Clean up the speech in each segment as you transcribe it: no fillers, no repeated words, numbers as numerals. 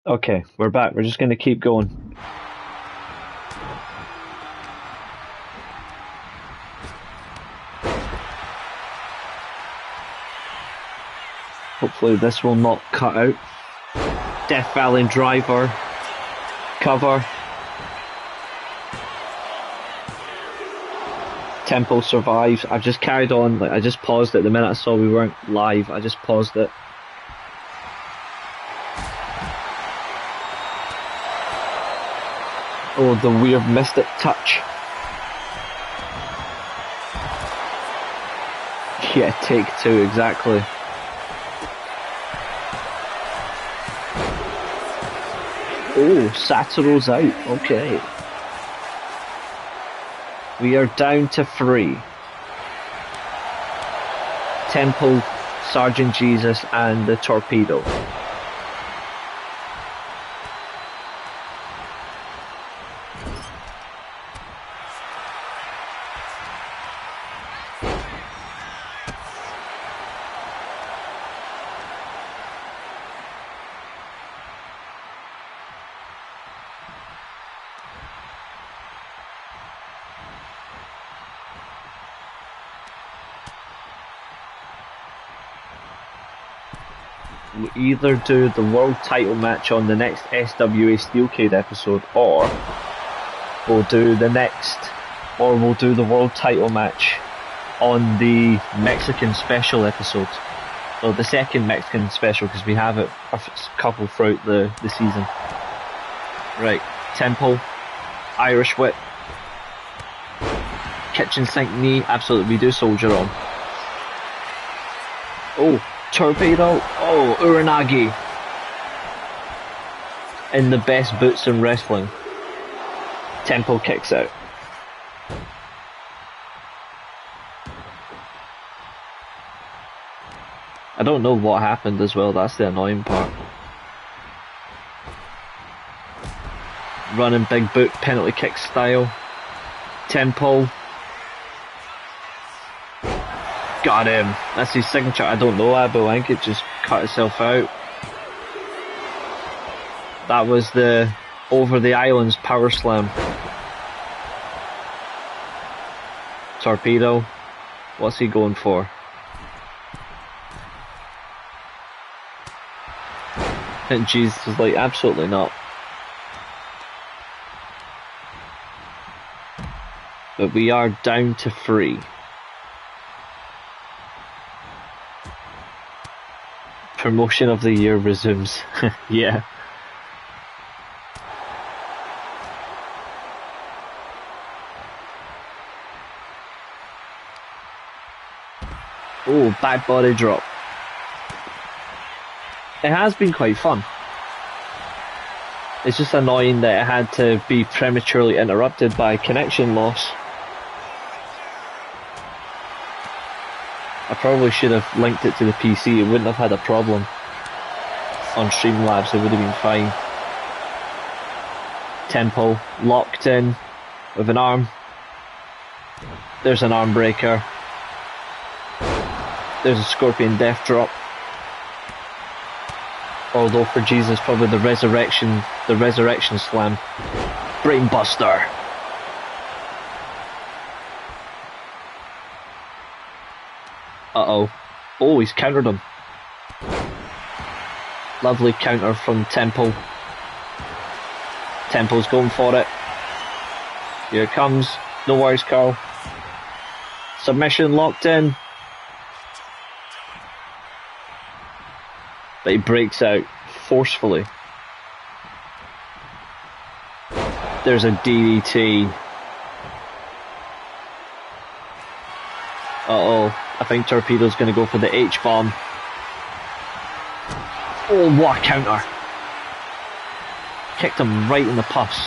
Okay, we're back. We're just going to keep going. Hopefully this will not cut out. Death Valley driver. Cover. Tempo survives. I've just carried on. Like I just paused it the minute I saw we weren't live. I just paused it. Oh, the weird mystic touch. Yeah, take two, exactly. Oh, Satoru's out. Okay. We are down to 3. Temple, Sergeant Jesus, and the Torpedo. We'll either do the world title match on the next SWA Steelcade episode, or we'll do the world title match on the Mexican special episode. Well, the second Mexican special, because we have it a couple throughout the season. Right, Temple, Irish Whip, kitchen sink knee, absolutely, we do soldier on. Oh, Torpedo, oh, Uranagi. In the best boots in wrestling. Temple kicks out. I don't know what happened as well, that's the annoying part. Running big boot, penalty kick style. Temple. Got him. That's his signature. I don't know, but I think it just cut itself out. That was the Over the Islands power slam. Torpedo. What's he going for? And Jesus was like, absolutely not. But we are down to 3. Promotion of the year resumes. Yeah. Oh, back body drop. It has been quite fun. It's just annoying that it had to be prematurely interrupted by connection loss. I probably should have linked it to the PC, it wouldn't have had a problem. On Streamlabs it would have been fine. Tempo, locked in, with an arm. There's an arm breaker. There's a Scorpion Death Drop. Although for Jesus, probably the resurrection slam. Brainbuster. Uh-oh. Oh, he's countered him. Lovely counter from Temple. Temple's going for it. Here it comes. No worries, Carl. Submission locked in. But he breaks out forcefully. There's a DDT. Uh-oh. I think Torpedo's going to go for the H-bomb. Oh, what a counter. Kicked him right in the puffs.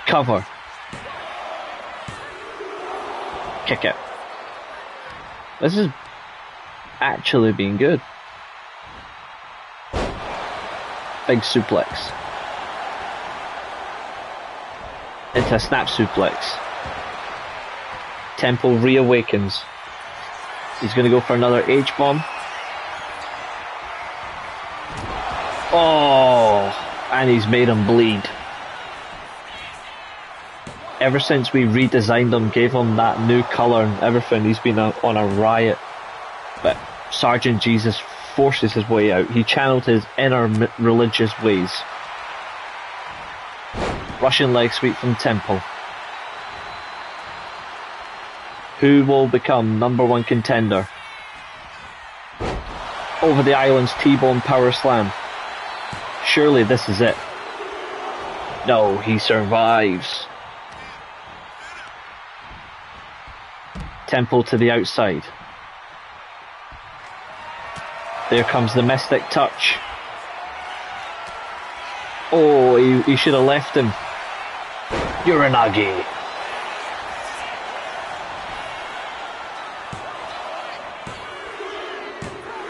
Cover. Kick it. This is actually been good. Big suplex. Into a snap suplex. Temple reawakens. He's going to go for another H-bomb. Oh, and he's made him bleed. Ever since we redesigned him, gave him that new colour and everything, he's been on a riot. But Sergeant Jesus forces his way out. He channeled his inner religious ways. Russian leg sweep from Temple. Who will become #1 contender? Over the island's T-bone power slam. Surely this is it. No, he survives. Temple to the outside. There comes the mystic touch. Oh, he should have left him. Uranagi.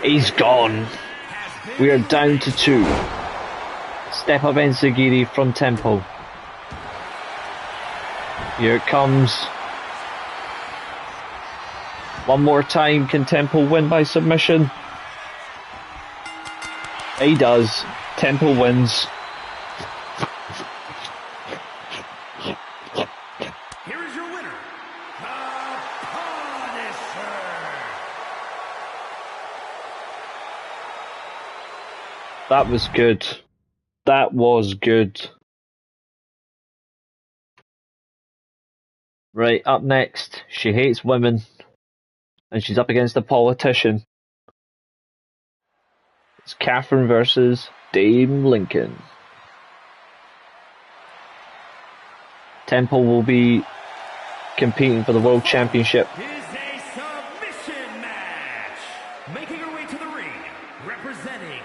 He's gone. We are down to 2. Step up Enzigiri from Temple. Here it comes. One more time, can Temple win by submission? He does. Temple wins. Here is your winner, the Punisher. That was good. That was good. Right, up next, she hates women. And she's up against a politician. It's Catherine versus Dame Lincoln. Temple will be competing for the World Championship. Is a submission match. Making her way to the ring, representing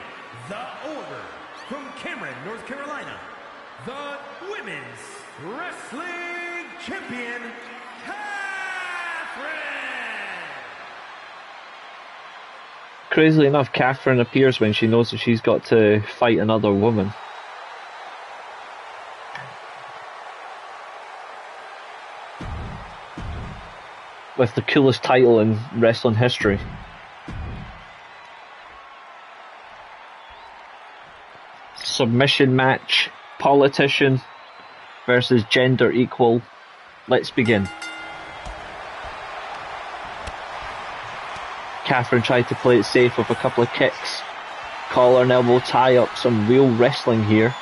the Order from Cameron, North Carolina, the Women's Wrestling Champion, Catherine. Crazily enough, Catherine appears when she knows that she's got to fight another woman. With the coolest title in wrestling history. Submission match, politician versus gender equal. Let's begin. Catherine tried to play it safe with a couple of kicks. Collar and elbow tie up, some real wrestling here.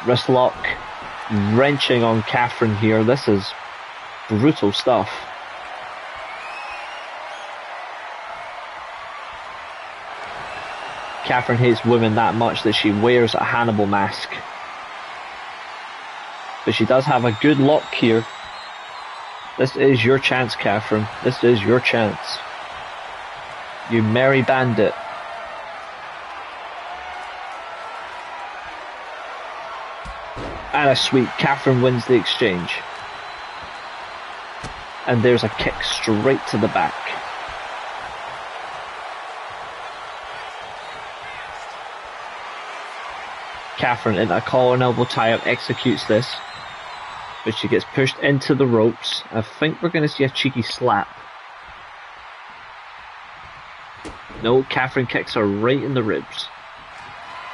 Wrist lock, wrenching on Catherine here. This is brutal stuff. Catherine hates women that much that she wears a Hannibal mask. But she does have a good lock here. This is your chance, Catherine. This is your chance. You merry bandit. And a sweep. Catherine wins the exchange. And there's a kick straight to the back. Catherine in a collar and elbow tie-up executes this. But she gets pushed into the ropes. I think we're going to see a cheeky slap. No, Catherine kicks her right in the ribs.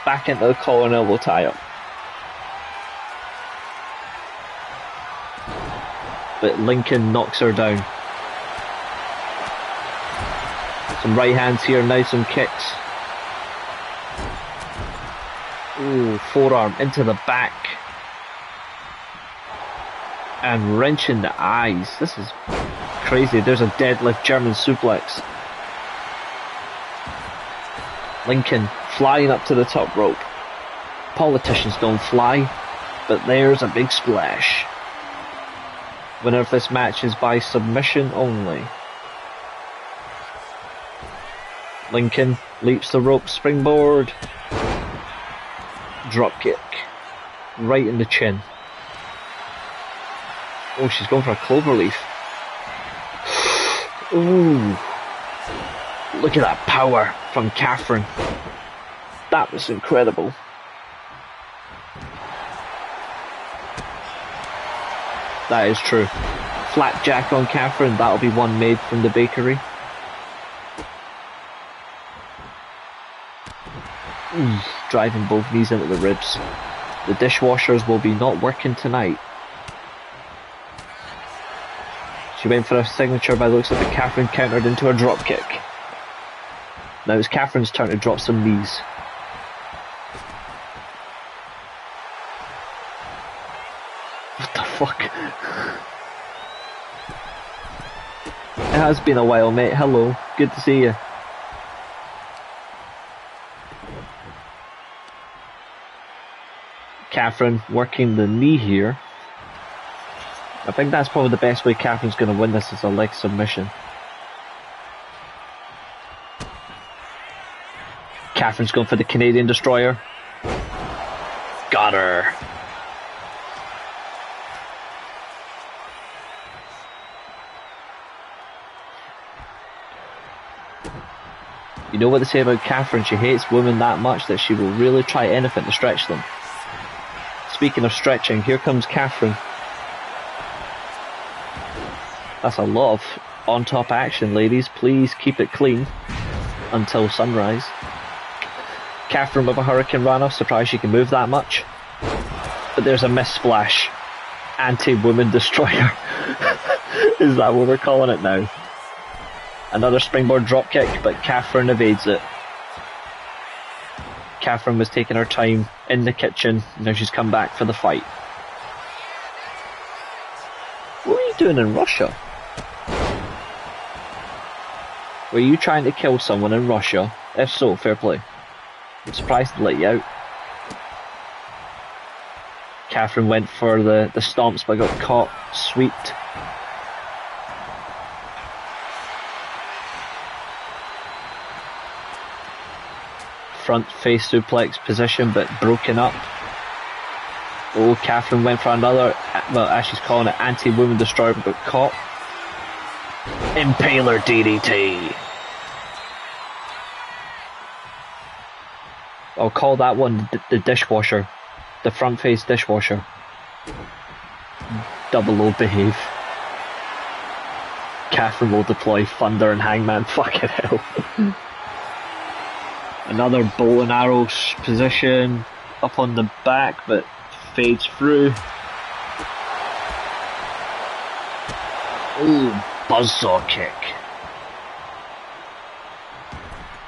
Back into the collar and elbow tie-up. But Lincoln knocks her down. Some right hands here, now some kicks. Ooh, forearm into the back. And wrenching the eyes. This is crazy. There's a deadlift German suplex. Lincoln flying up to the top rope. Politicians don't fly, but there's a big splash. Winner of this match is by submission only. Lincoln leaps the rope, springboard. Drop kick. Right in the chin. Oh, she's going for a cloverleaf. Ooh. Look at that power from Catherine. That was incredible. That is true. Flapjack on Catherine, that'll be one made from the bakery. Driving both knees into the ribs. The dishwashers will be not working tonight. She went for a signature by the looks of it. Catherine countered into a drop kick. Now it's Catherine's turn to drop some knees. What the fuck? It has been a while, mate. Hello. Good to see you. Catherine working the knee here. I think that's probably the best way Catherine's going to win this, is a leg submission. Catherine's going for the Canadian Destroyer. Got her. You know what they say about Catherine? She hates women that much that she will really try anything to stretch them. Speaking of stretching, here comes Catherine. That's a lot of on-top action, ladies. Please keep it clean until sunrise. Catherine with a Hurricane Rana. Surprised she can move that much. But there's a miss splash. Anti-woman destroyer. Is that what we're calling it now? Another springboard dropkick, but Catherine evades it. Catherine was taking her time in the kitchen. Now she's come back for the fight. What were you doing in Russia? Were you trying to kill someone in Russia? If so, fair play. I'm surprised to let you out. Catherine went for the stomps but got caught, sweeped. Front face suplex position but broken up. Oh, Catherine went for another, well, as she's calling it, anti-woman destroyer but got caught. Impaler DDT. I'll call that one the dishwasher. The front face dishwasher. Double O behave. Catherine will deploy Thunder and Hangman. Fucking hell. Another bow and arrow position. Up on the back, but fades through. Ooh, buzzsaw kick.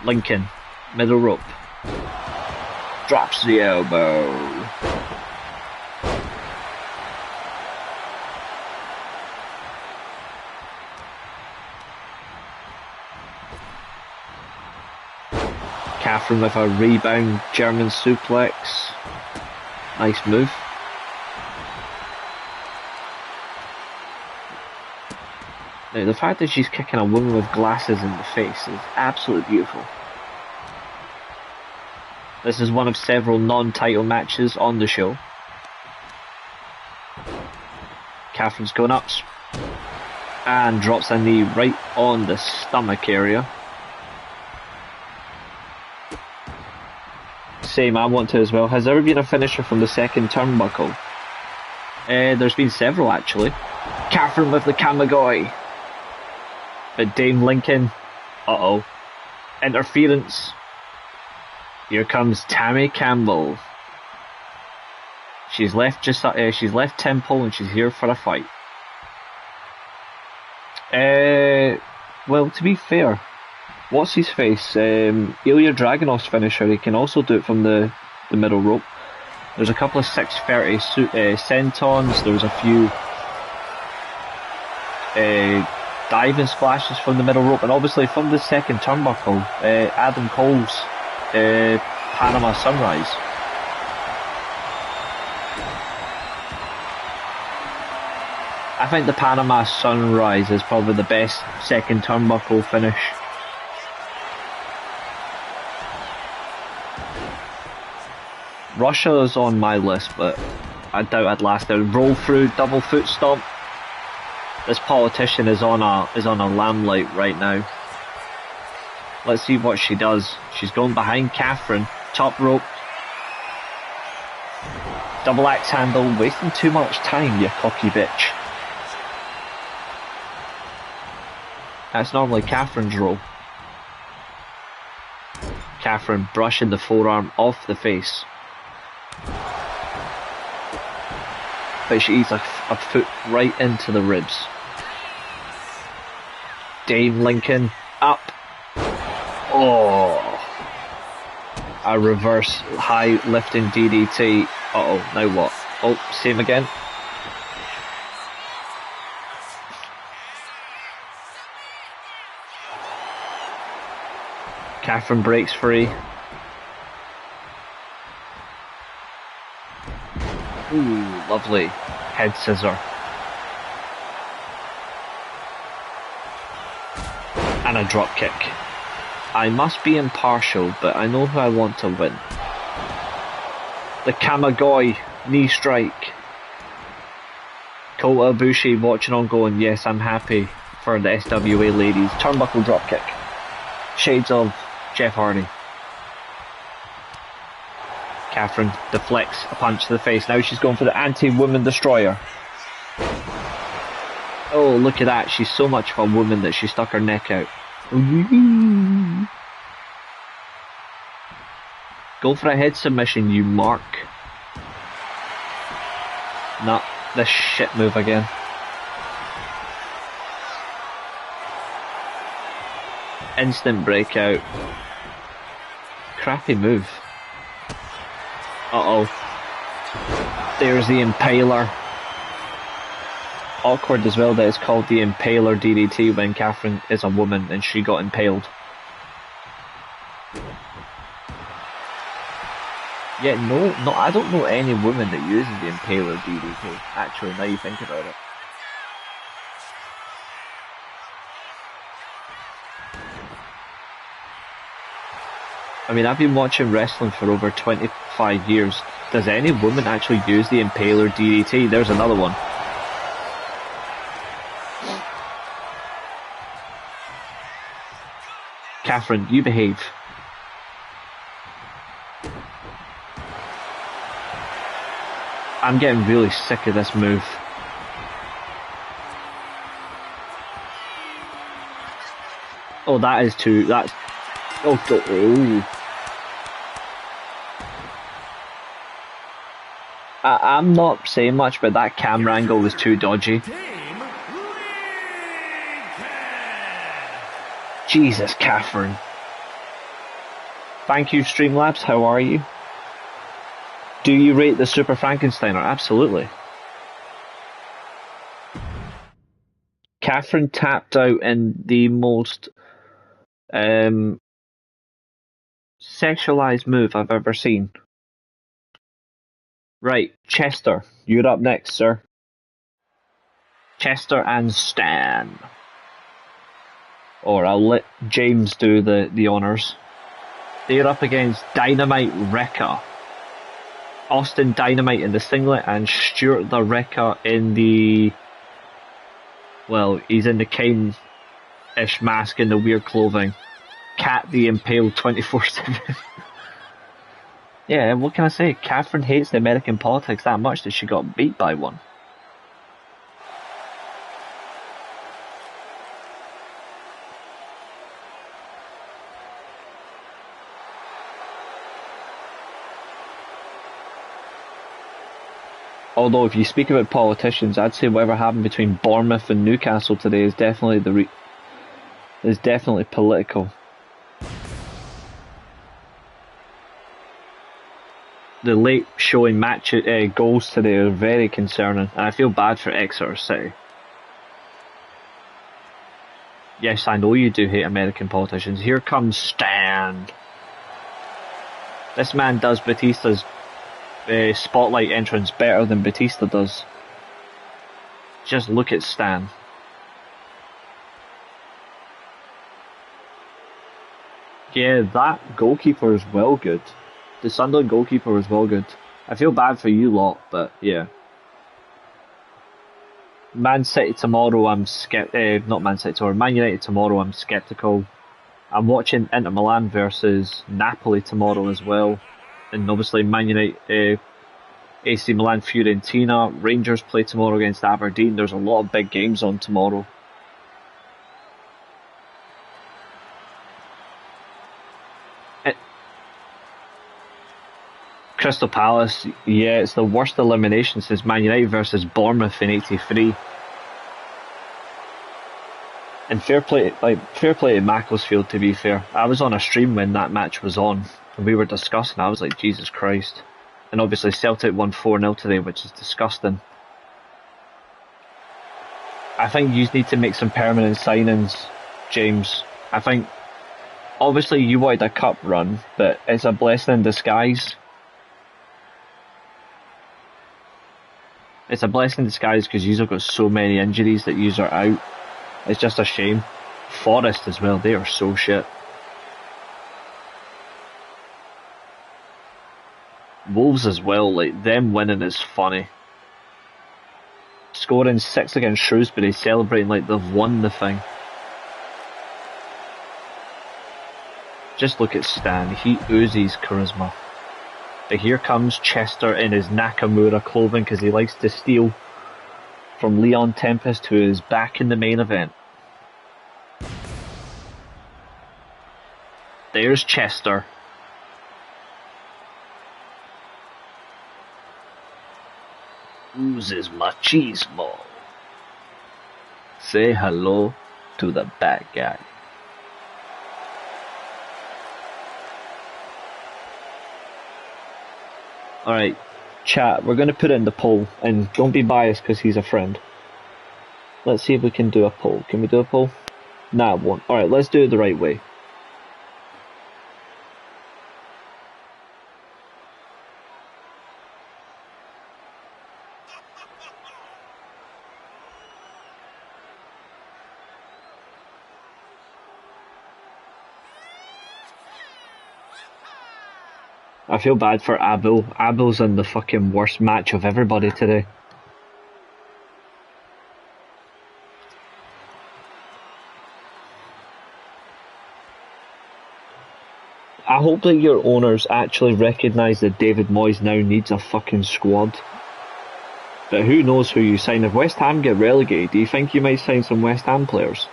Lincoln, middle rope. Drops the elbow. Catherine with a rebound German suplex. Nice move. Now the fact that she's kicking a woman with glasses in the face is absolutely beautiful. This is one of several non-title matches on the show. Catherine's going up and drops a knee right on the stomach area. Same, I want to as well. Has there ever been a finisher from the second turnbuckle? There's been several actually. Catherine with the Kamigoy. But Dame Lincoln, interference. Here comes Tammy Campbell. She's left she's left Temple and she's here for a fight. Well, to be fair, what's his face? Ilya Dragunov's finisher. He can also do it from the middle rope. There's a couple of 630 sentons. There's a few diving splashes from the middle rope, and obviously from the second turnbuckle, Adam Cole's Panama Sunrise. I think the Panama Sunrise is probably the best second turnbuckle finish. Russia is on my list, but I doubt I'd last there. Roll through, double foot stomp. This politician is on a lamplight right now. Let's see what she does. She's going behind Catherine. Top rope. Double axe handle. Wasting too much time, you cocky bitch. That's normally Catherine's role. Catherine brushing the forearm off the face. But she eats a foot right into the ribs. Dave Lincoln up. Oh. A reverse high lifting DDT. Uh-oh, now what? Oh, same again. Catherine breaks free. Ooh, lovely. Head scissor. And a drop kick. I must be impartial, but I know who I want to win. The Kamagoi knee strike. Kota Ibushi watching on going, yes, I'm happy for the SWA ladies. Turnbuckle drop kick. Shades of Jeff Hardy. Catherine deflects a punch to the face. Now she's going for the anti-woman destroyer. Oh, look at that. She's so much of a woman that she stuck her neck out. Go for a head submission, you mark. Not this shit move again. Instant breakout. Crappy move. Uh-oh. There's the Impaler. Awkward as well that it's called the Impaler DDT when Catherine is a woman and she got impaled. Yeah, no, I don't know any woman that uses the Impaler DDT, actually, now you think about it. I mean, I've been watching wrestling for over 25 years. Does any woman actually use the Impaler DDT? There's another one. Catherine, you behave. I'm getting really sick of this move. Oh, that is too... That's... Oh, oh. I'm not saying much, but that camera angle was too dodgy. Jesus, Catherine. Thank you, Streamlabs. How are you? Do you rate the Super Frankensteiner? Absolutely. Catherine tapped out in the most sexualized move I've ever seen. Right, Chester, you're up next, sir. Chester and Stan. Or I'll let James do the honours. They're up against Dynamite Wrecker. Austin Dynamite in the singlet and Stuart the Wrecker in the... Well, he's in the Kane-ish mask and the weird clothing. Cat the Impaled 24/7. Yeah, what can I say? Catherine hates the American politics that much that she got beat by one. Although, if you speak about politicians, I'd say whatever happened between Bournemouth and Newcastle today is definitely is definitely political. The late showing match goals today are very concerning, and I feel bad for Exeter City. Yes, I know you do hate American politicians. Here comes Stan. This man does Batista's spotlight entrance better than Batista does. Just look at Stan. Yeah, that goalkeeper is well good. The Sunderland goalkeeper was well good. I feel bad for you lot, but yeah. Man City tomorrow, I'm not Man City tomorrow, Man United tomorrow, I'm sceptical. I'm watching Inter Milan versus Napoli tomorrow as well. And obviously Man United, AC Milan, Fiorentina, Rangers play tomorrow against Aberdeen. There's a lot of big games on tomorrow. Crystal Palace, yeah, it's the worst elimination since Man United versus Bournemouth in '83. And fair play to Macclesfield, to be fair. I was on a stream when that match was on, and we were discussing. I was like, Jesus Christ. And obviously Celtic won 4-0 today, which is disgusting. I think you need to make some permanent signings, James. I think, obviously you wanted a cup run, but it's a blessing in disguise. It's a blessing in disguise because you've got so many injuries that yous are out. It's just a shame. Forest as well, they are so shit. Wolves as well, like, them winning is funny. Scoring 6 against Shrewsbury, celebrating like they've won the thing. Just look at Stan, he oozes charisma. But here comes Chester in his Nakamura clothing because he likes to steal from Leon Tempest, who is back in the main event. There's Chester. Oozes machismo. Say hello to the bad guy. Alright, chat, we're going to put it in the poll, and don't be biased because he's a friend. Let's see if we can do a poll. Can we do a poll? Nah, it won't. Alright, let's do it the right way. I feel bad for Abel. Abel's in the fucking worst match of everybody today. I hope that your owners actually recognise that David Moyes now needs a fucking squad. But who knows who you sign. If West Ham get relegated, do you think you might sign some West Ham players?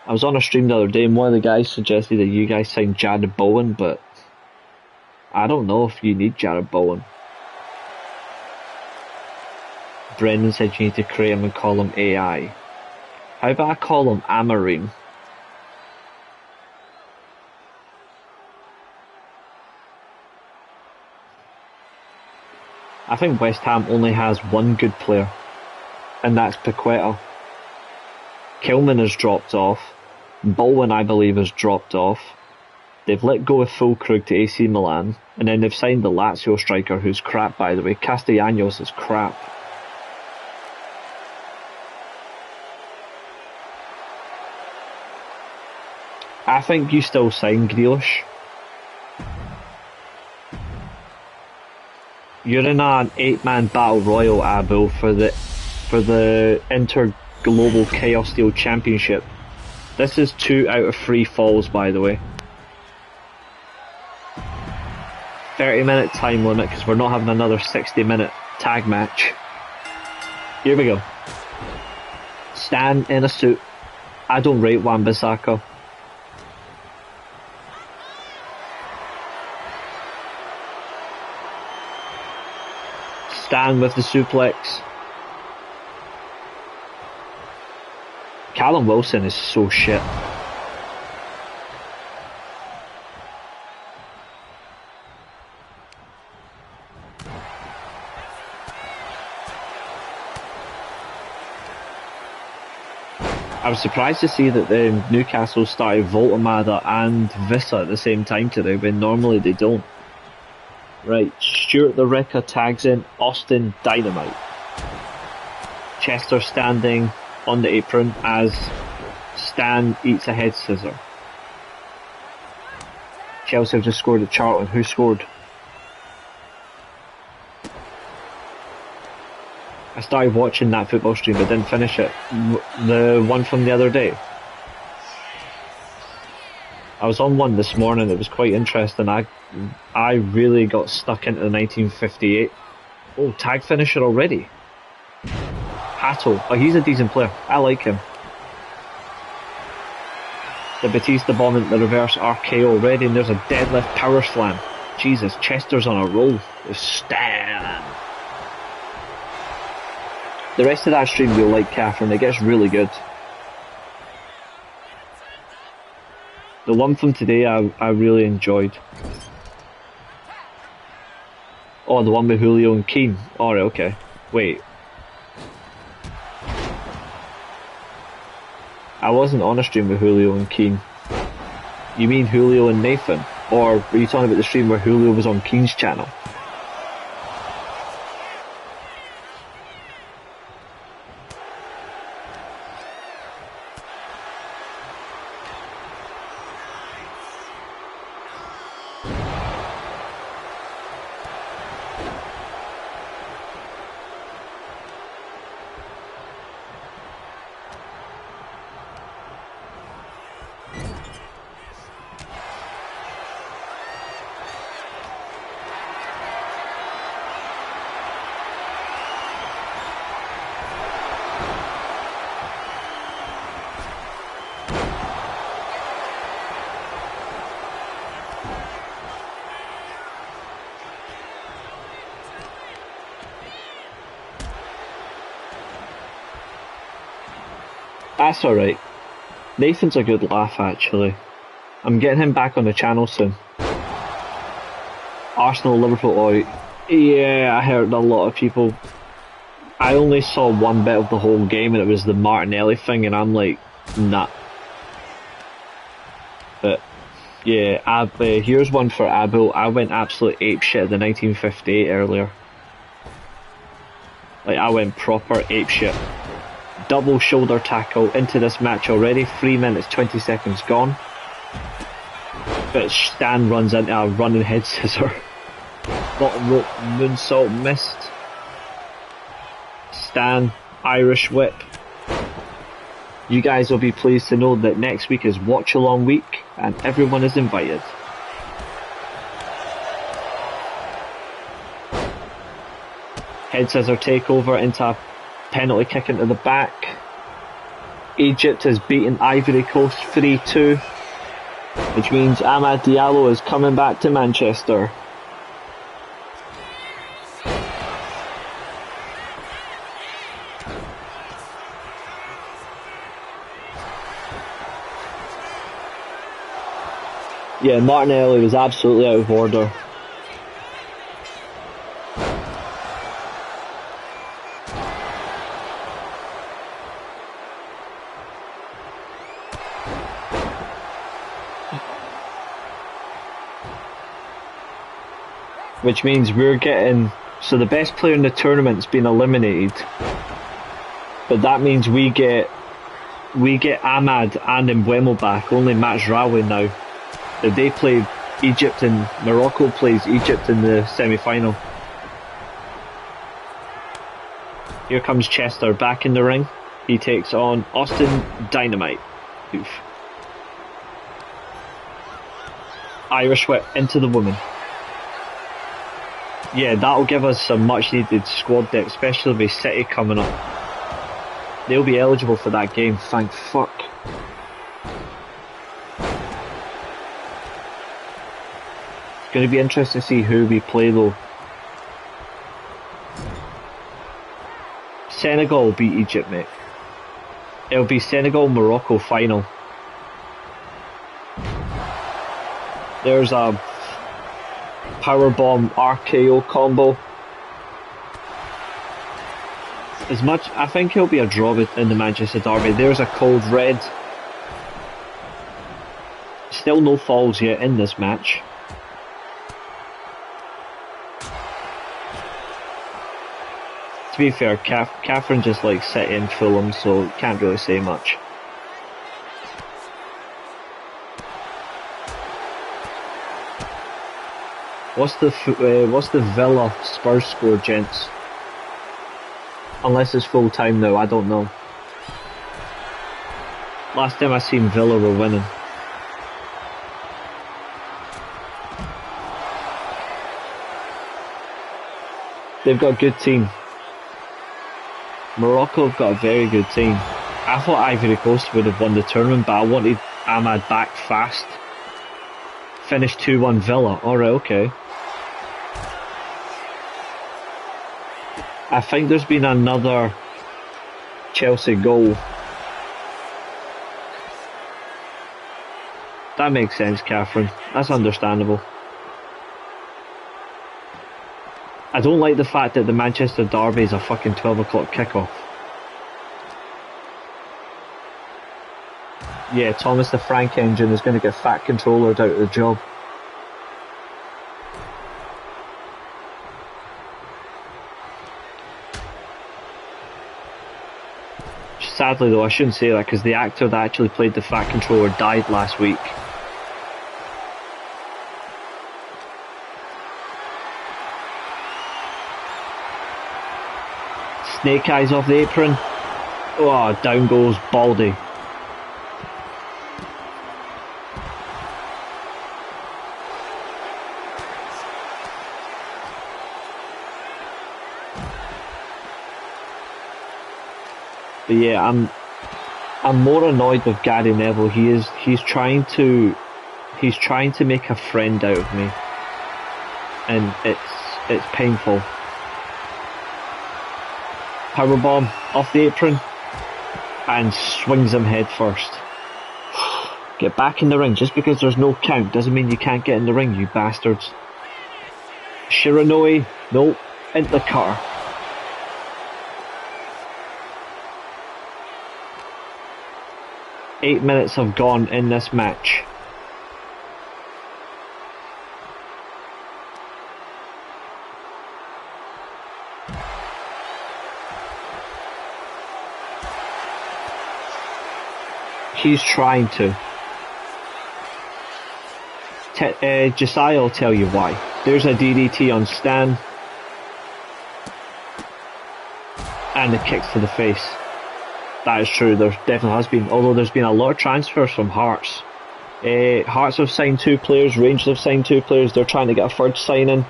I was on a stream the other day and one of the guys suggested that you guys sign Jared Bowen, but I don't know if you need Jared Bowen. Brendan said you need to create him and call him AI. How about I call him Amarine? I think West Ham only has one good player, and that's Paqueta. Kilman has dropped off. Bowen, I believe, has dropped off. They've let go of Fulkrug to AC Milan, and then they've signed the Lazio striker, who's crap, by the way. Castellanos is crap. I think you still sign Grealish. You're in an 8-man battle royal, Abel, for the Inter-Global Chaos Steel Championship. This is 2 out of 3 falls, by the way. 30-minute time limit, because we're not having another 60-minute tag match. Here we go. Stan in a suit. I don't rate Wan-Bissaka. Stan with the suplex. Callum Wilson is so shit. I was surprised to see that Newcastle started Voltamada and Vissa at the same time today, when normally they don't. Right, Stuart the Wrecker tags in Austin Dynamite. Chester standing on the apron as Stan eats a head scissor. Chelsea have just scored at Charlton. Who scored? I started watching that football stream but didn't finish it. The one from the other day. I was on one this morning. It was quite interesting. I really got stuck into the 1958. Oh, tag finisher already. Hato. Oh, he's a decent player. I like him. The Batista bomb into the reverse RKO already, and there's a deadlift power slam. Jesus, Chester's on a roll. Stan. The rest of that stream you'll like, Catherine. It gets really good. The one from today I really enjoyed. Oh, the one with Julio and Keane. Alright, okay. Wait. I wasn't on a stream with Julio and Keane. You mean Julio and Nathan? Or were you talking about the stream where Julio was on Keane's channel? That's alright. Nathan's a good laugh, actually. I'm getting him back on the channel soon. Arsenal, Liverpool, yeah, I heard a lot of people. I only saw one bit of the whole game, and it was the Martinelli thing, and I'm like, nah. But, yeah, here's one for Abel. I went absolute apeshit at the 1958 earlier. Like, I went proper apeshit. Double shoulder tackle into this match already. 3 minutes 20 seconds gone. But Stan runs into a running head scissor. Bottom rope moonsault missed. Stan Irish whip. You guys will be pleased to know that next week is watch along week and everyone is invited. Head scissor takeover into a penalty kick into the back. Egypt has beaten Ivory Coast 3-2, which means Amad Diallo is coming back to Manchester. Yeah, Martinelli was absolutely out of order. Which means we're getting, so the best player in the tournament's been eliminated, but that means we get Ahmad and Mbuemo back. Only Mazraoui now. If they play Egypt and Morocco plays Egypt in the semi-final. Here comes Chester back in the ring. He takes on Austin Dynamite. Oof. Irish whip into the woman. Yeah, that'll give us some much needed squad depth, especially with City coming up. They'll be eligible for that game, thank fuck. It's going to be interesting to see who we play though. Senegal will beat Egypt, mate. It'll be Senegal-Morocco final. There's a powerbomb RKO combo. I think it'll be a draw in the Manchester derby. There's a cold red. Still no falls yet in this match. To be fair, Catherine just likes City and Fulham, so can't really say much. What's the Villa Spurs score, gents? Unless it's full time now, I don't know. Last time I seen Villa were winning. They've got a good team. Morocco have got a very good team. I thought Ivory Coast would have won the tournament, but I wanted Ahmad back fast. Finished 2-1 Villa. Alright, okay. I think there's been another Chelsea goal. That makes sense, Catherine. That's understandable. I don't like the fact that the Manchester derby is a fucking 12 o'clock kickoff. Yeah, Thomas the Frank engine is going to get fat controllered out of the job. Sadly though, I shouldn't say that because the actor that actually played the fat controller died last week. Snake eyes off the apron. Oh, down goes Baldy. But yeah, I'm more annoyed with Gary Neville. He's trying to make a friend out of me, and it's painful. Powerbomb off the apron and swings him head first. Get back in the ring. Just because there's no count doesn't mean you can't get in the ring, you bastards. Shiranui, nope, into the cutter. Eight minutes have gone in this match. He's trying to. Josiah will tell you why. There's a DDT on Stan. And the kicks to the face. That is true, there definitely has been. Although there's been a lot of transfers from Hearts. Hearts have signed 2 players, Rangers have signed 2 players, they're trying to get a third signing.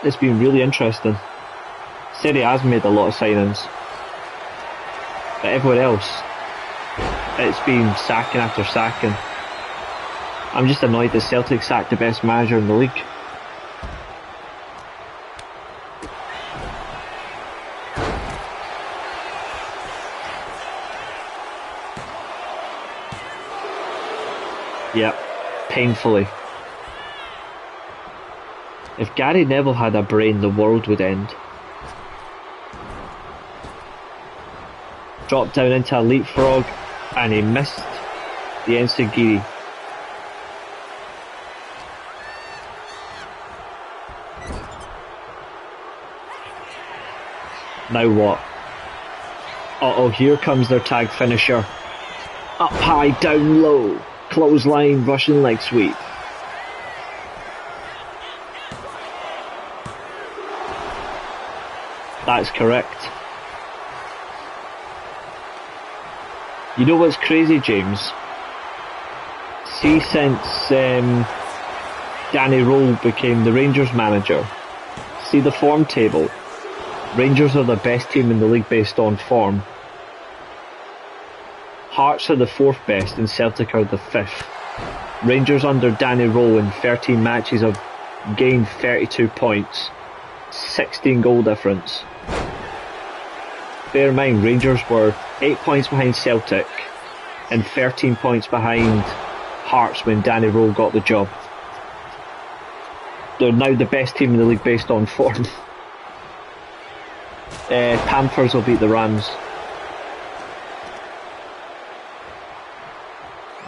It's been really interesting. Serie A's made a lot of signings. But everyone else, it's been sacking after sacking. I'm just annoyed that Celtic sacked the best manager in the league. Yep, painfully. If Gary Neville had a brain, the world would end. Dropped down into a leapfrog and he missed the Ensegiri. Now what? Uh-oh, here comes their tag finisher. Up high, down low. Clothesline, Russian leg sweep. That's correct. You know what's crazy, James? See, since Danny Rowe became the Rangers manager, see the form table. Rangers are the best team in the league based on form. Hearts are the 4th best and Celtic are the 5th. Rangers under Danny Rowe in 13 matches have gained 32 points, 16 goal difference. Bear in mind, Rangers were 8 points behind Celtic and 13 points behind Hearts when Danny Rowe got the job. They're now the best team in the league based on form. Panthers will beat the Rams.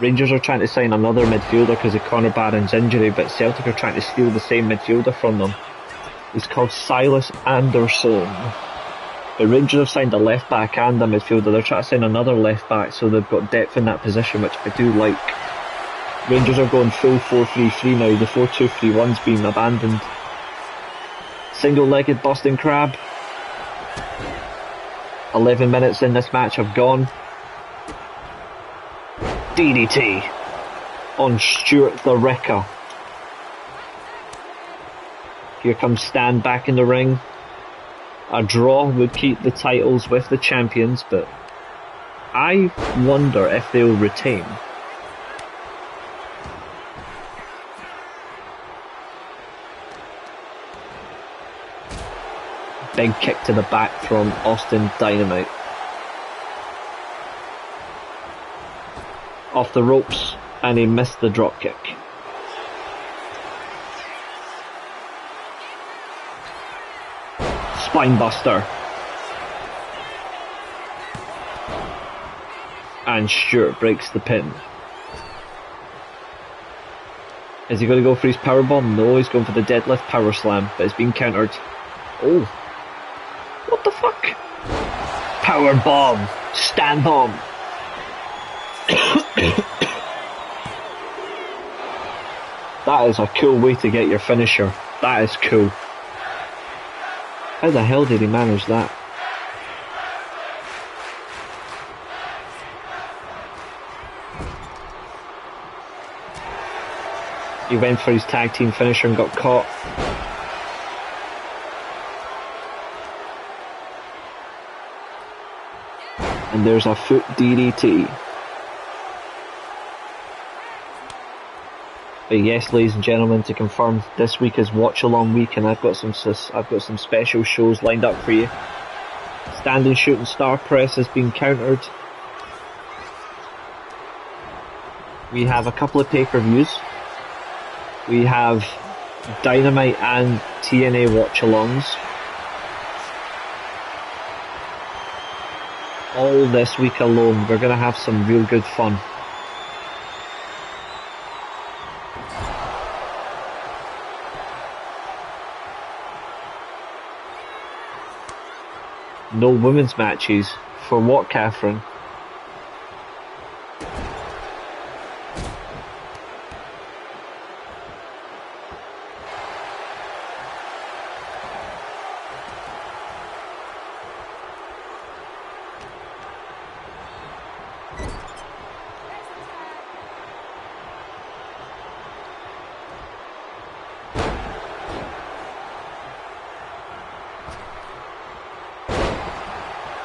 Rangers are trying to sign another midfielder because of Connor Barron's injury, but Celtic are trying to steal the same midfielder from them. He's called Silas Anderson. The Rangers have signed a left back and a midfielder. They're trying to sign another left back, so they've got depth in that position, which I do like. Rangers are going full 4-3-3 now. The 4-2-3-1's been abandoned. Single-legged Boston Crab. 11 minutes in this match have gone. DDT on Stuart the Wrecker. Here comes Stan back in the ring. A draw would keep the titles with the champions, but I wonder if they'll retain. Big kick to the back from Austin Dynamite. Off the ropes, and he missed the drop kick. Spinebuster. And Stewart breaks the pin. Is he going to go for his powerbomb? No, he's going for the deadlift power slam, but it's been countered. Oh. What the fuck? Powerbomb. Stand bomb. That is a cool way to get your finisher. That is cool. How the hell did he manage that? He went for his tag team finisher and got caught. And there's a foot DDT. But yes, ladies and gentlemen, to confirm, this week is watch along week, and I've got some special shows lined up for you. Standing shooting star press has been countered. We have a couple of pay-per-views. We have Dynamite and TNA watch-alongs. All this week alone, we're going to have some real good fun. No women's matches. For what, Catherine?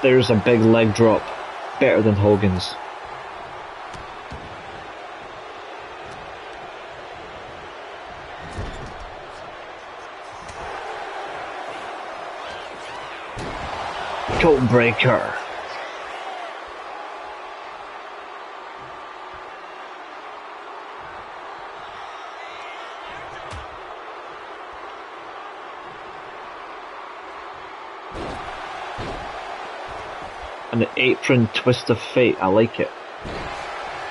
There's a big leg drop, better than Hogan's. Code breaker. And the apron twist of fate, I like it.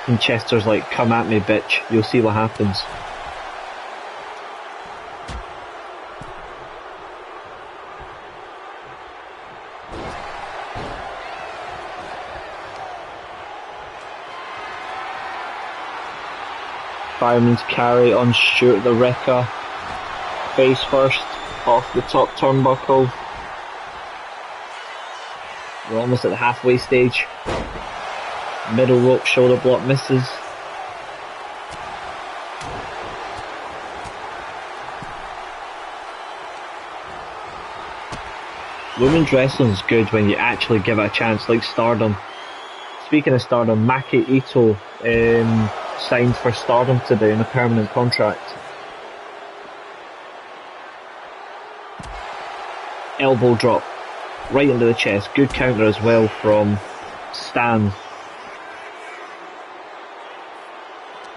And Chester's like, come at me bitch, you'll see what happens. Fireman's carry on Stuart the Wrecker. Face first, off the top turnbuckle. We're almost at the halfway stage. Middle rope shoulder block misses. Women's wrestling's good when you actually give it a chance, like Stardom. Speaking of Stardom, Maki Ito signed for Stardom today in a permanent contract. Elbow drop. Right into the chest. Good counter as well from Stan.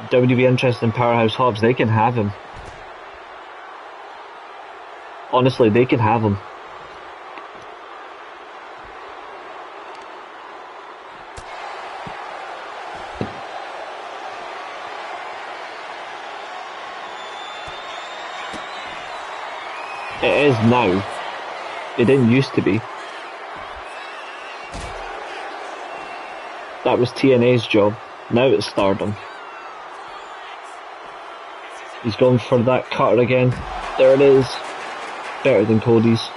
WWE interested in Powerhouse Hobbs. They can have him. Honestly, they can have him. It is now. It didn't used to be. That was TNA's job. Now it's Stardom. He's going for that cutter again. There it is. Better than Cody's.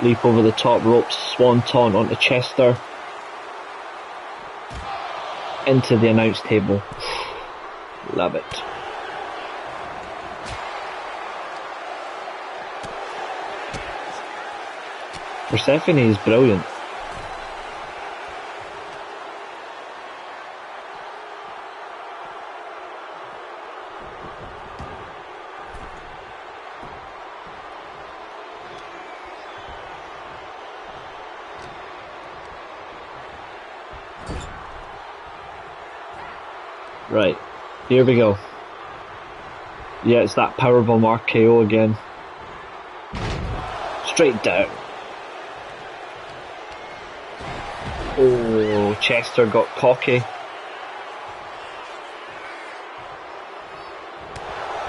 Leap over the top ropes, swanton onto Chester. Into the announce table. Love it. Persephone is brilliant. Right, here we go. Yeah, it's that powerbomb RKO again. Straight down. Oh, Chester got cocky.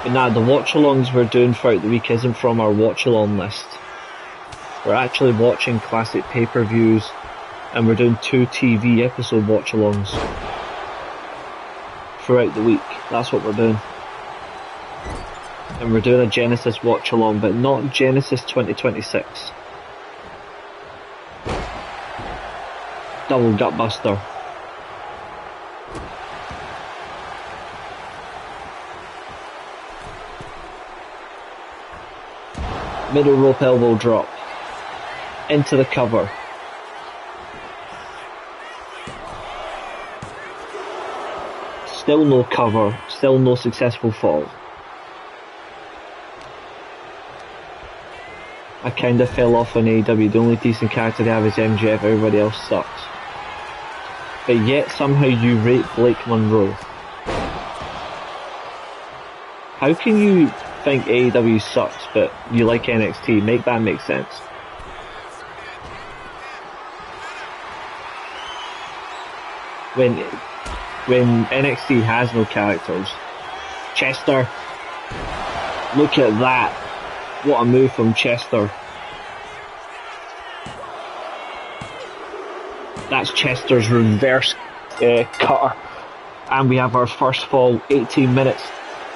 But nah, the watch-alongs we're doing throughout the week isn't from our watch-along list. We're actually watching classic pay-per-views, and we're doing 2 TV episode watch-alongs throughout the week. That's what we're doing. And we're doing a Genesis watch-along, but not Genesis 2026. Double gutbuster. Middle rope elbow drop. Into the cover. Still no cover. Still no successful fall. I kinda fell off on AEW. The only decent character they have is MJF. Everybody else sucks. But yet somehow you rate Blake Monroe. How can you think AEW sucks but you like NXT? Make that make sense. When NXT has no characters. Chester. Look at that. What a move from Chester. That's Chester's reverse cutter. And we have our first fall. 18 minutes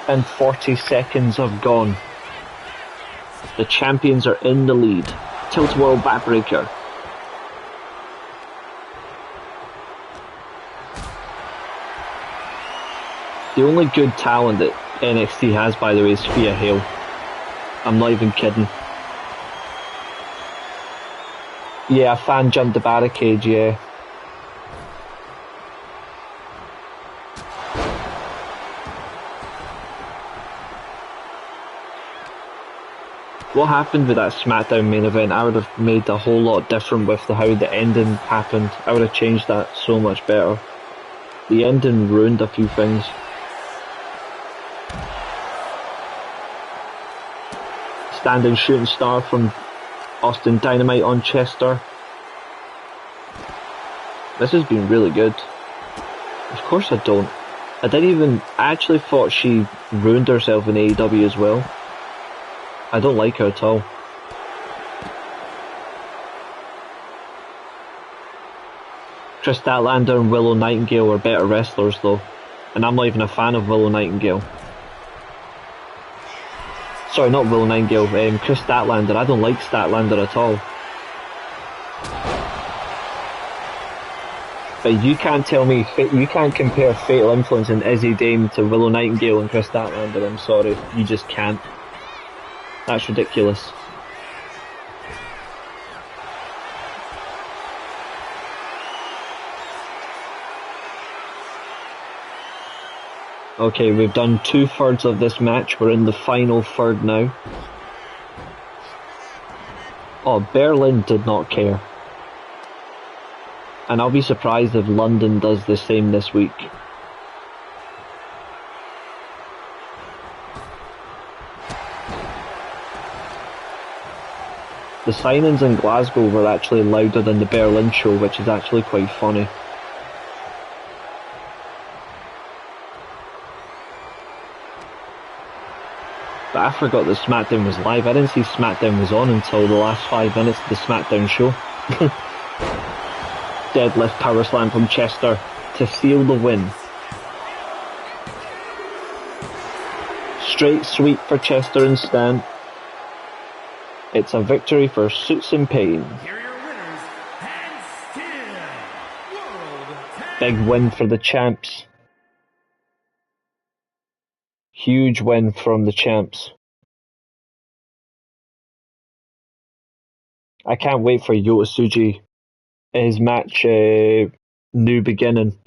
and 40 seconds have gone. The champions are in the lead. Tilt-a-whirl backbreaker. The only good talent that NXT has, by the way, is Thea Hale. I'm not even kidding. Yeah, a fan jumped the barricade, yeah. What happened with that SmackDown main event? I would have made a whole lot different with how the ending happened. I would have changed that so much better. The ending ruined a few things. Standing shooting star from Austin Dynamite on Chester. This has been really good. Of course I don't. I actually thought she ruined herself in AEW as well. I don't like her at all. Chris Statlander and Willow Nightingale are better wrestlers though. And I'm not even a fan of Willow Nightingale. Sorry, not Willow Nightingale, Chris Statlander. I don't like Statlander at all. But you can't tell me, you can't compare Fatal Influence and Izzy Dame to Willow Nightingale and Chris Statlander. I'm sorry, you just can't. That's ridiculous. Okay, we've done 2/3 of this match. We're in the final third now. Oh, Berlin did not care. And I'll be surprised if London does the same this week. The signings in Glasgow were actually louder than the Berlin show, which is actually quite funny. But I forgot that SmackDown was live. I didn't see SmackDown was on until the last 5 minutes of the SmackDown show. Deadlift power slam from Chester to seal the win. Straight sweep for Chester and Stan. It's a victory for Suits and Pain. Here are your winners, and still World Tag Big win for the champs. Huge win from the champs. I can't wait for Yota Tsuji, his match New Beginning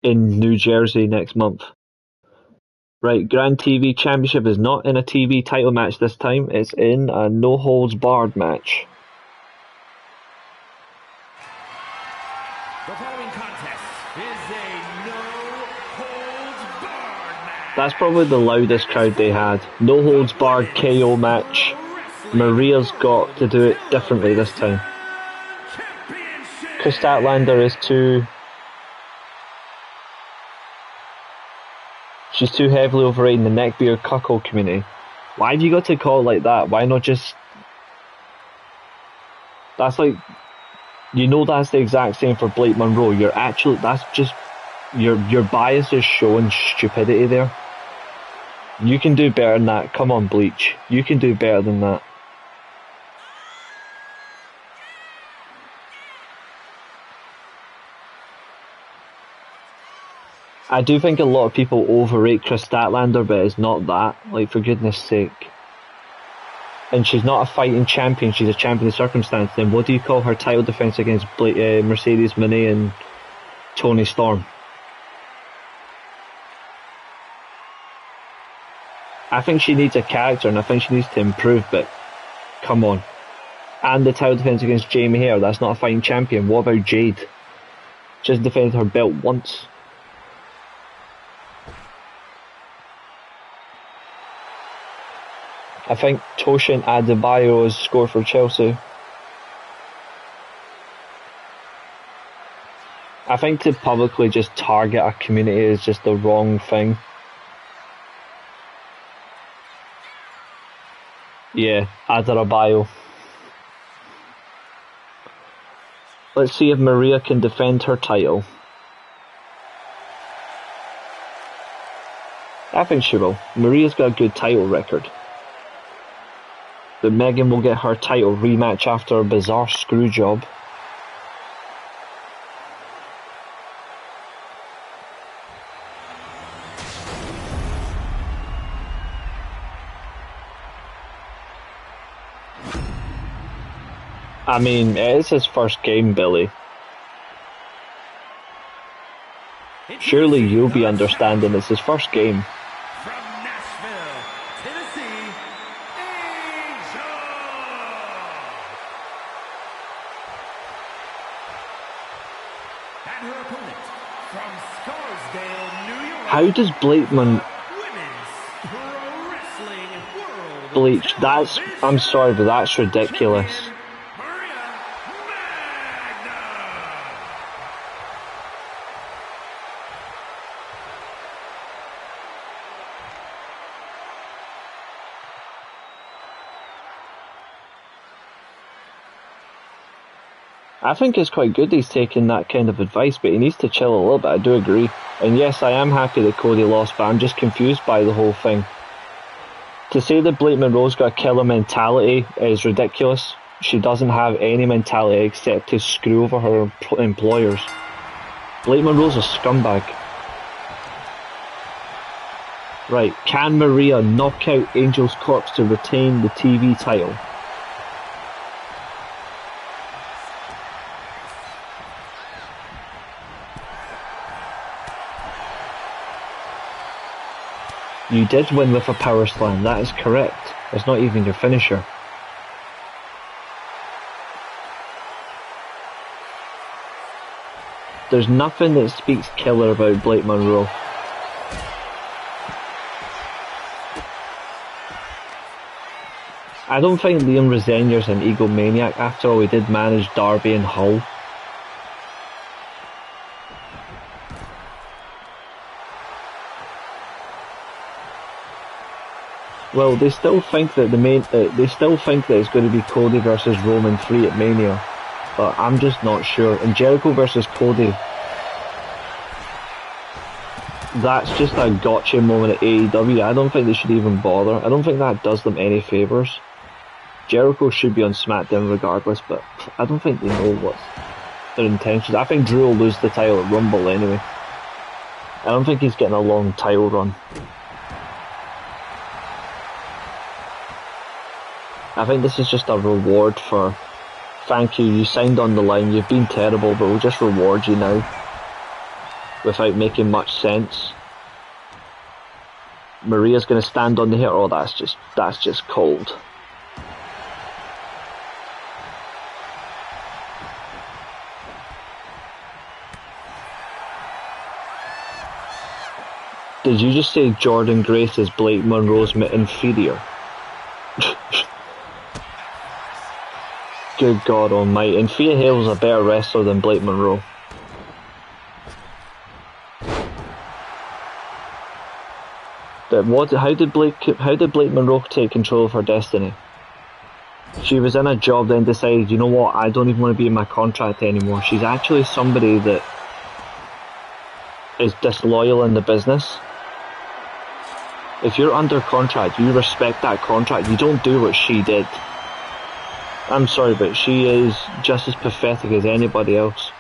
in New Jersey next month. Right, Grand TV Championship is not in a TV title match this time, it's in a no holds barred match. The following contest is a no-holds-barred match. That's probably the loudest crowd they had. No holds barred KO match. Maria's got to do it differently this time. Chris Statlander is too... She's too heavily overrated in the neckbeard cuckold community. Why have you got to call it like that? Why not just... That's like... You know that's the exact same for Blake Monroe. You're actually... That's just... Your bias is showing stupidity there. You can do better than that. Come on, Bleach. You can do better than that. I do think a lot of people overrate Chris Statlander, but it's not that. Like, for goodness sake. And she's not a fighting champion, she's a champion of circumstance. Then what do you call her title defense against Mercedes Moné and Toni Storm? I think she needs a character and I think she needs to improve, but come on. And the title defense against Jamie Hare, that's not a fighting champion. What about Jade? Just defended her belt once. I think Toshin Adebayo has scored for Chelsea. I think to publicly just target a community is just the wrong thing. Yeah, Adebayo. Let's see if Maria can defend her title. I think she will. Maria's got a good title record. But Megan will get her title rematch after a bizarre screw job. I mean, it is his first game, Billy. Surely you'll be understanding it's his first game. How does Blakeman... Bleach, that's... I'm sorry, but that's ridiculous. I think it's quite good he's taking that kind of advice, but he needs to chill a little bit, I do agree. And yes, I am happy that Cody lost, but I'm just confused by the whole thing. To say that Blake Monroe's got a killer mentality is ridiculous. She doesn't have any mentality except to screw over her employers. Blake Monroe's a scumbag. Right, can Maria knock out Angel's Corpse to retain the TV title? You did win with a power slam, that is correct. It's not even your finisher. There's nothing that speaks killer about Blake Monroe. I don't think Liam Rosenier's an egomaniac. After all, he did manage Darby and Hull. Well, they still think that it's going to be Cody versus Roman 3 at Mania, but I'm just not sure. And Jericho versus Cody, that's just a gotcha moment at AEW. I don't think they should even bother. I don't think that does them any favours. Jericho should be on SmackDown regardless, but I don't think they know what's their intentions. I think Drew will lose the title at Rumble anyway. I don't think he's getting a long title run. I think this is just a reward for, thank you, you signed on the line, you've been terrible, but we'll just reward you now. Without making much sense. Maria's going to stand on the hair. Oh, that's just cold. Did you just say Jordan Grace is Blake Monroe's inferior? Good God almighty. And Thea Hale's a better wrestler than Blake Monroe. But how did Blake Monroe take control of her destiny? She was in a job, then decided, you know what, I don't even want to be in my contract anymore. She's actually somebody that is disloyal in the business. If you're under contract, you respect that contract. You don't do what she did. I'm sorry, but she is just as pathetic as anybody else.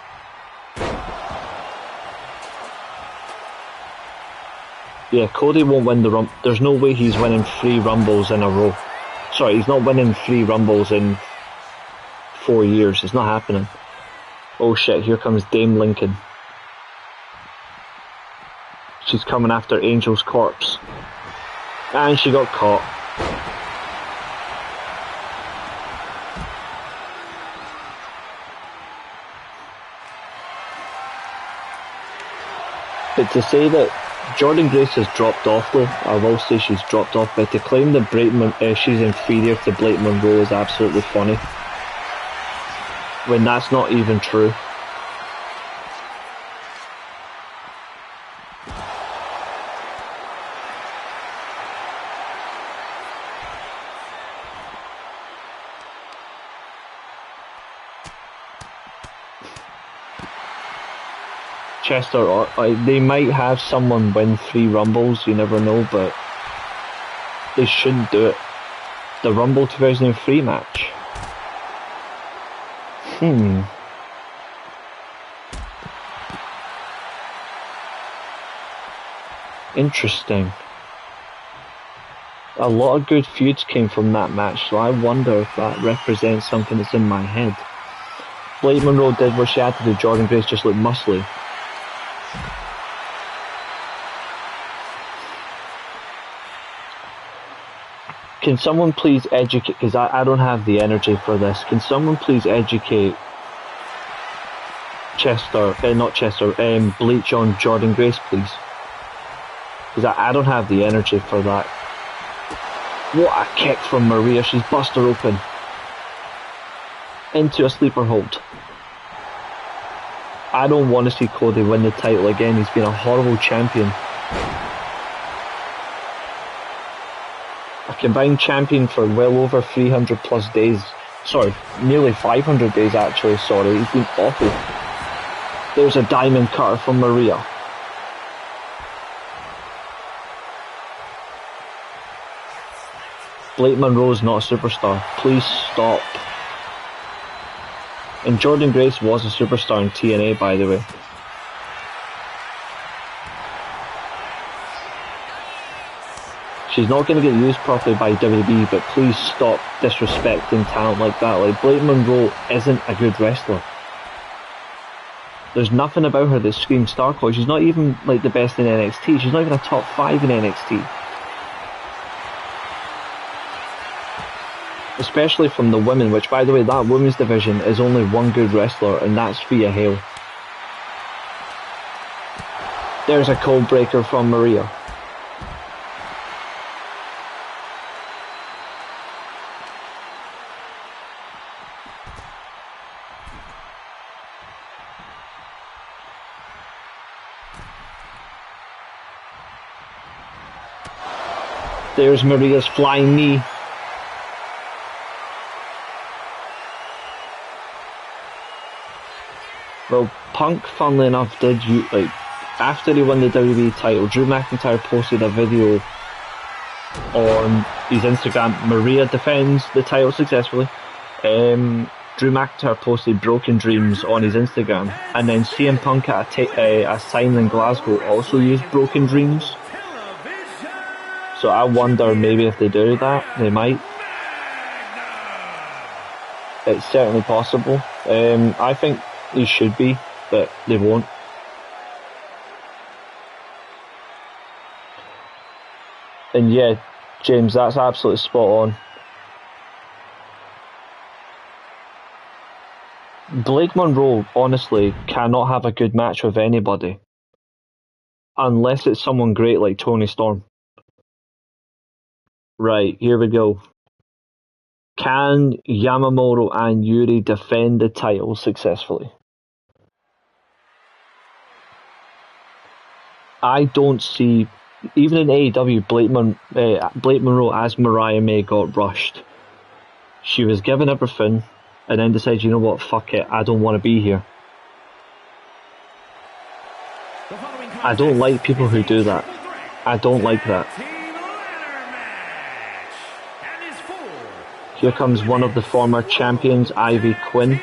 Yeah, Cody won't win the Rumble. There's no way he's winning 3 Rumbles in a row. Sorry, he's not winning 3 Rumbles in 4 years. It's not happening. Oh shit, here comes Dame Lincoln. She's coming after Angel's corpse. And she got caught. But to say that Jordan Grace has dropped off though, I will say she's dropped off, but to claim that she's inferior to Blake Monroe is absolutely funny. When that's not even true. Chester, they might have someone win 3 Rumbles, you never know, but they shouldn't do it. The Rumble 2003 match. Interesting. A lot of good feuds came from that match, so I wonder if that represents something that's in my head. Blake Monroe did what she had to do, Jordan Grace just looked muscly. Can someone please educate, because I don't have the energy for this, can someone please educate Bleach on Jordan Grace, please? Because I don't have the energy for that. What a kick from Maria, she's bust her open. Into a sleeper hold. I don't want to see Cody win the title again, he's been a horrible champion. A combined champion for well over 300 plus days. Sorry, nearly 500 days actually, sorry, he's been awful. There's a diamond cutter from Maria. Blake Monroe's not a superstar, please stop. And Jordan Grace was a superstar in TNA, by the way. She's not going to get used properly by WWE, but please stop disrespecting talent like that. Like, Blake Monroe isn't a good wrestler. There's nothing about her that screams star quality. She's not even like the best in NXT. She's not even a top 5 in NXT. Especially from the women, which by the way, that women's division is only one good wrestler, and that's Thea Hale. There's a cold breaker from Maria. There's Maria's flying knee. Well, Punk, funnily enough, after he won the WWE title, Drew McIntyre posted a video on his Instagram. Maria defends the title successfully. Drew McIntyre posted Broken Dreams on his Instagram, and then CM Punk at a sign in Glasgow also used Broken Dreams. So I wonder maybe if they do that, they might. It's certainly possible. I think they should be, but they won't. And yeah, James, that's absolutely spot on. Blake Monroe, honestly, cannot have a good match with anybody. Unless it's someone great like Toni Storm. Right, here we go. Can Yamamoto and Yuri defend the title successfully? I don't see, even in AEW, Blake Monroe as Mariah May got rushed. She was given everything and then decided, you know what, fuck it, I don't want to be here. I don't like people who do that. I don't like that. Here comes one of the former champions, Ivy Quinn.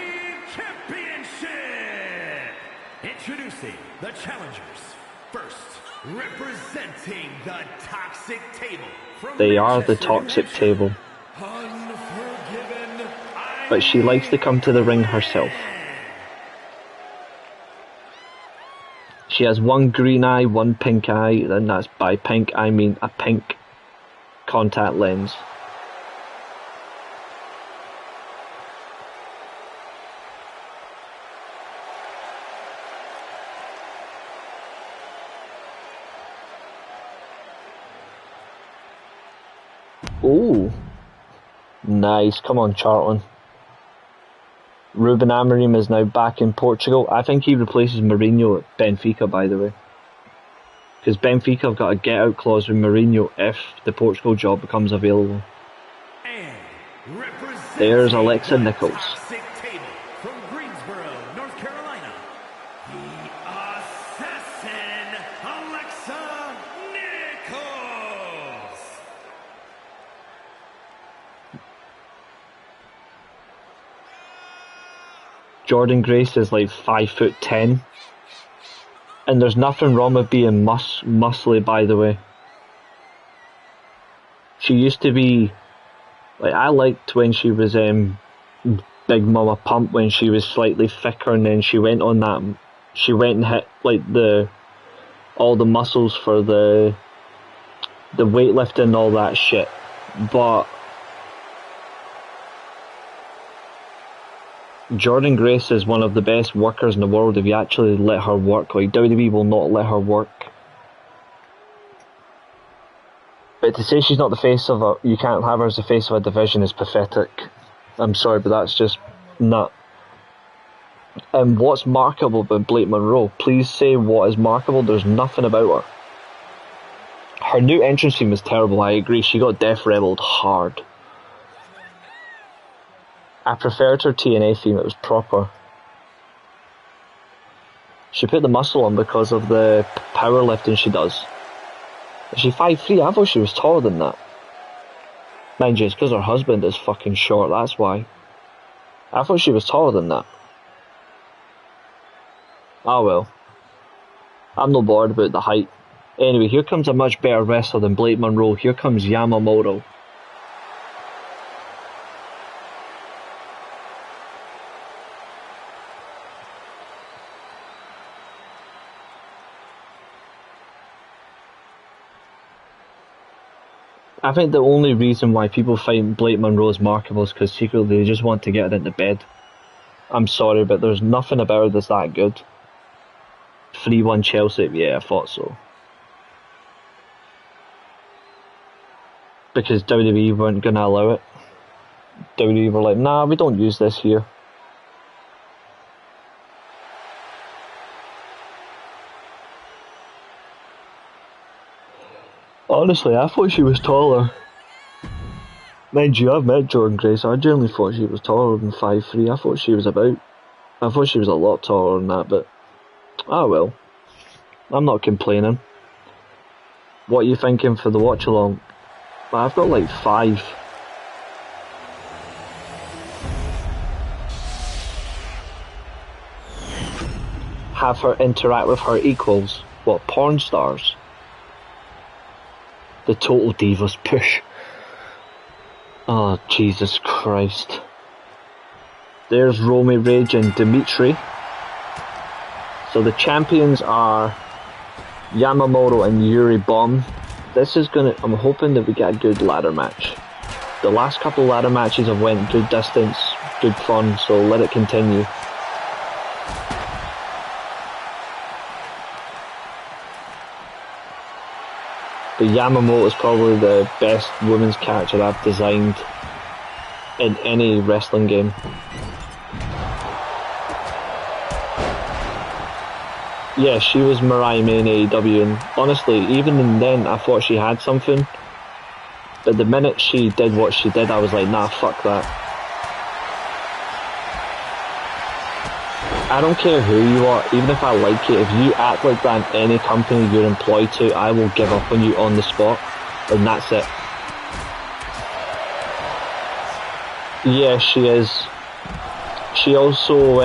Introducing the challengers. First, representing the Toxic Table. They are the Toxic Table. But she likes to come to the ring herself. She has one green eye, one pink eye, and that's by pink I mean a pink contact lens. Oh, nice. Come on, Charlton. Ruben Amorim is now back in Portugal. I think he replaces Mourinho at Benfica, by the way. Because Benfica have got a get-out clause with Mourinho if the Portugal job becomes available. There's Alexa Nichols. From Greensboro, North Carolina, the Assassin, Alexa Nichols. Jordan Grace is like 5'10", and there's nothing wrong with being muscly, by the way. She used to be, like, I liked when she was Big Mama Pump, when she was slightly thicker, and then she went on that, she went and hit like all the muscles for the weightlifting and all that shit, but Jordan Grace is one of the best workers in the world if you actually let her work. Like, WWE will not let her work. But to say she's not the face of you can't have her as the face of a division is pathetic. I'm sorry, but that's just not. And what's markable about Blake Monroe? Please say what is markable. There's nothing about her. Her new entrance theme is terrible, I agree. She got Death Rebelled hard. I preferred her TNA theme, it was proper. She put the muscle on because of the powerlifting she does. Is she 5'3"? I thought she was taller than that. Mind you, it's because her husband is fucking short, that's why. I thought she was taller than that. Ah well. I'm not bothered about the height. Anyway, here comes a much better wrestler than Blake Monroe. Here comes Yamamoto. I think the only reason why people find Blake Monroe is marketable is because secretly they just want to get her into bed. I'm sorry, but there's nothing about her that's that good. 3-1 Chelsea, yeah, I thought so. Because WWE weren't going to allow it. WWE were like, nah, we don't use this here. Honestly, I thought she was taller. Mind you, I've met Jordan Grace. I generally thought she was taller than 5'3". I thought she was a lot taller than that, but ah well. I'm not complaining. What are you thinking for the watch along? But I've got like 5. Have her interact with her equals. What, porn stars? The Total Divas push. Oh, Jesus Christ. There's Romy Rage and Dimitri. So the champions are Yamamoto and Yuri Bomb. This is gonna, I'm hoping that we get a good ladder match. The last couple ladder matches have went good distance, good fun, so let it continue. But Yamamoto is probably the best women's character I've designed in any wrestling game. Yeah, she was Mariah May in AEW, and honestly, even then I thought she had something. But the minute she did what she did, I was like, nah, fuck that. I don't care who you are, even if I like it, if you act like that in any company you're employed to, I will give up on you on the spot, and that's it. Yeah, she is. She also,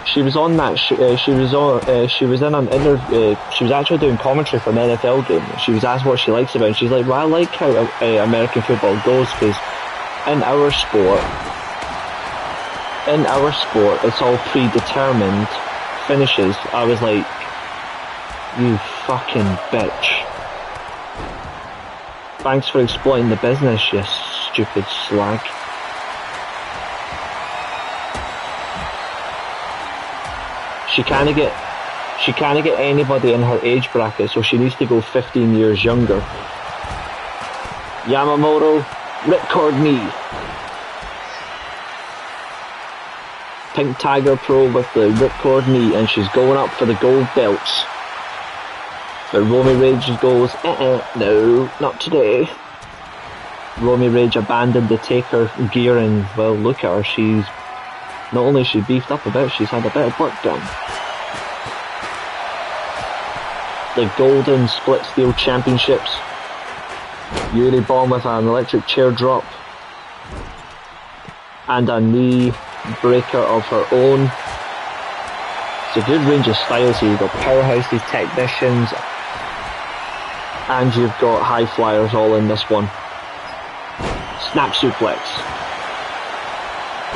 she was on that. She was in an interview. She was actually doing commentary for an NFL game. She was asked what she likes about it. And she's like, "Well, I like how American football goes because in our sport, it's all predetermined finishes." I was like, "You fucking bitch! Thanks for exploiting the business, you stupid slag." She can't get anybody in her age bracket, so she needs to go 15 years younger. Yamamoto, ripcord knee. Pink Tiger Pro with the ripcord knee, and she's going up for the gold belts. But Romy Rage goes, no, not today. Romy Rage abandoned the Taker gear, and well, look at her, she's not only is she beefed up a bit, she's had a bit of work done. The Golden Split Steel Championships. Yuri Bomb with an electric chair drop. And a knee breaker of her own. It's a good range of styles here. You've got powerhouses, technicians, and you've got high flyers all in this one. Snap suplex.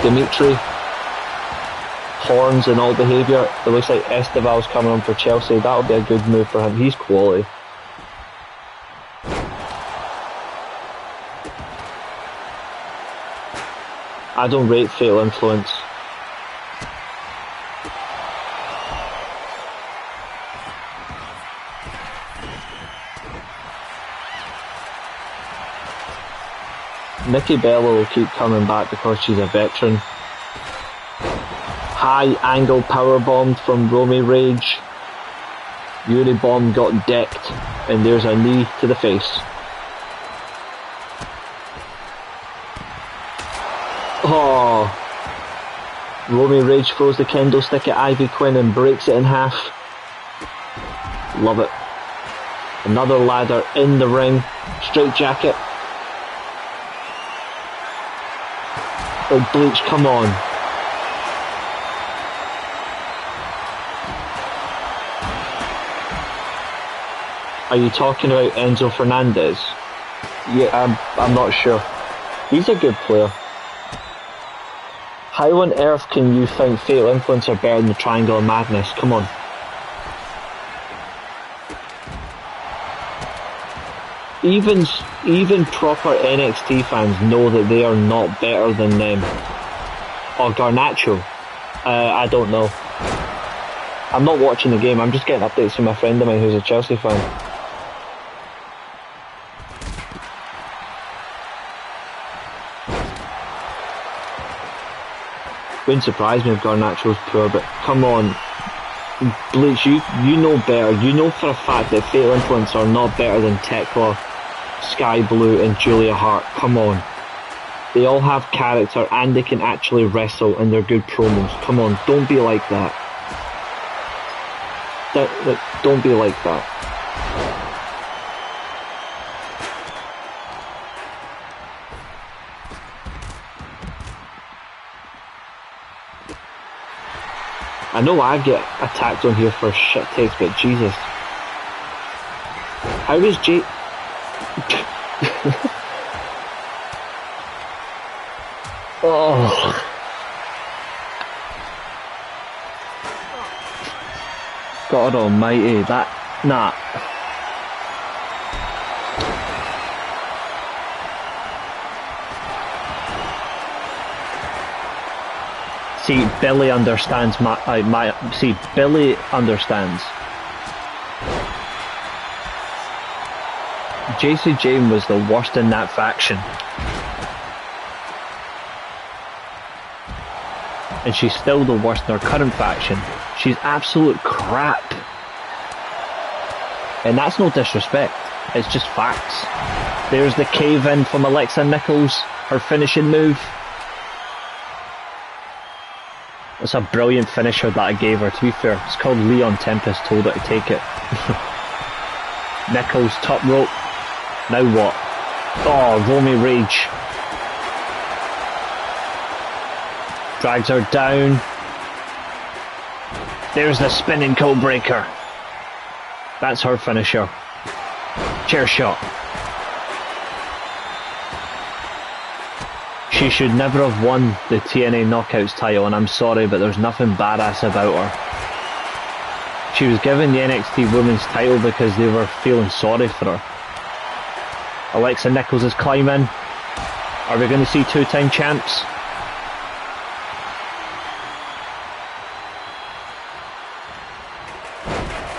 Dimitri. Horns and all behaviour. It looks like Esteval's coming on for Chelsea. That'll be a good move for him. He's quality. I don't rate Fatal Influence. Nikki Bella will keep coming back because she's a veteran. High angle power bombed from Romy Rage. Yuri Bomb got decked, and there's a knee to the face. Oh, Romy Rage throws the kendo stick at Ivy Quinn and breaks it in half. Love it. Another ladder in the ring. Straight jacket. Oh, Bleach, come on. Are you talking about Enzo Fernandez? Yeah, I'm not sure. He's a good player. How on earth can you think Fatal Influence are better than the Triangle of Madness? Come on. Even proper NXT fans know that they are not better than them. Or Garnacho. I don't know. I'm not watching the game, I'm just getting updates from a friend of mine who's a Chelsea fan. Wouldn't surprise me if Garnacho's poor, but come on. Bleach, you know better. You know for a fact that Fatal Influence are not better than Tekla, Sky Blue and Julia Hart. Come on. They all have character and they can actually wrestle and they're good promos. Come on, don't be like that. Don't be like that. I know I get attacked on here for shit takes, but Jesus. How is Jay... Oh. God almighty, that... Nah. See, Billy understands Billy understands. JC Jane was the worst in that faction. And she's still the worst in her current faction. She's absolute crap. And that's no disrespect, it's just facts. There's the cave-in from Alexa Nichols, her finishing move. It's a brilliant finisher that I gave her, to be fair. It's called Leon Tempest told her to take it. Nichols, top rope. Now what? Oh, Romy Rage. Drags her down. There's the spinning code breaker. That's her finisher. Chair shot. She should never have won the TNA Knockouts title, and I'm sorry, but there's nothing badass about her. She was given the NXT Women's title because they were feeling sorry for her. Alexa Nichols is climbing. Are we going to see two-time champs?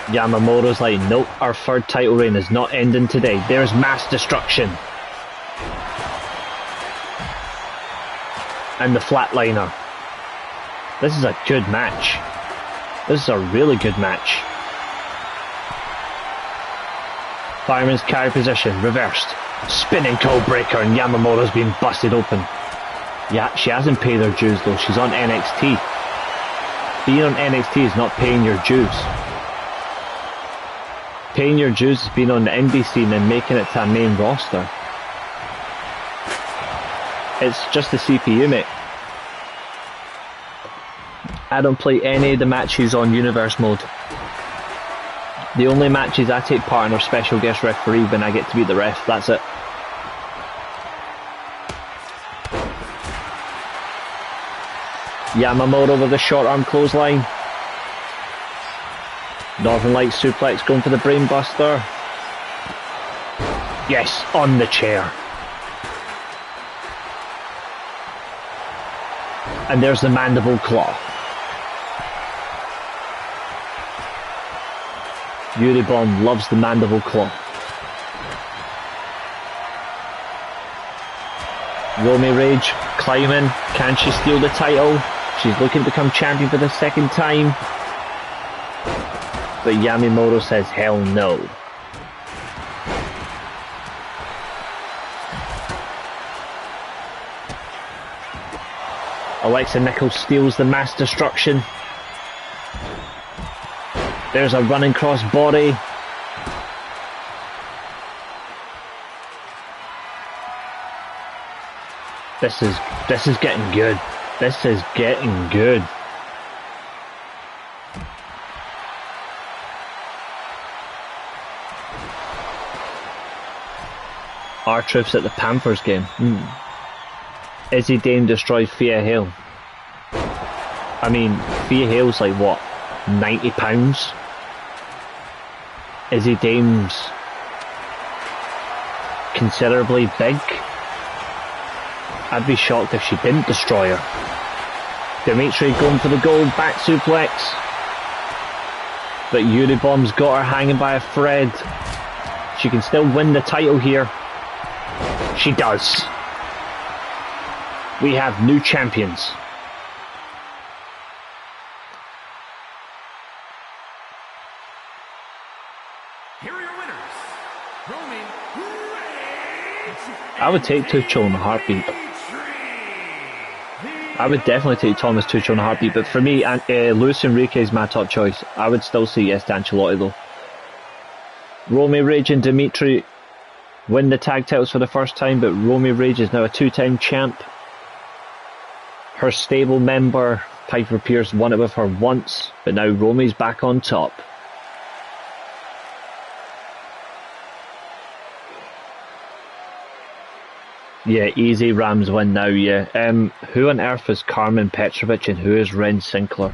Yamamoto's like, nope, our third title reign is not ending today. There's mass destruction. And the flatliner. This is a good match. This is a really good match. Fireman's carry position, reversed. Spinning code breaker, and Yamamoto's been busted open. Yeah, she hasn't paid her dues though, she's on NXT. Being on NXT is not paying your dues. Paying your dues is being on the indie scene and making it to a main roster. It's just the CPU, mate. I don't play any of the matches on Universe mode. The only matches I take part in are special guest referee when I get to be the ref, that's it. Yamamoto with a short arm clothesline. Northern Lights suplex going for the brainbuster. Yes, on the chair. And there's the mandible claw. Yuri Bomb loves the mandible claw. Romy Rage climbing. Can she steal the title? She's looking to become champion for the second time. But Yamamoto says hell no. Alexa Nichols steals the mass destruction. There's a running cross body. This is getting good. This is getting good. R-Truth's at the Panthers game. Izzy Dame destroyed Thea Hale. I mean, Thea Hale's like what? 90 pounds? Izzy Dame's considerably big. I'd be shocked if she didn't destroy her. Dimitri going for the gold back suplex. But Yuri Bomb's got her hanging by a thread. She can still win the title here. She does. We have new champions. Here are your winners. Romy Rage. I would take Tuchel in a heartbeat. I would definitely take Thomas Tuchel in a heartbeat, but for me, Luis Enrique is my top choice. I would still say yes to Ancelotti though. Romy Rage and Dimitri win the tag titles for the first time, but Romy Rage is now a two-time champ. Her stable member, Piper Pierce won it with her once, but now Romy's back on top. Yeah, easy Rams win now, yeah. Who on earth is Carmen Petrovich and who is Ren Sinclair?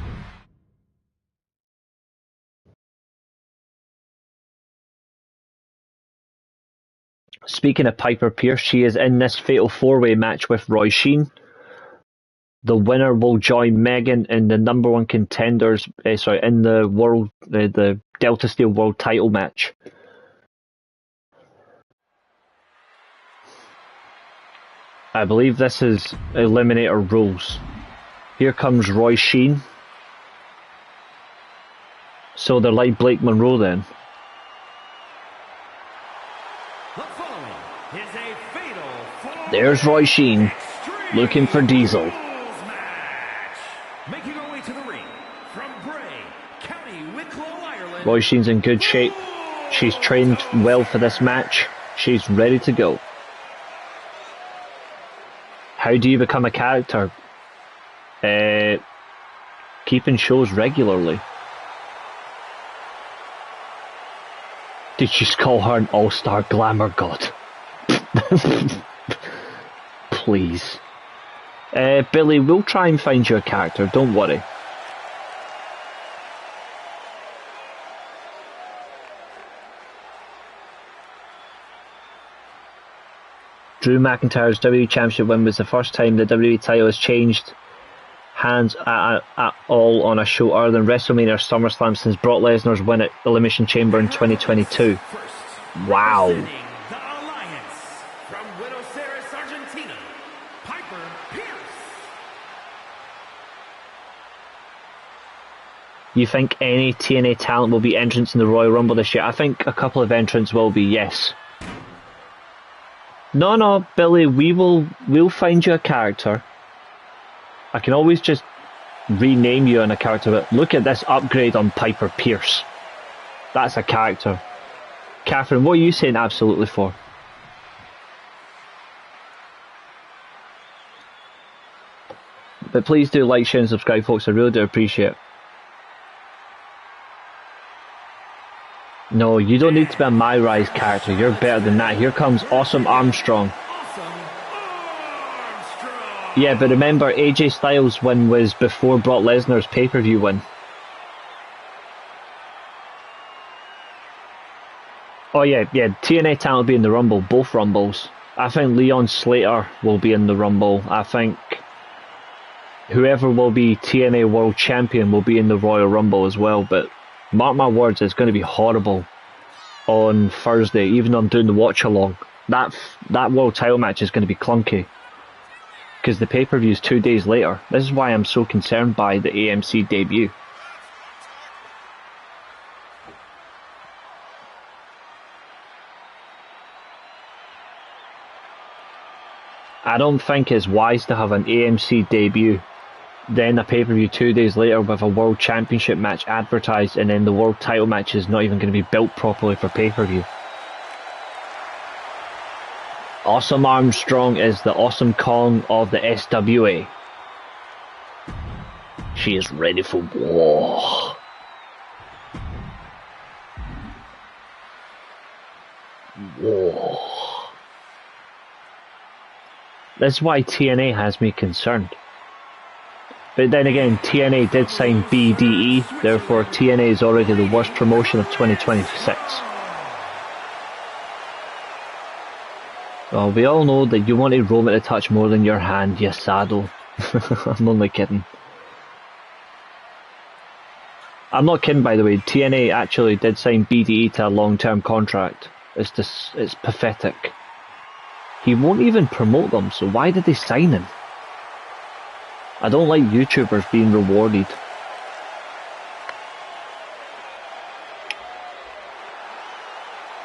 Speaking of Piper Pierce, she is in this fatal four-way match with Roy Sheen. The winner will join Megan in the number one contenders, in the world, the Delta Steel World Title match. I believe this is Eliminator rules. Here comes Roy Sheen. So they're like Blake Monroe then. There's Roy Sheen, looking for Diesel. Making her way to the ring from Bray, County Wicklow, Ireland. Roy Sheen's in good shape. She's trained well for this match. She's ready to go. How do you become a character? Keeping shows regularly. Did you just call her an all-star glamour god? Please. Billy, we'll try and find you a character, don't worry. Drew McIntyre's WWE Championship win was the first time the WWE title has changed hands at all on a show other than WrestleMania or SummerSlam since Brock Lesnar's win at Elimination Chamber in 2022. Wow. You think any TNA talent will be entrants in the Royal Rumble this year? I think a couple of entrants will be, yes. No, Billy, we'll find you a character. I can always just rename you on a character, but look at this upgrade on Piper Pierce. That's a character. Catherine, what are you saying absolutely for? But please do like, share and subscribe, folks. I really do appreciate it. No, you don't need to be a My Rise character. You're better than that. Here comes Awesome Armstrong. Yeah, but remember, AJ Styles' win was before Brock Lesnar's pay-per-view win. Oh yeah, TNA talent will be in the Rumble, both Rumbles. I think Leon Slater will be in the Rumble. I think whoever will be TNA World Champion will be in the Royal Rumble as well, but mark my words, it's going to be horrible on Thursday, even though I'm doing the watch-along. That World title match is going to be clunky, because the pay-per-view is 2 days later. This is why I'm so concerned by the AMC debut. I don't think it's wise to have an AMC debut, then a pay-per-view 2 days later with a World Championship match advertised, and then the World title match is not even going to be built properly for pay-per-view. Awesome Armstrong is the Awesome Kong of the SWA. She is ready for war. War. That's why TNA has me concerned. But then again, TNA did sign BDE, therefore TNA is already the worst promotion of 2026. Well, we all know that you wanted Roman to touch more than your hand, you saddle. I'm only kidding. I'm not kidding, by the way. TNA actually did sign BDE to a long-term contract. It's pathetic. He won't even promote them, so why did they sign him? I don't like YouTubers being rewarded.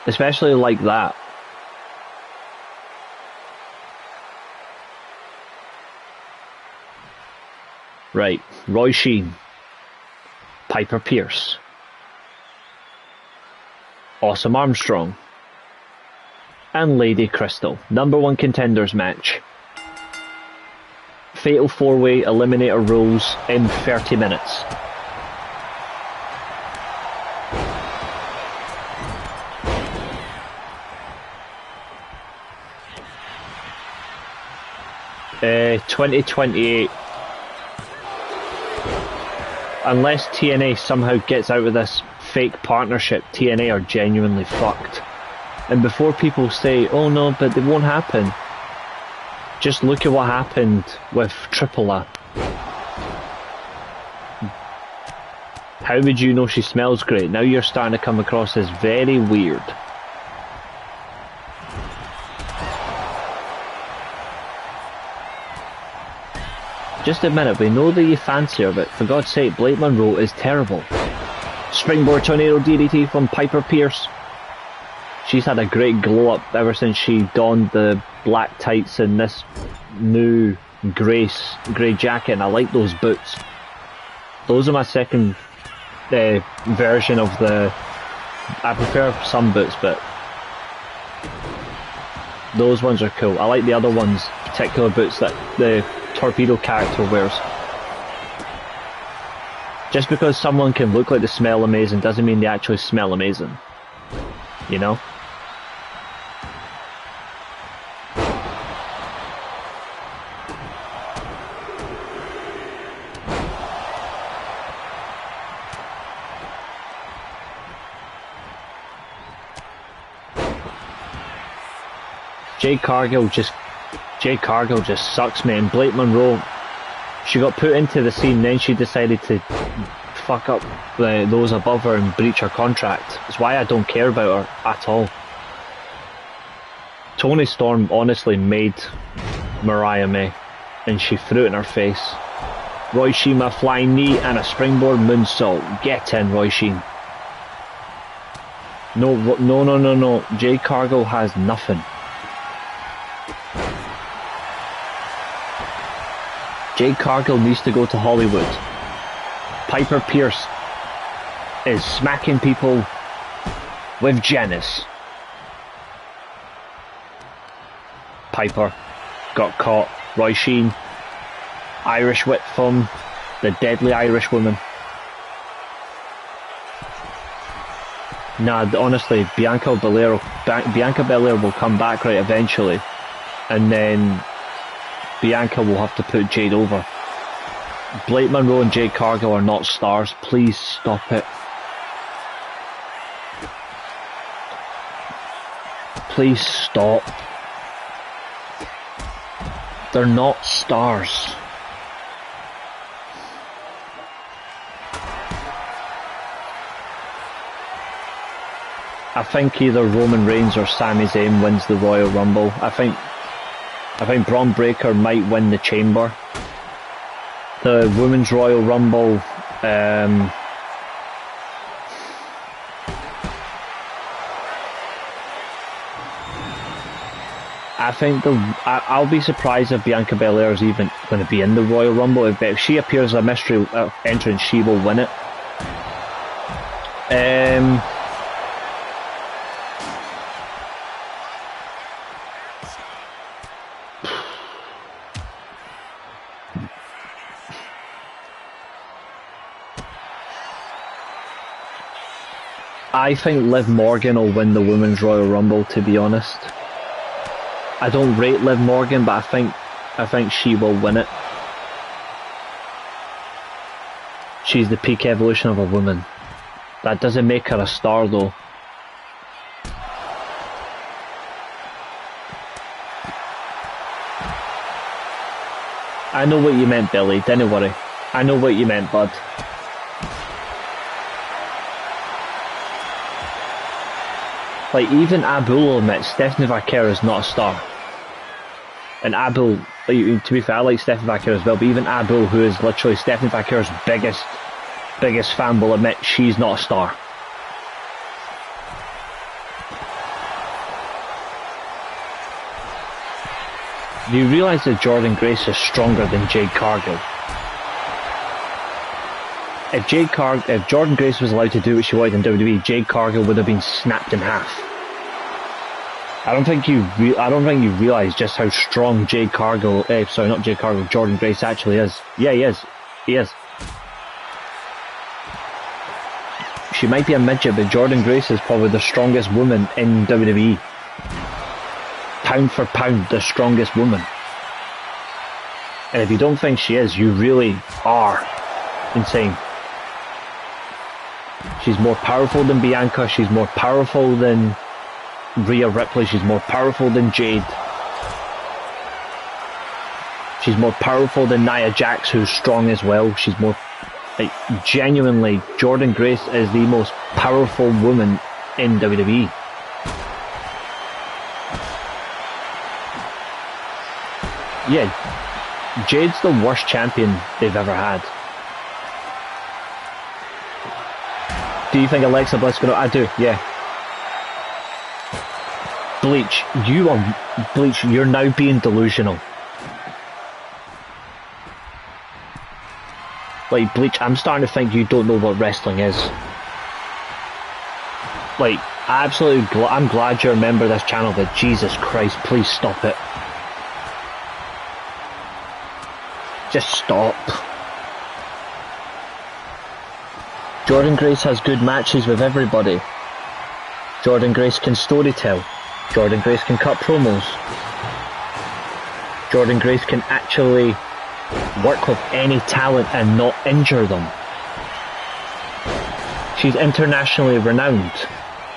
Especially like that. Right, Roy Sheen, Piper Pierce, Awesome Armstrong, and Lady Crystal. Number one contenders match. Fatal 4-way eliminator rules in 30 minutes. Uh, 2028. Unless TNA somehow gets out of this fake partnership, TNA are genuinely fucked. And before people say, oh no, but it won't happen, just look at what happened with AAA. How would you know she smells great? Now you're starting to come across as very weird. Just admit it, we know that you fancy her, but for God's sake, Blake Monroe is terrible. Springboard Tornado DDT from Piper Pierce. She's had a great glow up ever since she donned the black tights and this new grey jacket, and I like those boots. Those are my second version of the... I prefer some boots, but those ones are cool. I like the other ones, particular boots that the Torpedo character wears. Just because someone can look like they smell amazing doesn't mean they actually smell amazing. You know? Jade Cargill just sucks, man. Blake Monroe, she got put into the scene, then she decided to fuck up those above her and breach her contract. That's why I don't care about her at all. Toni Storm honestly made Mariah May, and she threw it in her face. Roy Shima flying knee and a springboard moonsault. Get in, Roy Sheen. No. Jade Cargill has nothing. Jade Cargill needs to go to Hollywood. Piper Pierce is smacking people with Janice. Piper got caught. Roy Sheen, Irish whip from the deadly Irish woman. Nah, honestly, Bianca Belair will come back right eventually, and then Bianca will have to put Jade over. Blake Monroe and Jade Cargill are not stars. Please stop it. Please stop. They're not stars. I think either Roman Reigns or Sami Zayn wins the Royal Rumble. I think Braun Breaker might win the Chamber. The Women's Royal Rumble, I think I'll be surprised if Bianca Belair is even going to be in the Royal Rumble. If she appears as a mystery entrant, she will win it. I think Liv Morgan will win the Women's Royal Rumble, to be honest. I don't rate Liv Morgan, but I think she will win it. She's the peak evolution of a woman. That doesn't make her a star, though. I know what you meant, Billy. Don't worry. I know what you meant, bud. Like, even Abul will admit Stephanie Vaquera is not a star. And Abul, like, to be fair, I like Stephanie Vaquera as well, but even Abul, who is literally Stephanie Vaquera's biggest fan, will admit she's not a star. Do you realise that Jordynne Grace is stronger than Jade Cargill? If Jordynne Grace was allowed to do what she wanted in WWE, Jade Cargill would have been snapped in half. I don't think you realize just how strong Jade Cargill, sorry, not Jade Cargill, Jordan Grace actually is. Yeah, he is. He is. She might be a midget, but Jordan Grace is probably the strongest woman in WWE. Pound for pound, the strongest woman. And if you don't think she is, you really are insane. She's more powerful than Bianca, she's more powerful than Rhea Ripley, she's more powerful than Jade. She's more powerful than Nia Jax, who's strong as well. She's more, like, genuinely, Jordan Grace is the most powerful woman in WWE. Yeah, Jade's the worst champion they've ever had. Do you think Alexa Bliss gonna? I do, yeah. Bleach, you're now being delusional. Like, Bleach, I'm starting to think you don't know what wrestling is. Like, absolutely, I'm glad you remember this channel, but Jesus Christ, please stop it. Just stop. Jordan Grace has good matches with everybody. Jordan Grace can storytell. Jordan Grace can cut promos. Jordan Grace can actually work with any talent and not injure them. She's internationally renowned.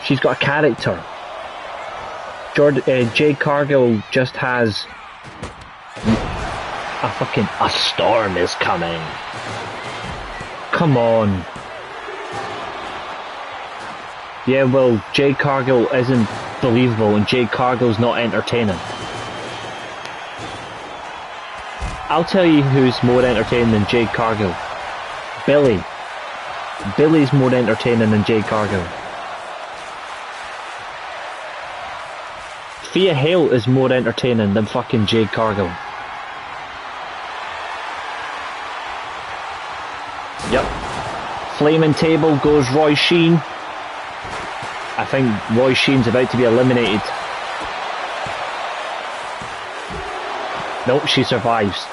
She's got a character. Jade Cargill just has a storm is coming. Come on. Yeah, well, Jade Cargill isn't believable and Jade Cargill's not entertaining. I'll tell you who's more entertaining than Jade Cargill. Billy. Billy's more entertaining than Jade Cargill. Thea Hale is more entertaining than fucking Jade Cargill. Yep. Flaming table goes Roy Sheen. I think Roy Sheen's about to be eliminated. Nope, she survives.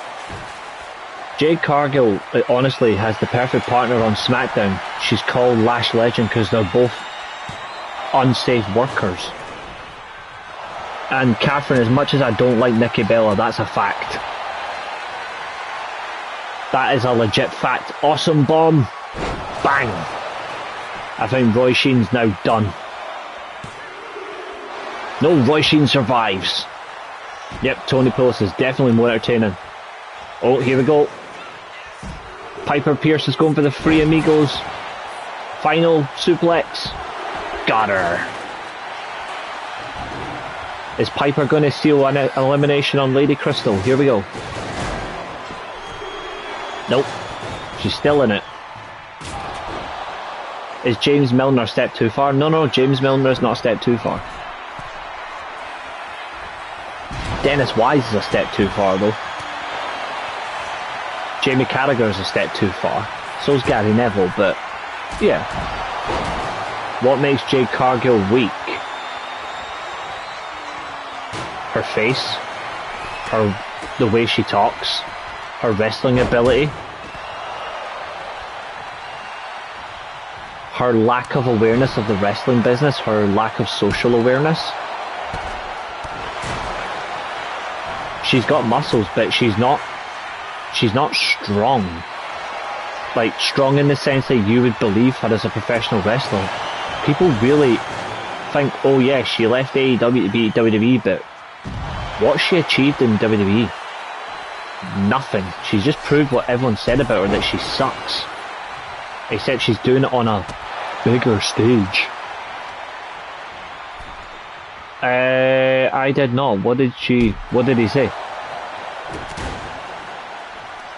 Jade Cargill, honestly, has the perfect partner on SmackDown. She's called Lash Legend because they're both unsafe workers. And Catherine, as much as I don't like Nikki Bella, that's a fact. That is a legit fact. Awesome bomb. Bang. I think Roy Sheen's now done. No, Roy Sheen survives. Yep, Tony Pulis is definitely more entertaining. Oh, here we go. Piper Pierce is going for the Three Amigos. Final suplex. Got her. Is Piper going to steal an elimination on Lady Crystal? Here we go. Nope. She's still in it. Is James Milner a step too far? No, James Milner is not a step too far. Dennis Wise is a step too far though. Jamie Carragher is a step too far. So is Gary Neville, but yeah. What makes Jade Cargill weak? Her face, the way she talks, her wrestling ability, her lack of awareness of the wrestling business, her lack of social awareness. She's got muscles, but she's not strong. Like, strong in the sense that you would believe her as a professional wrestler. People really think, oh yeah, she left AEW to be WWE, but what's she achieved in WWE? Nothing. She's just proved what everyone said about her, that she sucks. Except she's doing it on a bigger stage. I did not. What did he say?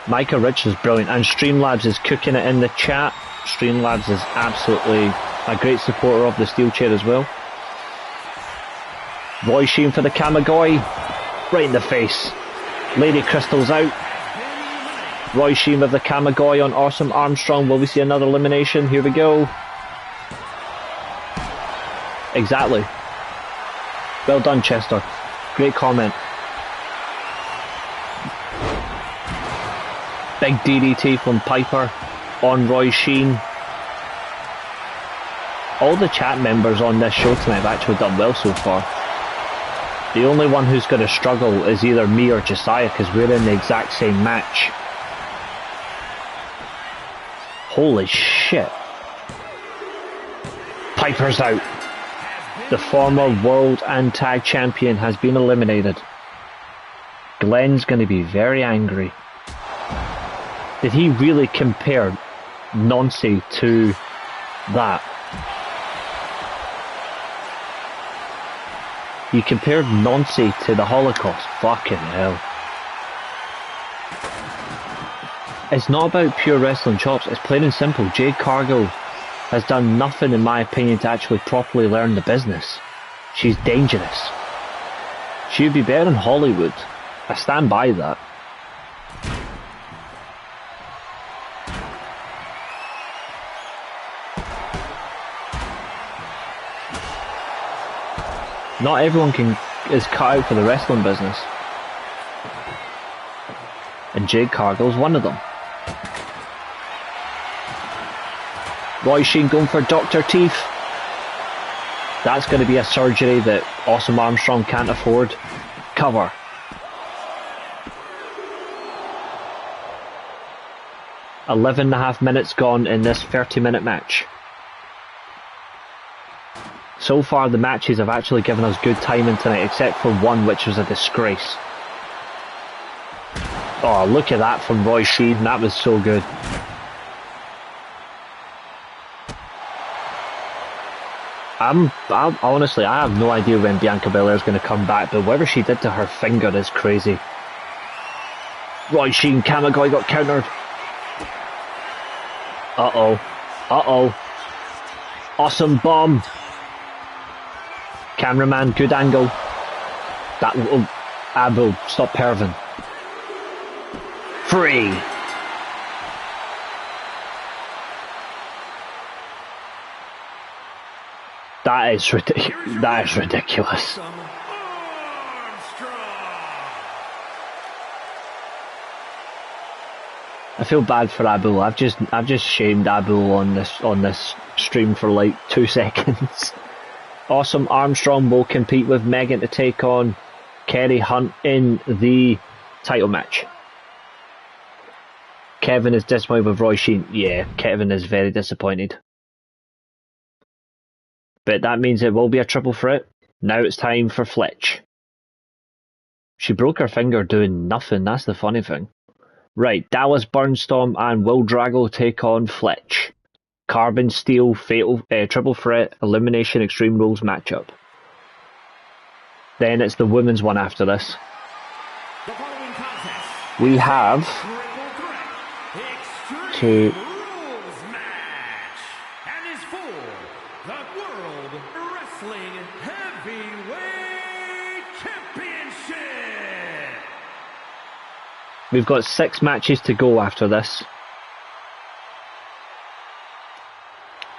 Micah Rich is brilliant, and Streamlabs is cooking it in the chat. Streamlabs is absolutely a great supporter of the Steelchair as well. Roy Sheen for the Kamigoy, right in the face. Lady Crystal's out. Roy Sheen with the Kamigoy on Awesome Armstrong. Will we see another elimination? Here we go. Exactly. Well done, Chester. Great comment. Big DDT from Piper on Roy Sheen. All the chat members on this show tonight have actually done well so far. The only one who's going to struggle is either me or Josiah, because we're in the exact same match. Holy shit. Piper's out. The former world and tag champion has been eliminated. Glenn's going to be very angry. Did he really compare Nancy to that? He compared Nancy to the Holocaust. Fucking hell. It's not about pure wrestling chops, it's plain and simple. Jade Cargill has done nothing, in my opinion, to actually properly learn the business. She's dangerous. She would be better in Hollywood. I stand by that. Not everyone is cut out for the wrestling business. And Jade Cargill's one of them. Roy Sheen going for Dr. Teeth. That's going to be a surgery that Awesome Armstrong can't afford. Cover. .5 minutes gone in this 30-minute match. So far the matches have actually given us good timing tonight, except for one which was a disgrace. Oh, look at that from Roy Sheen, that was so good. Honestly, I have no idea when Bianca Belair is going to come back, but whatever she did to her finger is crazy. Roy Sheen, Kamigoye got countered. Uh-oh. Uh-oh. Awesome bomb. Cameraman, good angle. That Abu, stop perving. Free. That is ridiculous. I feel bad for Abu. I've just shamed Abu on this stream for like 2 seconds. Awesome Armstrong will compete with Megan to take on Kerry Hunt in the title match. Kevin is disappointed with Roy Sheen. Yeah, Kevin is very disappointed. But that means it will be a triple threat. Now it's time for Fletch. She broke her finger doing nothing, that's the funny thing. Right, Dallas Burnstorm and Will Drago take on Fletch. Carbon Steel Fatal Triple Threat Elimination Extreme Rules matchup. Then it's the women's one after this. We have to We've got 6 matches to go after this.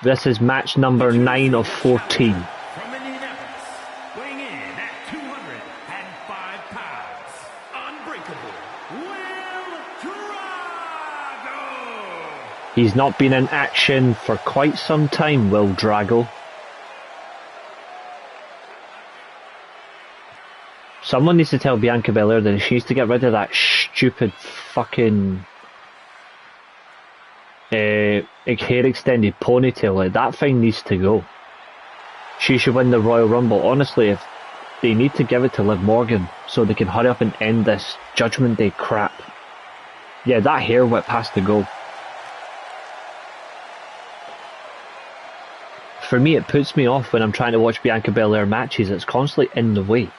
This is match number 9 of 14. From Indianapolis, weighing in at 205 pounds, unbreakable, Will Drago! He's not been in action for quite some time, Will Drago. Someone needs to tell Bianca Belair that she needs to get rid of that stupid fucking hair extended ponytail. Like, that thing needs to go. She should win the Royal Rumble. Honestly, if they need to give it to Liv Morgan so they can hurry up and end this Judgment Day crap. Yeah, that hair whip has to go. For me, it puts me off when I'm trying to watch Bianca Belair matches. It's constantly in the way.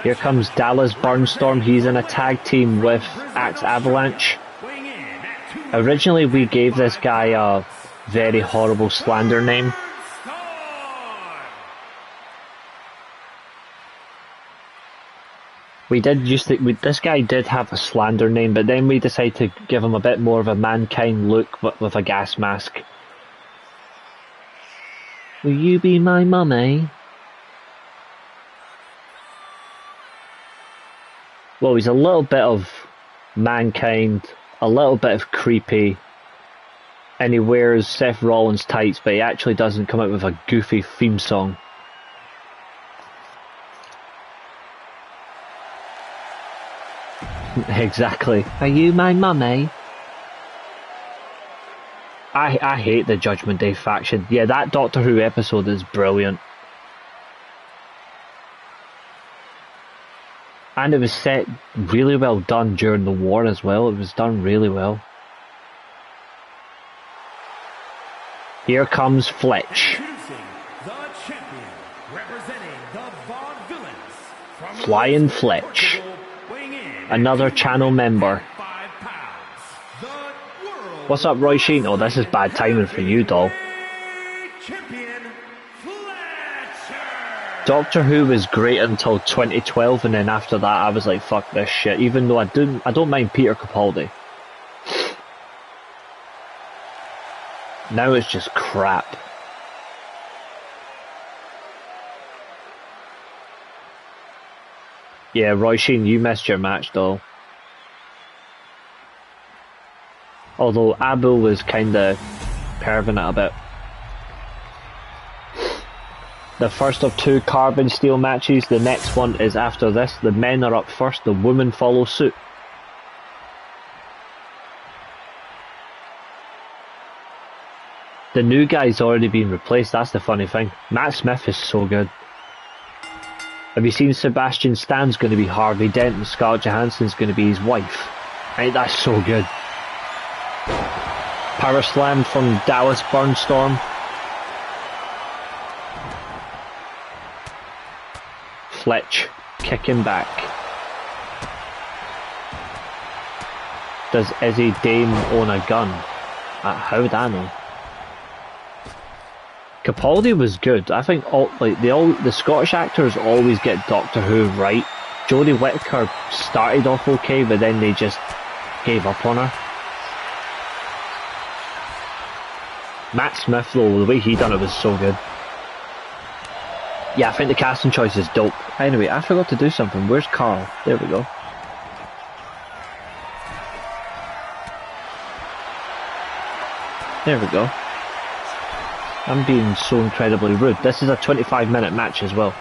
Here comes Dallas Burnstorm. He's in a tag team with Axe Avalanche. Originally, we gave this guy a very horrible slander name. This guy did have a slander name, but then we decided to give him a bit more of a Mankind look, but with a gas mask. Will you be my mummy? Well, he's a little bit of Mankind, a little bit of creepy, and he wears Seth Rollins tights, but he actually doesn't come out with a goofy theme song. Exactly. Are you my mummy? I hate the Judgment Day faction. Yeah, that Doctor Who episode is brilliant. And it was set really well done during the war as well. It was done really well. Here comes Fletch. The champion, representing the Vaudevillains from Flying Fletch. Another channel member. What's up, Roy Sheen? Oh, this is bad timing for you, doll. Doctor Who was great until 2012, and then after that I was like, fuck this shit, even though I don't mind Peter Capaldi. Now it's just crap. Yeah, Roy Sheen, you missed your match, doll. Although Abu was kinda perving it a bit. The first of 2 carbon steel matches, the next one is after this. The men are up first, the women follow suit. The new guy's already been replaced, that's the funny thing. Matt Smith is so good. Have you seen Sebastian Stan's going to be Harvey Dent and Scarlett Johansson's going to be his wife? I think that's so good. Power slam from Dallas Burnstorm. Fletch kicking back. Does Izzy Dame own a gun? How would I know? Capaldi was good. I think the Scottish actors always get Doctor Who right. Jodie Whittaker started off okay, but then they just gave up on her. Matt Smith, though, the way he done it was so good. Yeah, I think the casting choice is dope. Anyway, I forgot to do something. Where's Carl? There we go. There we go. I'm being so incredibly rude. This is a 25-minute match as well.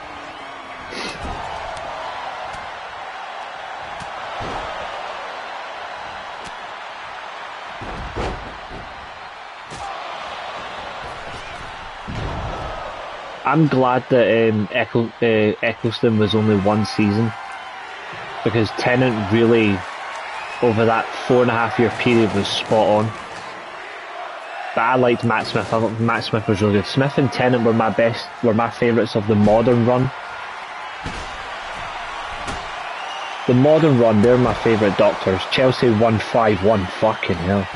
I'm glad that Eccleston was only 1 season, because Tennant really, over that 4.5-year period, was spot on. But I liked Matt Smith. I thought Matt Smith was really good. Smith and Tennant were my favourites of the modern run. The modern run, they're my favourite Doctors. Chelsea 151, fucking hell.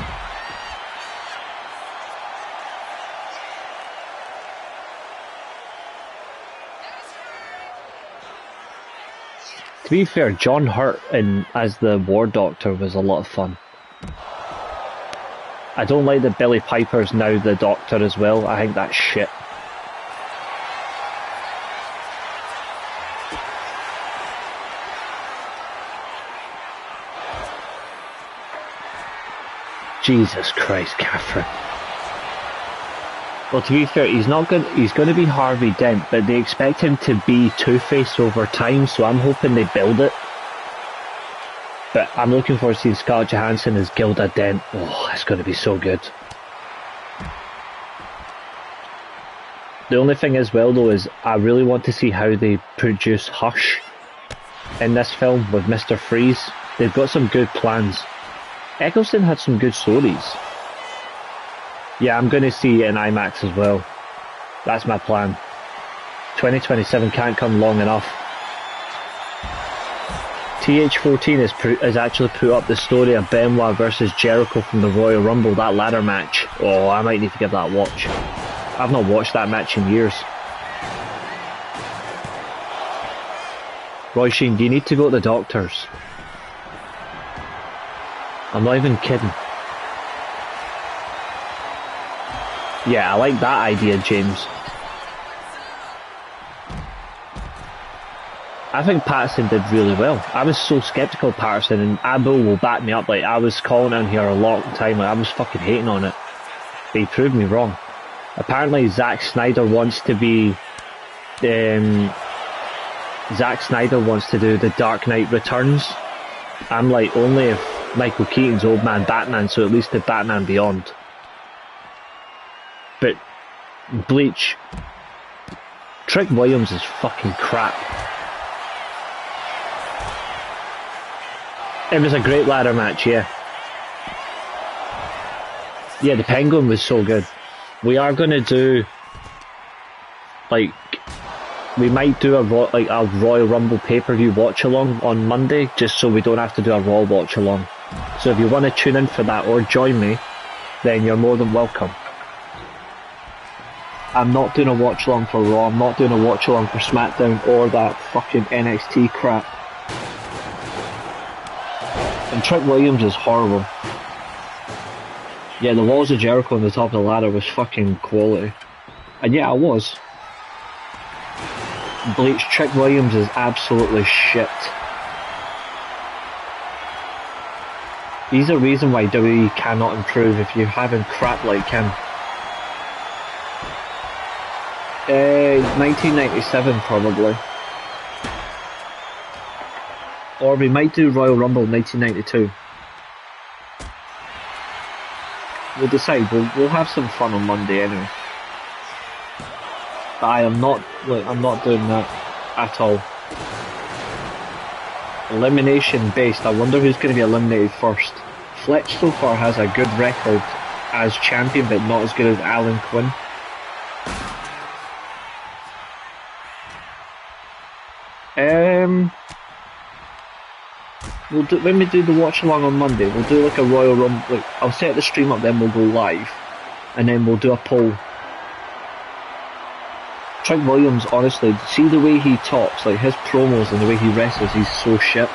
To be fair, John Hurt as the War Doctor was a lot of fun. I don't like that Billy Piper's now the Doctor as well. I think that's shit. Jesus Christ, Catherine. Well, to be fair, he's going to be Harvey Dent, but they expect him to be Two-Face over time, so I'm hoping they build it. But I'm looking forward to seeing Scarlett Johansson as Gilda Dent. Oh, it's going to be so good. The only thing as well, though, is I really want to see how they produce Hush in this film with Mr. Freeze. They've got some good plans. Eccleston had some good stories. Yeah, I'm going to see it in IMAX as well. That's my plan. 2027 can't come long enough. TH14 has actually put up the story of Benoit versus Jericho from the Royal Rumble, that ladder match. Oh, I might need to give that a watch. I've not watched that match in years. Roy Sheen, do you need to go to the doctors? I'm not even kidding. Yeah, I like that idea, James. I think Patterson did really well. I was so sceptical of Patterson, and Abel will back me up. Like, I was calling him here a long time. Like, I was fucking hating on it. But he proved me wrong. Apparently, Zack Snyder wants to be... Zack Snyder wants to do the Dark Knight Returns. I'm like, only if Michael Keaton's Old Man Batman, so at least the Batman Beyond. But Bleach... Trick Williams is fucking crap. It was a great ladder match, yeah. Yeah, the Penguin was so good. We are going to do, like, we might do a Royal Rumble pay-per-view watch-along on Monday, just so we don't have to do a Raw watch-along. So if you want to tune in for that or join me, then you're more than welcome. I'm not doing a watch-along for Raw, I'm not doing a watch-along for SmackDown or that fucking NXT crap. And Trick Williams is horrible. Yeah, the Walls of Jericho on the top of the ladder was fucking quality. And yeah, I was. Bleach, Trick Williams is absolutely shit. He's the reason why WWE cannot improve if you're having crap like him. 1997 probably. Or we might do Royal Rumble 1992. We'll decide. We'll have some fun on Monday anyway. But I'm not doing that at all. Elimination based. I wonder who's going to be eliminated first. Fletch so far has a good record as champion, but not as good as Alan Quinn. When we do the watch along on Monday, we'll do like a Royal Rumble. Like, I'll set the stream up, then we'll go live, and then we'll do a poll. Trick Williams, honestly, see the way he talks, like his promos and the way he wrestles, he's so shit.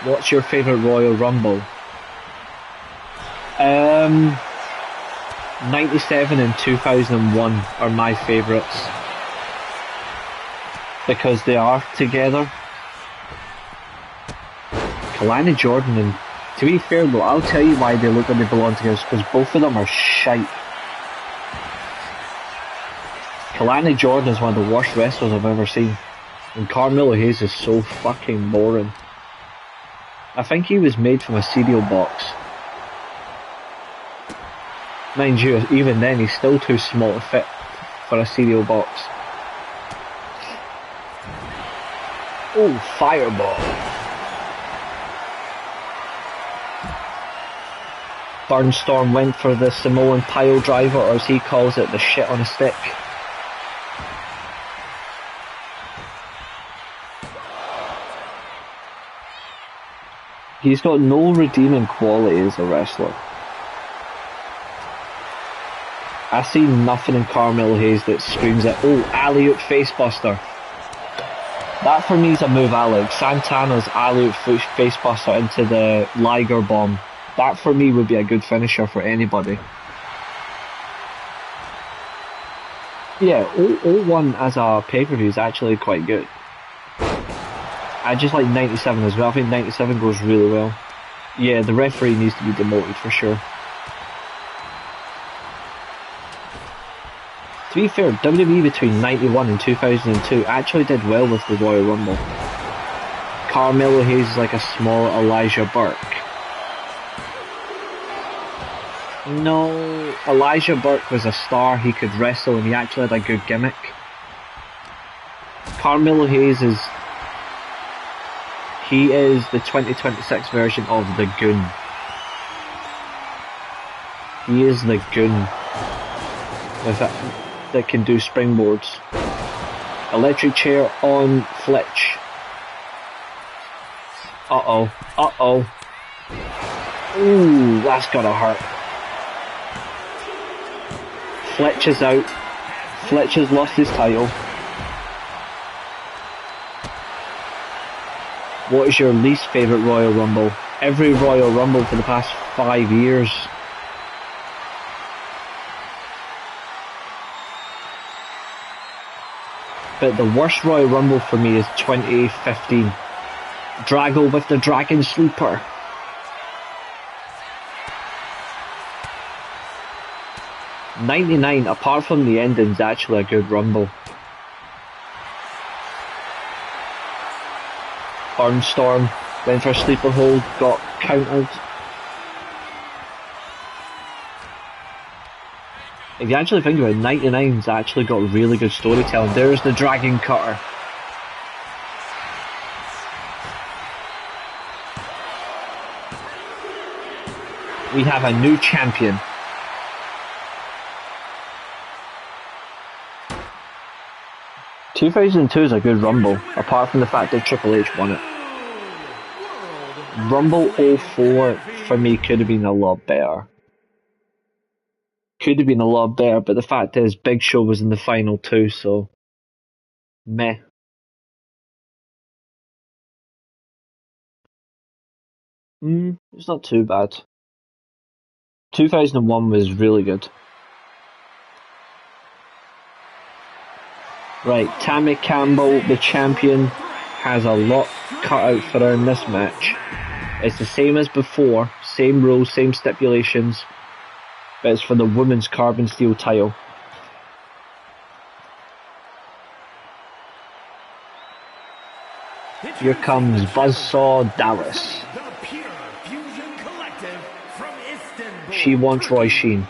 What's your favourite Royal Rumble? 97 and 2001 are my favourites. Because they are together. Kalani Jordan and, to be fair though, I'll tell you why they look like they belong together, because both of them are shite. Kalani Jordan is one of the worst wrestlers I've ever seen, and Carmelo Hayes is so fucking boring. I think he was made from a cereal box. Mind you, even then he's still too small to fit for a cereal box. Oh, fireball. Burnstorm went for the Samoan pile driver, or as he calls it, the shit on a stick. He's got no redeeming quality as a wrestler. I see nothing in Carmelo Hayes that screams at, oh, alley-oop facebuster. That for me is a move I like. Santana's alley-oop facebuster into the Liger bomb. That for me would be a good finisher for anybody. Yeah, 01 as a pay-per-view is actually quite good. I just like 97 as well. I think 97 goes really well. Yeah, the referee needs to be demoted for sure. To be fair, WWE between 91 and 2002 actually did well with the Royal Rumble. Carmelo Hayes is like a small Elijah Burke. No, Elijah Burke was a star, he could wrestle and he actually had a good gimmick. Carmelo Hayes is... he is the 2026 version of the Goon. He is the Goon. With that can do springboards. Electric chair on Fletch. Uh-oh. Uh-oh. Ooh, that's gotta hurt. Fletch is out. Fletch has lost his title. What is your least favourite Royal Rumble? Every Royal Rumble for the past 5 years. But the worst Royal Rumble for me is 2015. Drago with the Dragon Sleeper. '99, apart from the ending, is actually a good Rumble. Burnstorm went for a sleeper hold, got countered. If you actually think about it, 99's actually got really good storytelling. There's the Dragon Cutter. We have a new champion. '2002 is a good Rumble, apart from the fact that Triple H won it. Rumble 04 for me could have been a lot better. Could have been a lot better, but the fact is Big Show was in the final too, so meh. It's not too bad. 2001 was really good. Right, Tammy Campbell, the champion, has a lot cut out for her in this match. It's the same as before, same rules, same stipulations, but it's for the women's carbon steel title. Here comes Buzzsaw Dallas. She wants Roy Sheen.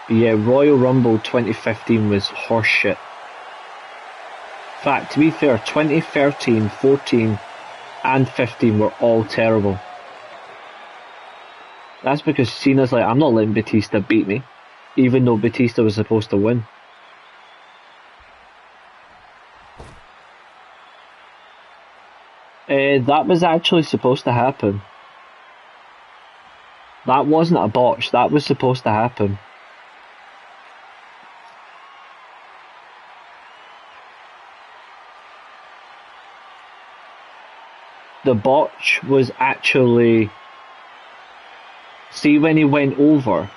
But yeah, Royal Rumble 2015 was horseshit. In fact, to be fair, 2013, 14 and 15 were all terrible. That's because Cena's like, I'm not letting Batista beat me, even though Batista was supposed to win. That was actually supposed to happen. That wasn't a botch, that was supposed to happen. The botch was actually... See, when he went over,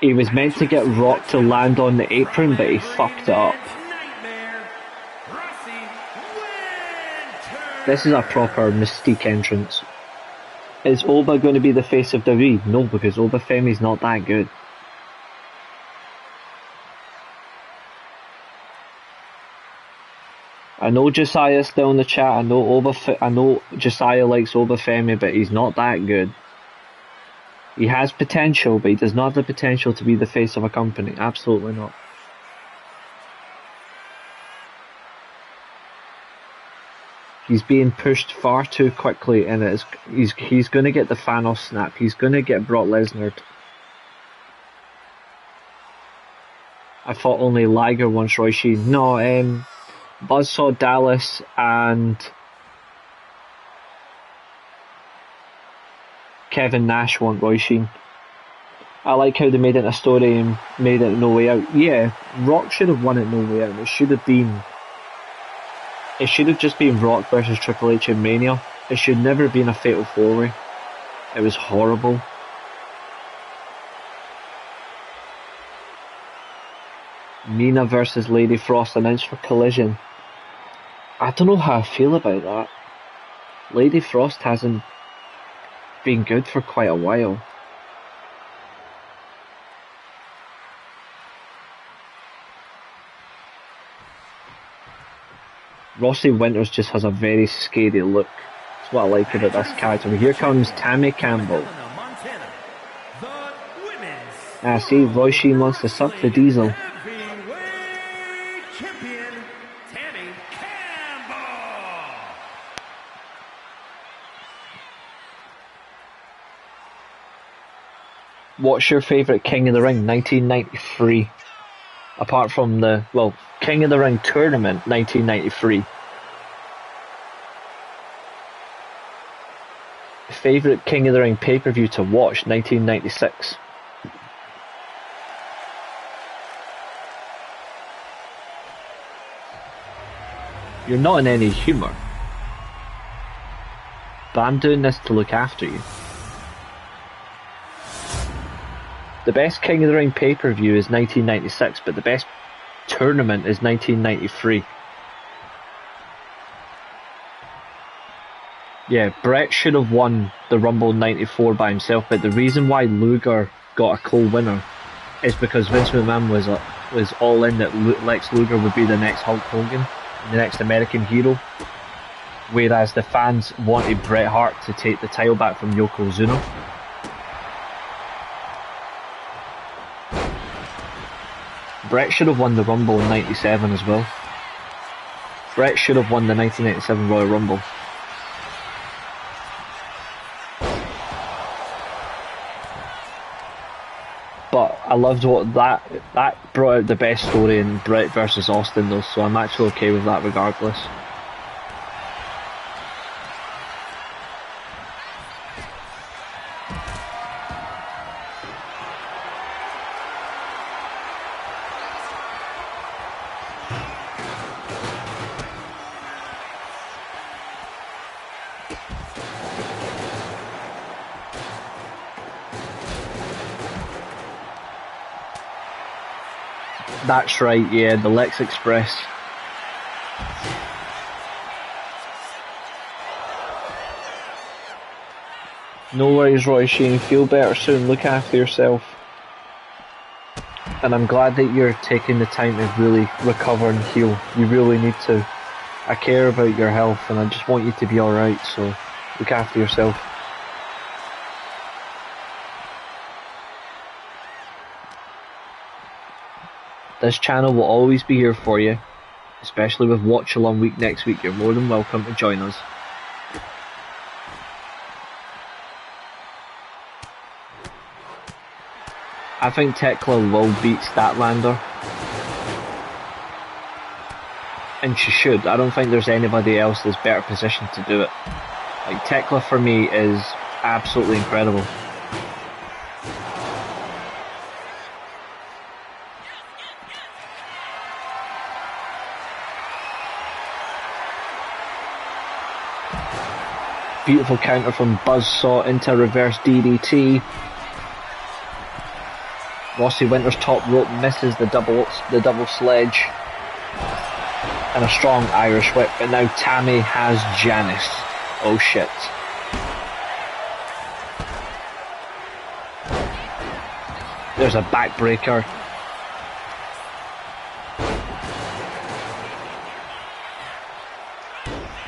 he was meant to get Rock to land on the apron, but he fucked it up. This is a proper Mystique entrance. Is Oba going to be the face of WWE? No, because Oba Femi's not that good. I know Josiah's still in the chat. I know Josiah likes Oba Femi, but he's not that good. He has potential, but he does not have the potential to be the face of a company. Absolutely not. He's being pushed far too quickly, and he's going to get the Thanos snap. He's going to get Brock Lesnar. I thought only Liger wants Roy Sheen. No, Buzzsaw Dallas and Kevin Nash want Roy Sheen. I like how they made it a story and made it No Way Out. Yeah, Rock should have won it No Way Out. It should have just been Rock versus Triple H in Mania. It should never have been a fatal four-way. It was horrible. Nina versus Lady Frost announced for Collision. I don't know how I feel about that. Lady Frost hasn't been good for quite a while. Rossi Winters just has a very scary look. That's what I like about this character. Here comes Tammy Campbell. See, Roy Sheen wants to suck the diesel. What's your favourite King of the Ring? 1993. Apart from the, well, King of the Ring tournament, 1993. Favourite King of the Ring pay-per-view to watch, 1996. You're not in any humour. But I'm doing this to look after you. The best King of the Ring pay-per-view is 1996, but the best tournament is 1993. Yeah, Brett should have won the Rumble in 94 by himself, but the reason why Luger got a co-winner is because Vince McMahon was all in that Lex Luger would be the next Hulk Hogan, the next American hero, whereas the fans wanted Bret Hart to take the title back from Yokozuna. Bret should have won the Rumble in 97 as well. Bret should have won the 1997 Royal Rumble. But I loved what that brought out the best story in Bret versus Austin though, so I'm actually okay with that regardless. That's right, yeah, the Lex Express. No worries, Roy Sheen. Feel better soon. Look after yourself. And I'm glad that you're taking the time to really recover and heal. You really need to. I care about your health and I just want you to be alright, so look after yourself. This channel will always be here for you, especially with Watch Along Week next week. You're more than welcome to join us. I think Tekla will beat Statlander. And she should. I don't think there's anybody else that's better positioned to do it. Like, Tekla for me is absolutely incredible. Beautiful counter from Buzzsaw into reverse DDT. Rossi Winter's top rope misses the double sledge. And a strong Irish whip, but now Tammy has Janice. Oh shit. There's a backbreaker.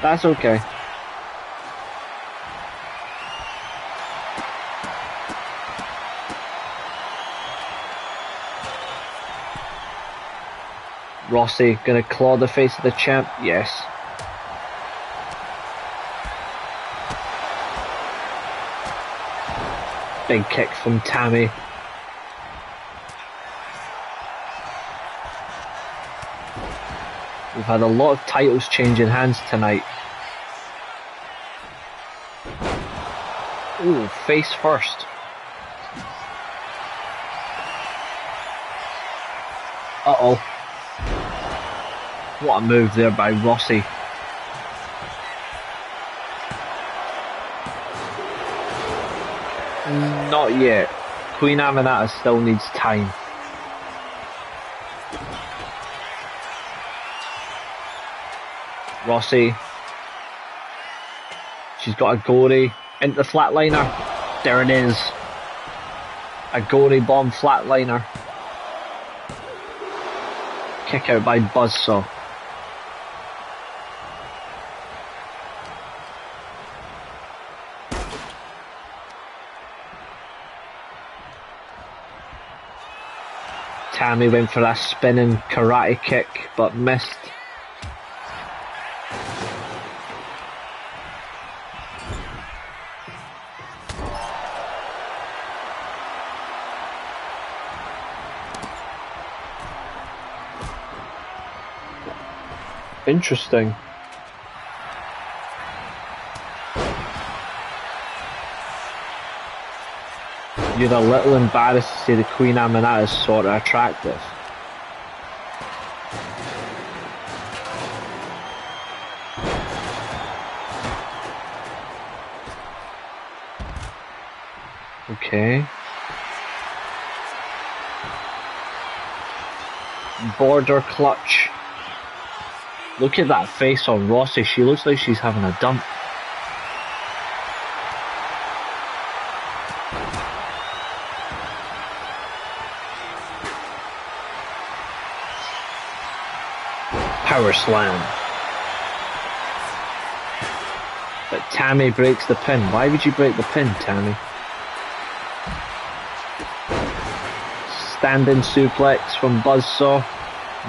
That's okay. Rossi gonna claw the face of the champ? Yes. Big kick from Tammy. We've had a lot of titles changing hands tonight. Ooh, face first. Uh-oh. What a move there by Rossi. Not yet. Queen Aminata still needs time. Rossi. She's got a gory into the flatliner. There it is. A gory bomb flatliner. Kick out by Buzzsaw. Tammy went for a spinning karate kick, but missed. Interesting. You're a little embarrassed to say the Queen Aminata is sort of attractive. Okay. Border clutch. Look at that face on Rossi. She looks like she's having a dump. Power slam. But Tammy breaks the pin. Why would you break the pin, Tammy? Standing suplex from Buzzsaw.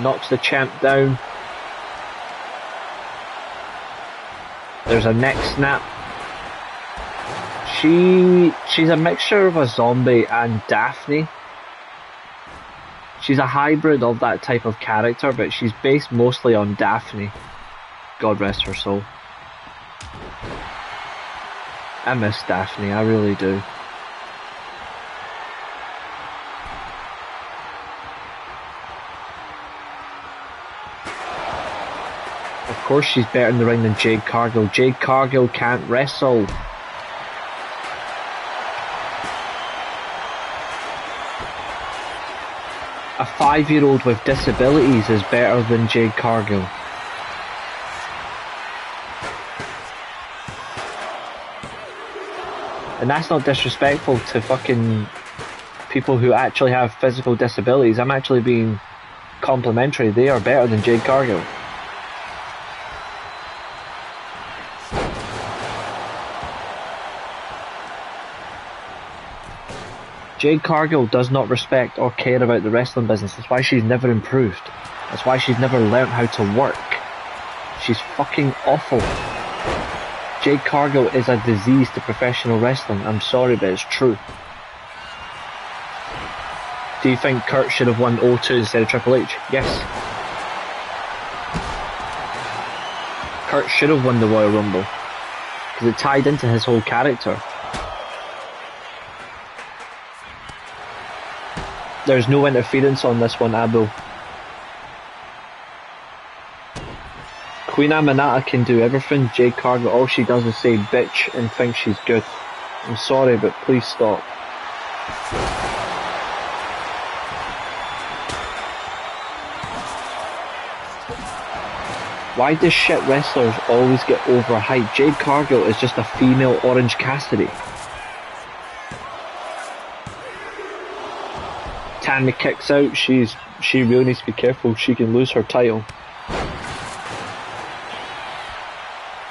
Knocks the champ down. There's a neck snap. She's a mixture of a zombie and Daphne. She's a hybrid of that type of character, but she's based mostly on Daphne. God rest her soul. I miss Daphne, I really do. Of course she's better in the ring than Jade Cargill. Jade Cargill can't wrestle. A 5-year-old with disabilities is better than Jade Cargill. And that's not disrespectful to fucking people who actually have physical disabilities. I'm actually being complimentary. They are better than Jade Cargill. Jade Cargill does not respect or care about the wrestling business. That's why she's never improved. That's why she's never learnt how to work. She's fucking awful. Jade Cargill is a disease to professional wrestling. I'm sorry, but it's true. Do you think Kurt should have won 0-2 instead of Triple H? Yes. Kurt should have won the Royal Rumble, because it tied into his whole character. There's no interference on this one, Abu. Queen Aminata can do everything. Jade Cargill, all she does is say bitch and think she's good. I'm sorry, but please stop. Why do shit wrestlers always get overhyped? Jade Cargill is just a female Orange Cassidy. Tammy kicks out. She really needs to be careful. She can lose her title.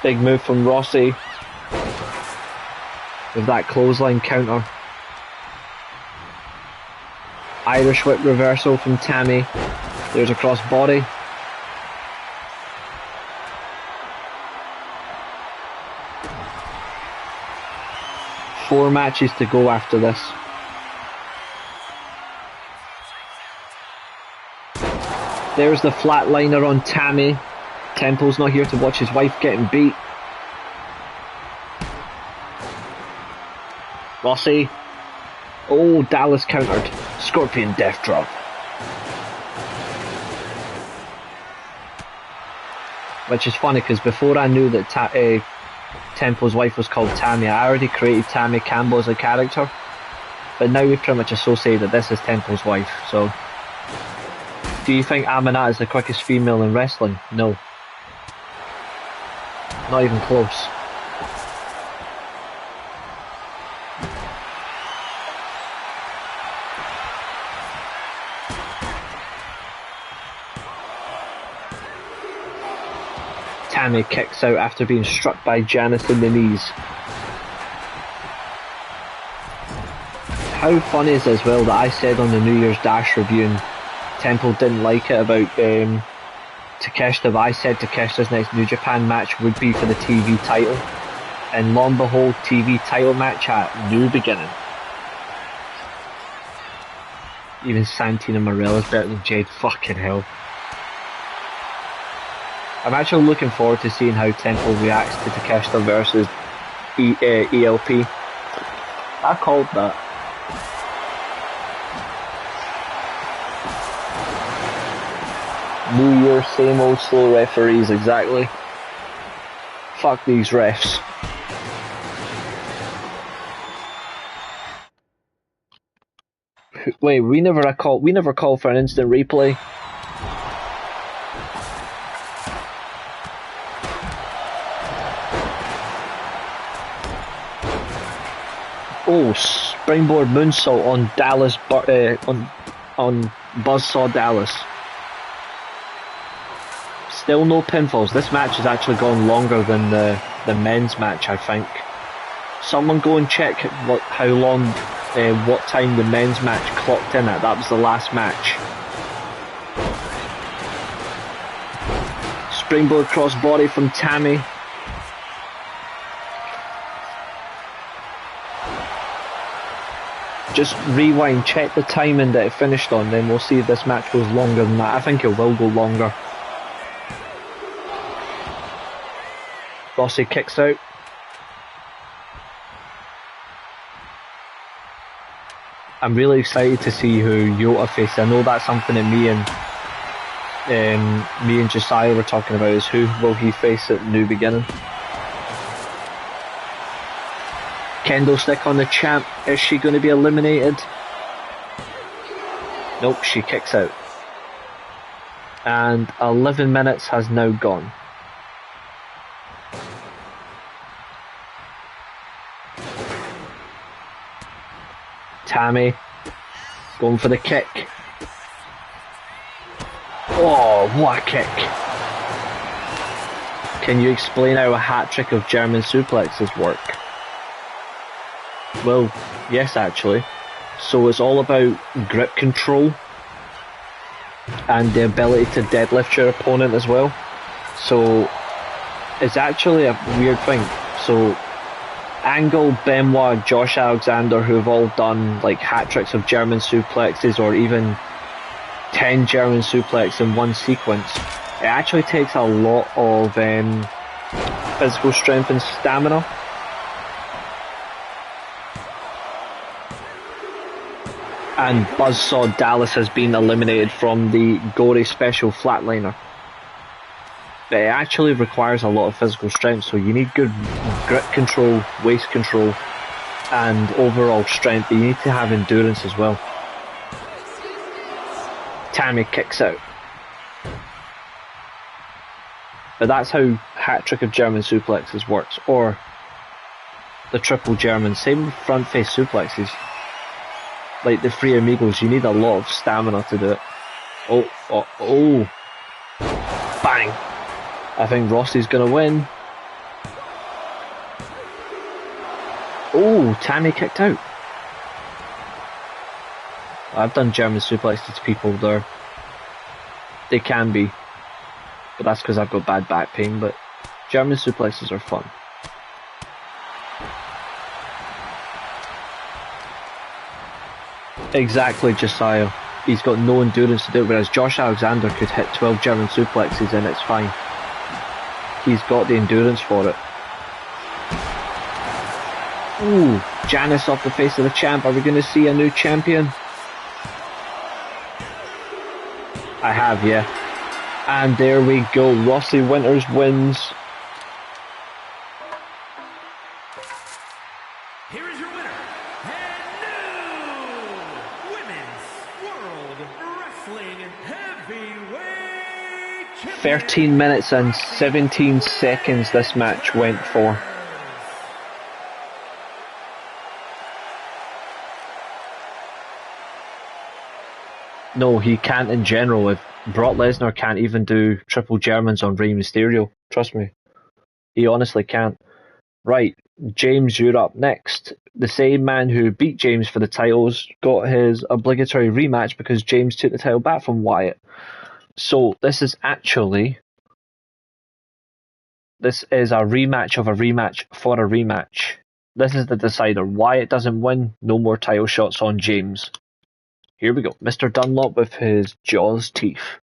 Big move from Rossi with that clothesline counter. Irish whip reversal from Tammy. There's a crossbody. Four matches to go after this. There's the flatliner on Tammy. Temple's not here to watch his wife getting beat. Rossi. Oh, Dallas countered. Scorpion death drop. Which is funny because before I knew that Temple's wife was called Tammy, I already created Tammy Campbell as a character. But now we've pretty much associated that this is Temple's wife, so... Do you think Aminata is the quickest female in wrestling? No. Not even close. Tammy kicks out after being struck by Janice in the knees. How funny is this, well, that I said on the New Year's Dash review and Temple didn't like it about Takeshita, but I said Takeshita's next New Japan match would be for the TV title. And lo and behold, TV title match at New Beginning. Even Santina Morella's better than Jade. Fucking hell. I'm actually looking forward to seeing how Temple reacts to Takeshita versus ELP. I called that. New Year, same old slow referees, exactly. Fuck these refs. Wait, we never called for an instant replay. Oh, springboard moonsault on Dallas, on Buzzsaw Dallas. Still no pinfalls. This match has actually gone longer than the men's match, I think. Someone go and check what time the men's match clocked in at. That was the last match. Springboard crossbody from Tammy. Just rewind, check the timing that it finished on, then we'll see if this match goes longer than that. I think it will go longer. Rossi kicks out. I'm really excited to see who Yota faces. I know that's something that me and Josiah were talking about, is who will he face at New Beginning. Kendo stick on the champ. Is she going to be eliminated? Nope, she kicks out. And 11 minutes has now gone. Tammy going for the kick. Oh, what a kick. Can you explain how a hat trick of German suplexes work? Well, yes actually. So it's all about grip control and the ability to deadlift your opponent as well. So it's actually a weird thing. So Angle, Benoit, Josh Alexander, who've all done like hat tricks of German suplexes or even 10 German suplex in one sequence, it actually takes a lot of physical strength and stamina. And Buzzsaw Dallas has been eliminated from the Gory Special Flatliner. But it actually requires a lot of physical strength, so you need good grip control, waist control, and overall strength, but you need to have endurance as well. Tammy kicks out. But that's how hat trick of German suplexes works, or the triple German, same with front face suplexes. Like the Three Amigos, you need a lot of stamina to do it. Oh. Bang! I think Rossi's gonna win. Oh, Tammy kicked out. I've done German suplexes to people there. They can be. But that's because I've got bad back pain, but German suplexes are fun. Exactly, Josiah. He's got no endurance to do it, whereas Josh Alexander could hit 12 German suplexes and it's fine. He's got the endurance for it. Ooh, Janice off the face of the champ. Are we going to see a new champion? I have, yeah. And there we go. Rossi Winters wins. Here is your winner, and new Women's World Wrestling Heavyweight Champion. 13 minutes and 17 seconds this match went for. No, he can't in general. If Brock Lesnar can't even do triple Germans on Rey Mysterio. Trust me. He honestly can't. Right, James, you're up next. The same man who beat James for the titles got his obligatory rematch because James took the title back from Wyatt. So this is a rematch of a rematch for a rematch. This is the decider. Wyatt doesn't win, no more title shots on James. Here we go. Mr. Dunlop with his Jaws teeth.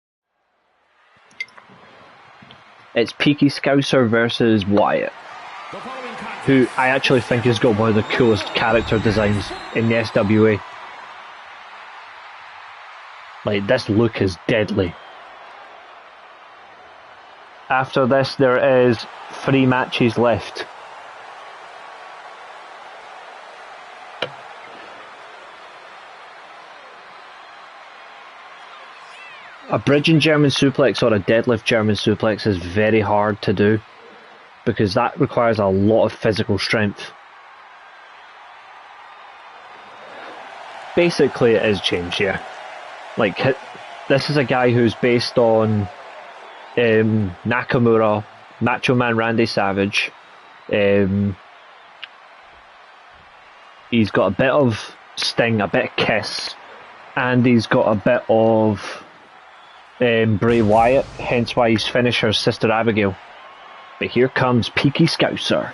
It's Peaky Scouser versus Wyatt, who I actually think has got one of the coolest character designs in the SWA. Like, this look is deadly. After this, there is 3 matches left. A bridging German suplex or a deadlift German suplex is very hard to do because that requires a lot of physical strength. Basically, it is James, yeah. Like, this is a guy who's based on Nakamura, Macho Man Randy Savage. He's got a bit of Sting, a bit of Kiss, and he's got a bit of Bray Wyatt, hence why his finisher's Sister Abigail. But here comes Peaky Scouser.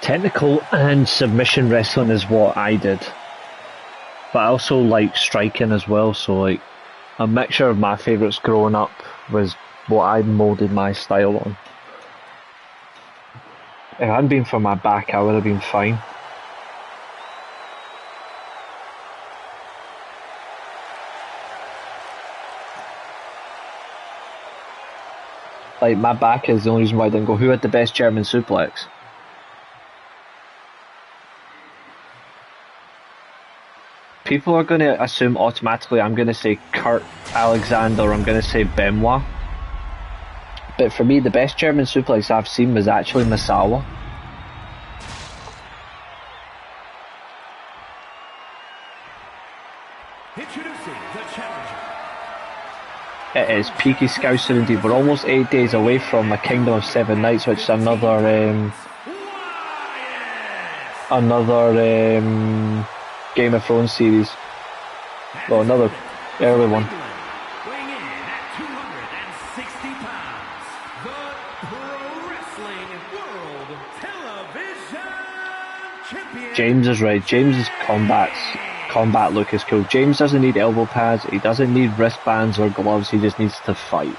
Technical and submission wrestling is what I did, but I also like striking as well, so like a mixture of my favourites growing up was what I moulded my style on. If it hadn't been for my back, I would have been fine. Like, my back is the only reason why I didn't go, who had the best German suplex? People are going to assume automatically I'm going to say Kurt Alexander or I'm going to say Benoit. But for me, the best German suplex I've seen was actually Misawa. Introducing the challenger. It is Peaky Scouser indeed. We're almost 8 days away from A Kingdom of 7 Nights, which is another Game of Thrones series. Well, another early one. Weighing in at 260 pounds, the Pro Wrestling World Television Champion. James is right. James's combat look is cool. James doesn't need elbow pads, he doesn't need wristbands or gloves, he just needs to fight.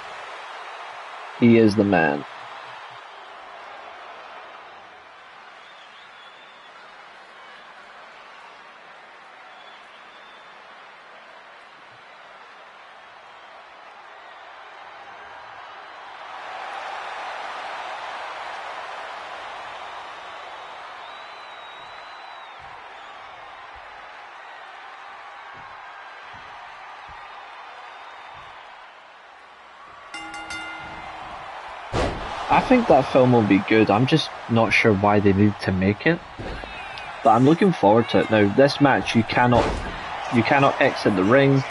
He is the man. I think that film will be good. I'm just not sure why they need to make it, but I'm looking forward to it. Now, this match you cannot exit the ring.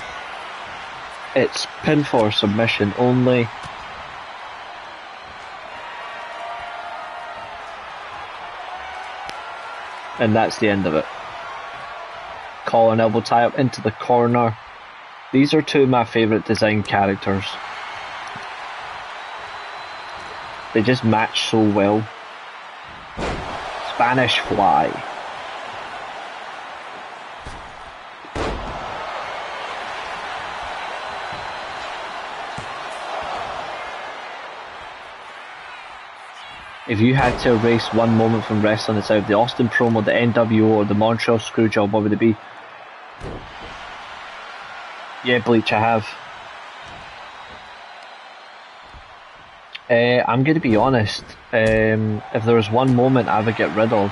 It's pinfall or submission only. And that's the end of it. Collar and elbow tie up into the corner. These are two of my favourite design characters. They just match so well. Spanish Fly. If you had to erase one moment from wrestling, it's either the Austin promo, the NWO, or the Montreal Screwjob, what would it be? Yeah, Bleach, I have. I'm going to be honest. If there was one moment I would get rid of,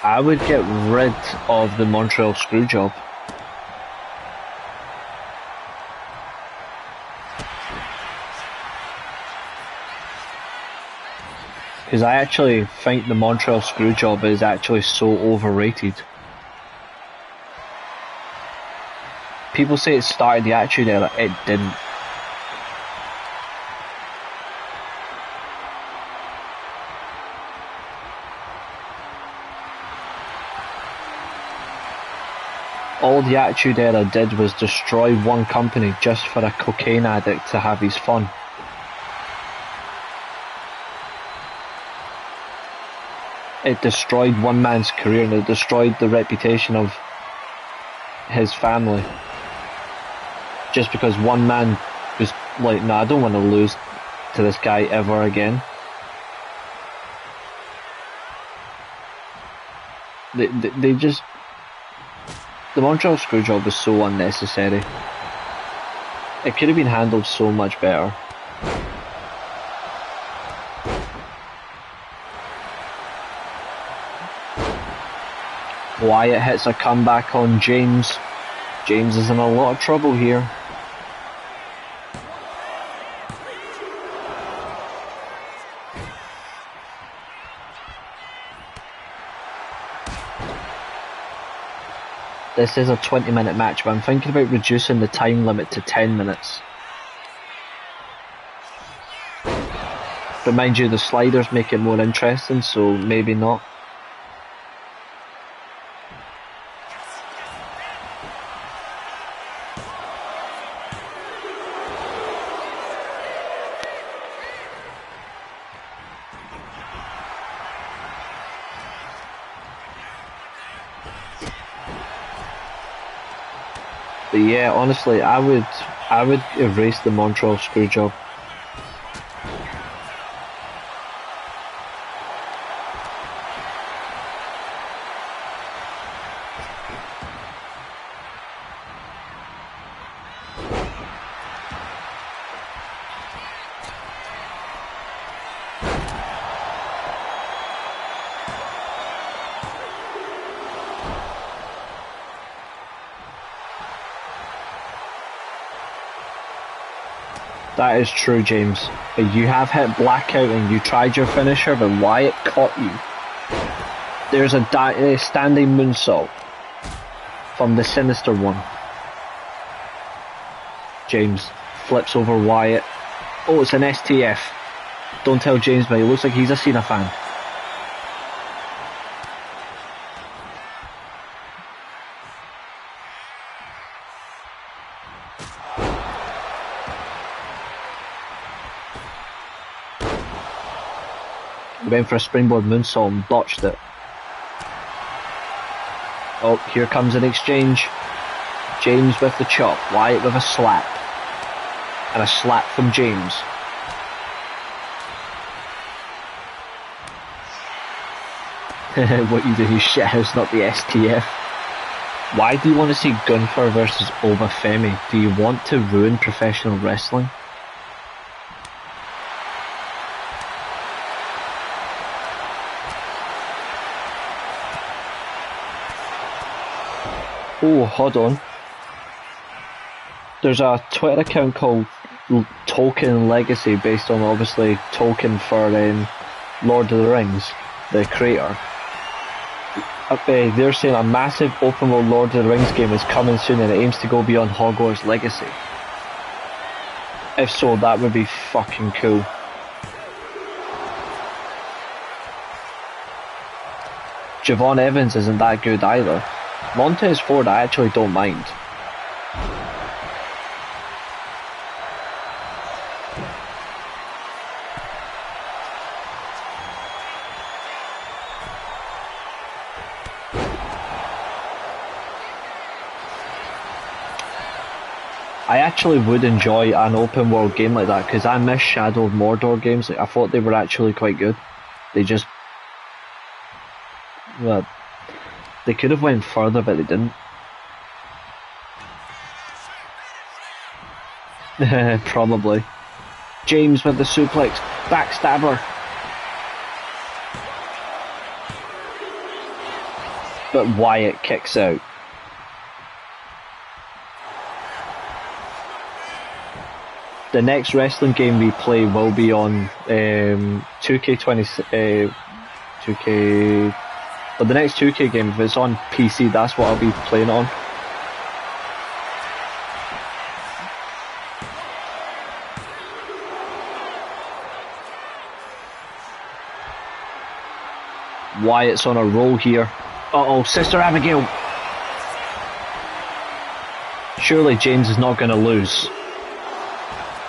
I would get rid of the Montreal Screwjob. Because I actually think the Montreal Screwjob is actually so overrated. People say it started the Attitude Era, it didn't. All the Attitude Era did was destroy one company just for a cocaine addict to have his fun. It destroyed one man's career and it destroyed the reputation of his family. Just because one man was like, nah, I don't want to lose to this guy ever again. They just... The Montreal Screwjob was so unnecessary. It could have been handled so much better. Wyatt hits a comeback on James. James is in a lot of trouble here. This is a 20-minute match, but I'm thinking about reducing the time limit to 10 minutes. But mind you, the sliders make it more interesting, so maybe not. But yeah, honestly, I would erase the Montreal Screwjob. That is true, James. You have hit blackout and you tried your finisher, but Wyatt caught you. There's a standing moonsault from the Sinister One. James flips over Wyatt. Oh, it's an STF. Don't tell James, but he looks like he's a Cena fan. He went for a springboard moonsault and botched it. Oh, here comes an exchange. James with the chop, Wyatt with a slap. And a slap from James. What you do is shithouse, not the STF. Why do you want to see Gunther versus Obafemi? Do you want to ruin professional wrestling? Oh, hold on. There's a Twitter account called Tolkien Legacy, based on obviously Tolkien for Lord of the Rings, the creator. They're saying a massive open world Lord of the Rings game is coming soon and it aims to go beyond Hogwarts Legacy. If so, that would be fucking cool. Javon Evans isn't that good either. Montez Ford I actually don't mind. I actually would enjoy an open world game like that because I miss Shadow of Mordor games. I thought they were actually quite good. They just... well, they could have went further, but they didn't. Probably. James with the suplex, backstabber. But Wyatt kicks out. The next wrestling game we play will be on 2K20. 2K. But the next 2K game, if it's on PC, that's what I'll be playing on. Wyatt's on a roll here. Uh-oh, Sister Abigail. Surely James is not going to lose.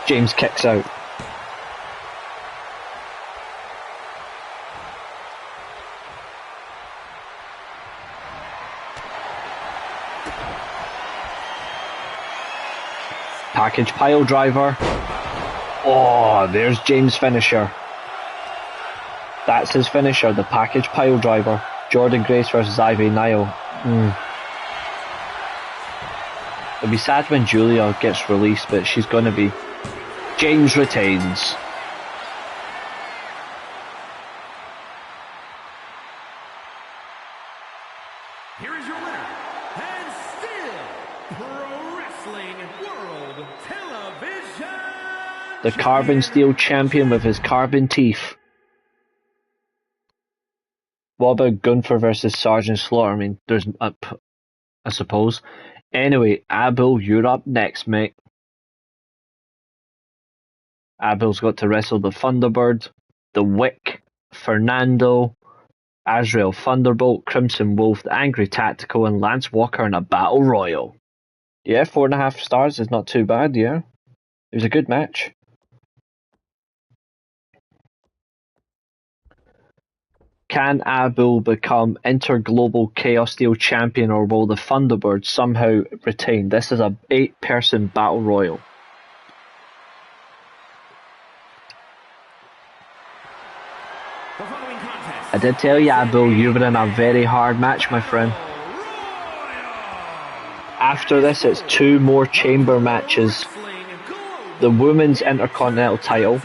James kicks out. Package pile driver. Oh, there's James' finisher. That's his finisher, the package pile driver. Jordan Grace versus Ivy Nile. It'll be sad when Julia gets released, but she's gonna be. James retains. Here is your winner, and still Pro Wrestling World Television. The carbon steel champion with his carbon teeth. What about Gunther versus Sergeant Slaughter? I mean, there's, I suppose. Anyway, Abel, you're up next, mate. Abel's got to wrestle the Thunderbird, the Wick, Fernando, Azrael Thunderbolt, Crimson Wolf, the Angry Tactical, and Lance Walker in a Battle Royal. Yeah, 4.5 stars is not too bad, yeah. It was a good match. Can Abel become Interglobal Chaos Steel Champion, or will the Thunderbird somehow retain? This is a 8-person Battle Royal. I did tell you, Abel, you were in a very hard match, my friend. After this, it's 2 more chamber matches. The Women's Intercontinental title.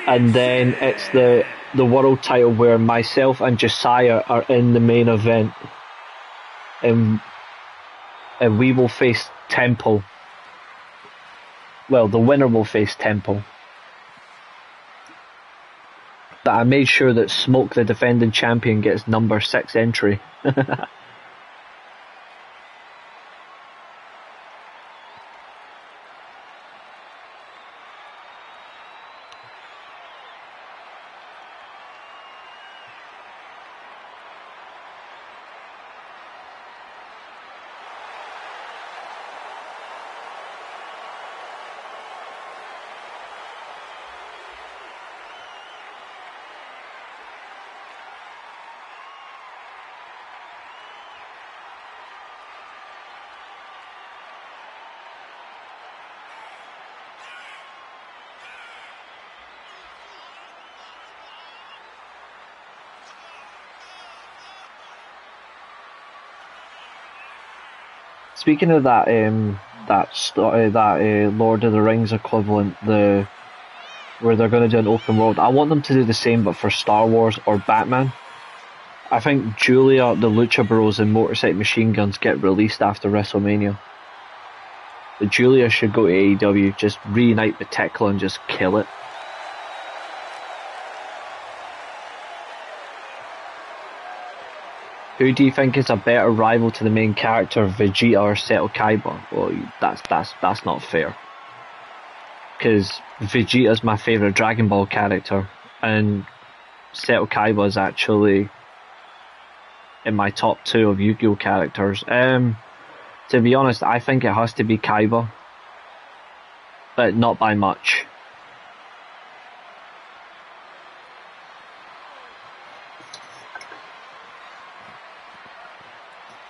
And then it's the world title, where myself and Josiah are in the main event. And we will face Temple. Well, the winner will face Temple. But I made sure that Smoke, the defending champion, gets number 6 entry. Speaking of that, Lord of the Rings equivalent, where they're going to do an open world, I want them to do the same, but for Star Wars or Batman. I think Julia, the Lucha Bros, and Motorcycle Machine Guns get released after WrestleMania. But Julia should go to AEW, just reunite with Tekla and just kill it. Who do you think is a better rival to the main character, Vegeta or Seto Kaiba? Well, that's not fair. Because Vegeta's my favourite Dragon Ball character, and Seto Kaiba is actually in my top 2 of Yu-Gi-Oh characters. To be honest, I think it has to be Kaiba, but not by much.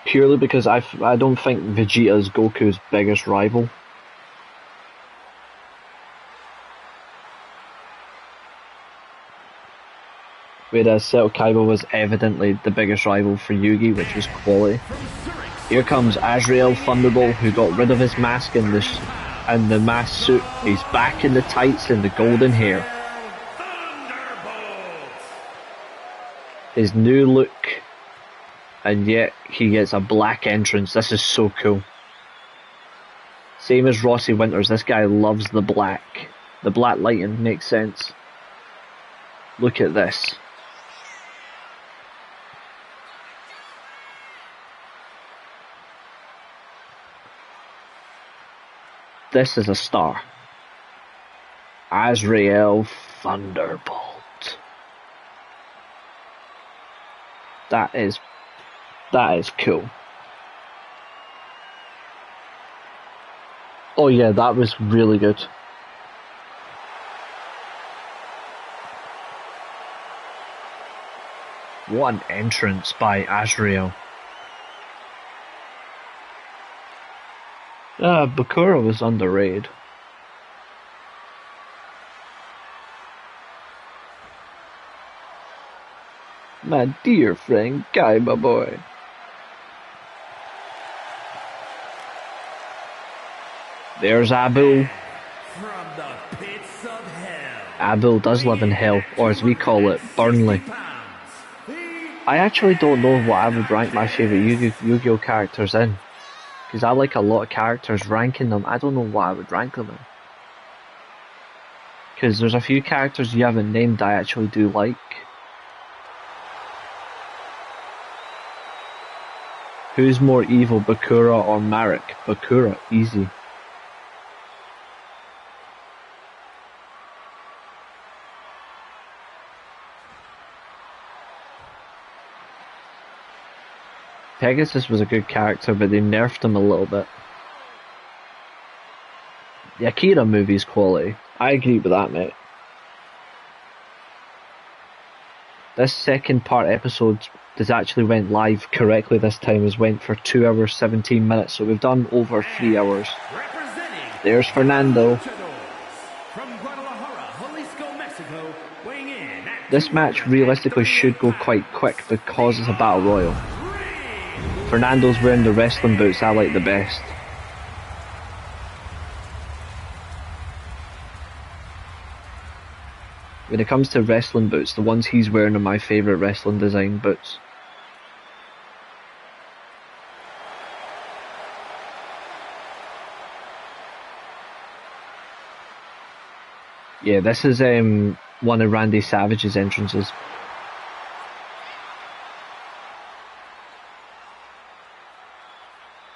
Purely because I don't think Vegeta is Goku's biggest rival. Whereas Seto Kaiba was evidently the biggest rival for Yugi, which was quality. Here comes Azrael Thunderbolt, who got rid of his mask in this and the mask suit. He's back in the tights and the golden hair. His new look, and yet he gets a black entrance. This is so cool. Same as Rossi Winters, this guy loves the black. The black lighting makes sense. Look at this. This is a star. Azrael Thunderbolt. That is cool. Oh yeah, that was really good. What an entrance by Azrael. Bakura was underrated. My dear friend Guy, my boy. There's Abu. From the pits of hell. Abu does live in hell, or as we call it, Burnley. I actually don't know what I would rank my favourite Yu-Gi-Oh characters in. Because I like a lot of characters, ranking them, I don't know what I would rank them in. Because there's a few characters you haven't named I actually do like. Who's more evil, Bakura or Marek? Bakura, easy. Pegasus was a good character, but they nerfed him a little bit. The Akira movie's quality. I agree with that, mate. This second part episode that actually went live correctly this time is went for 2 hours 17 minutes, so we've done over 3 hours. There's Fernando. This match realistically should go quite quick because it's a battle royal. Fernando's wearing the wrestling boots I like the best. When it comes to wrestling boots, the ones he's wearing are my favourite wrestling design boots. Yeah, this is one of Randy Savage's entrances.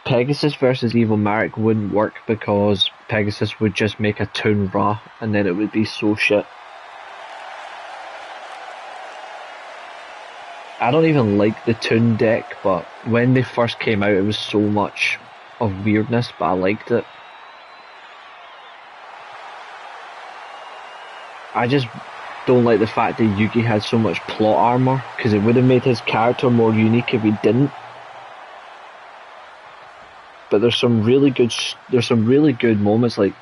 Pegasus versus Evil Marek wouldn't work because Pegasus would just make a Toon Ra and then it would be so shit. I don't even like the Toon deck, but when they first came out it was so much of weirdness, but I liked it. I just don't like the fact that Yugi had so much plot armor, because it would have made his character more unique if he didn't. But there's some really good moments, like,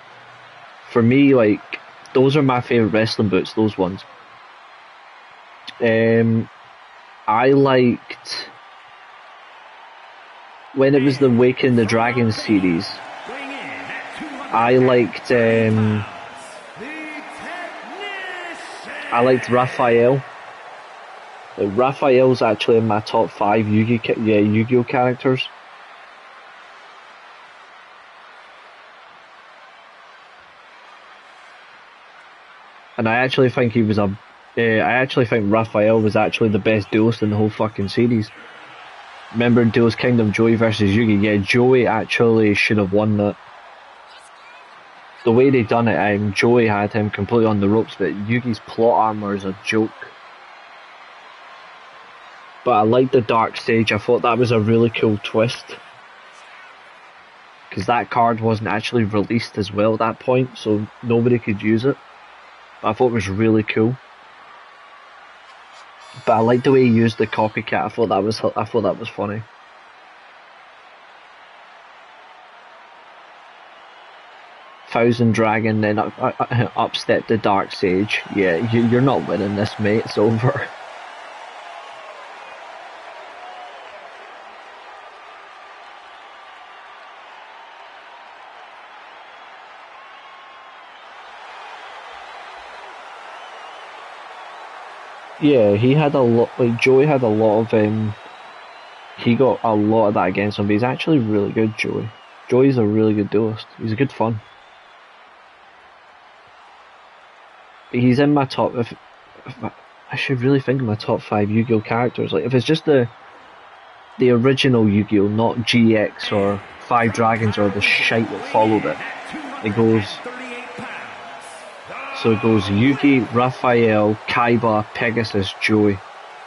for me, like, those are my favourite wrestling boots, those ones. I liked, when it was the Waking the Dragon series, I liked Raphael. Raphael's actually in my top 5 Yu-Gi-Oh characters. And I actually think Raphael was actually the best duelist in the whole fucking series. Remember in Duelist Kingdom, Joey versus Yugi? Yeah, Joey actually should have won that. The way they done it, Joey had him completely on the ropes, but Yugi's plot armor is a joke. But I liked the Dark Stage, I thought that was a really cool twist. Because that card wasn't actually released as well at that point, so nobody could use it. I thought it was really cool. But I liked the way he used the copycat. I thought that was funny. Thousand Dragon, then up stepped the Dark Sage. Yeah, you're not winning this, mate. It's over. Yeah, he had a lot. Like Joey had a lot of. He got a lot of that against him, but he's actually really good. Joey's a really good duelist. He's a good fun. He's in my top. If I should really think of my top 5 Yu-Gi-Oh characters. Like if it's just the original Yu-Gi-Oh, not GX or 5 Dragons or the shite that followed it. It goes. So it goes Yugi, Raphael, Kaiba, Pegasus, Joey,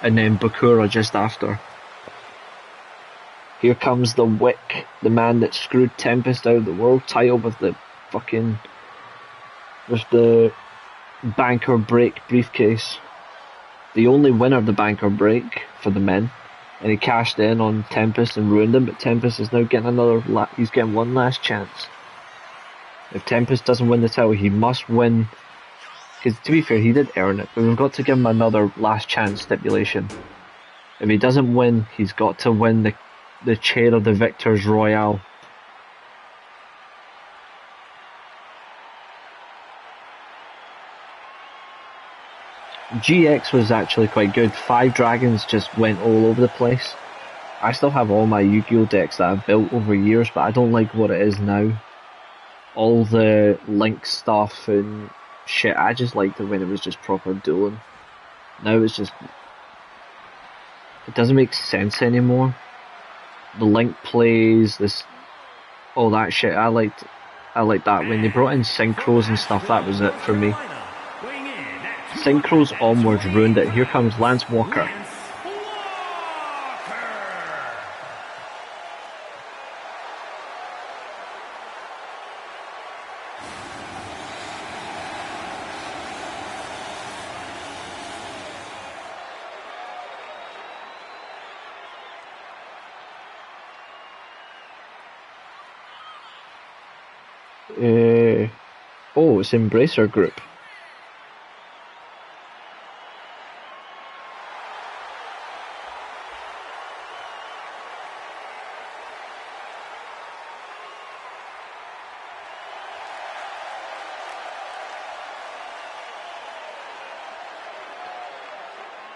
and then Bakura just after. Here comes the Wick, the man that screwed Tempest out of the world title with the banker break briefcase. The only winner of the banker break for the men. And he cashed in on Tempest and ruined him, but Tempest is now getting he's getting one last chance. If Tempest doesn't win the title, he must win. Because to be fair, he did earn it, but we've got to give him another last chance stipulation. If he doesn't win, he's got to win the chair of the Victors Royale. GX was actually quite good. 5 Dragons just went all over the place. I still have all my Yu-Gi-Oh decks that I've built over years, but I don't like what it is now. All the Link stuff and shit, I just liked it when it was just proper dueling. Now it's just... it doesn't make sense anymore. The Link plays, all that shit, I liked that. When they brought in synchros and stuff, that was it for me. Synchros onwards ruined it. Here comes Lance Walker. Oh, it's Embracer Group.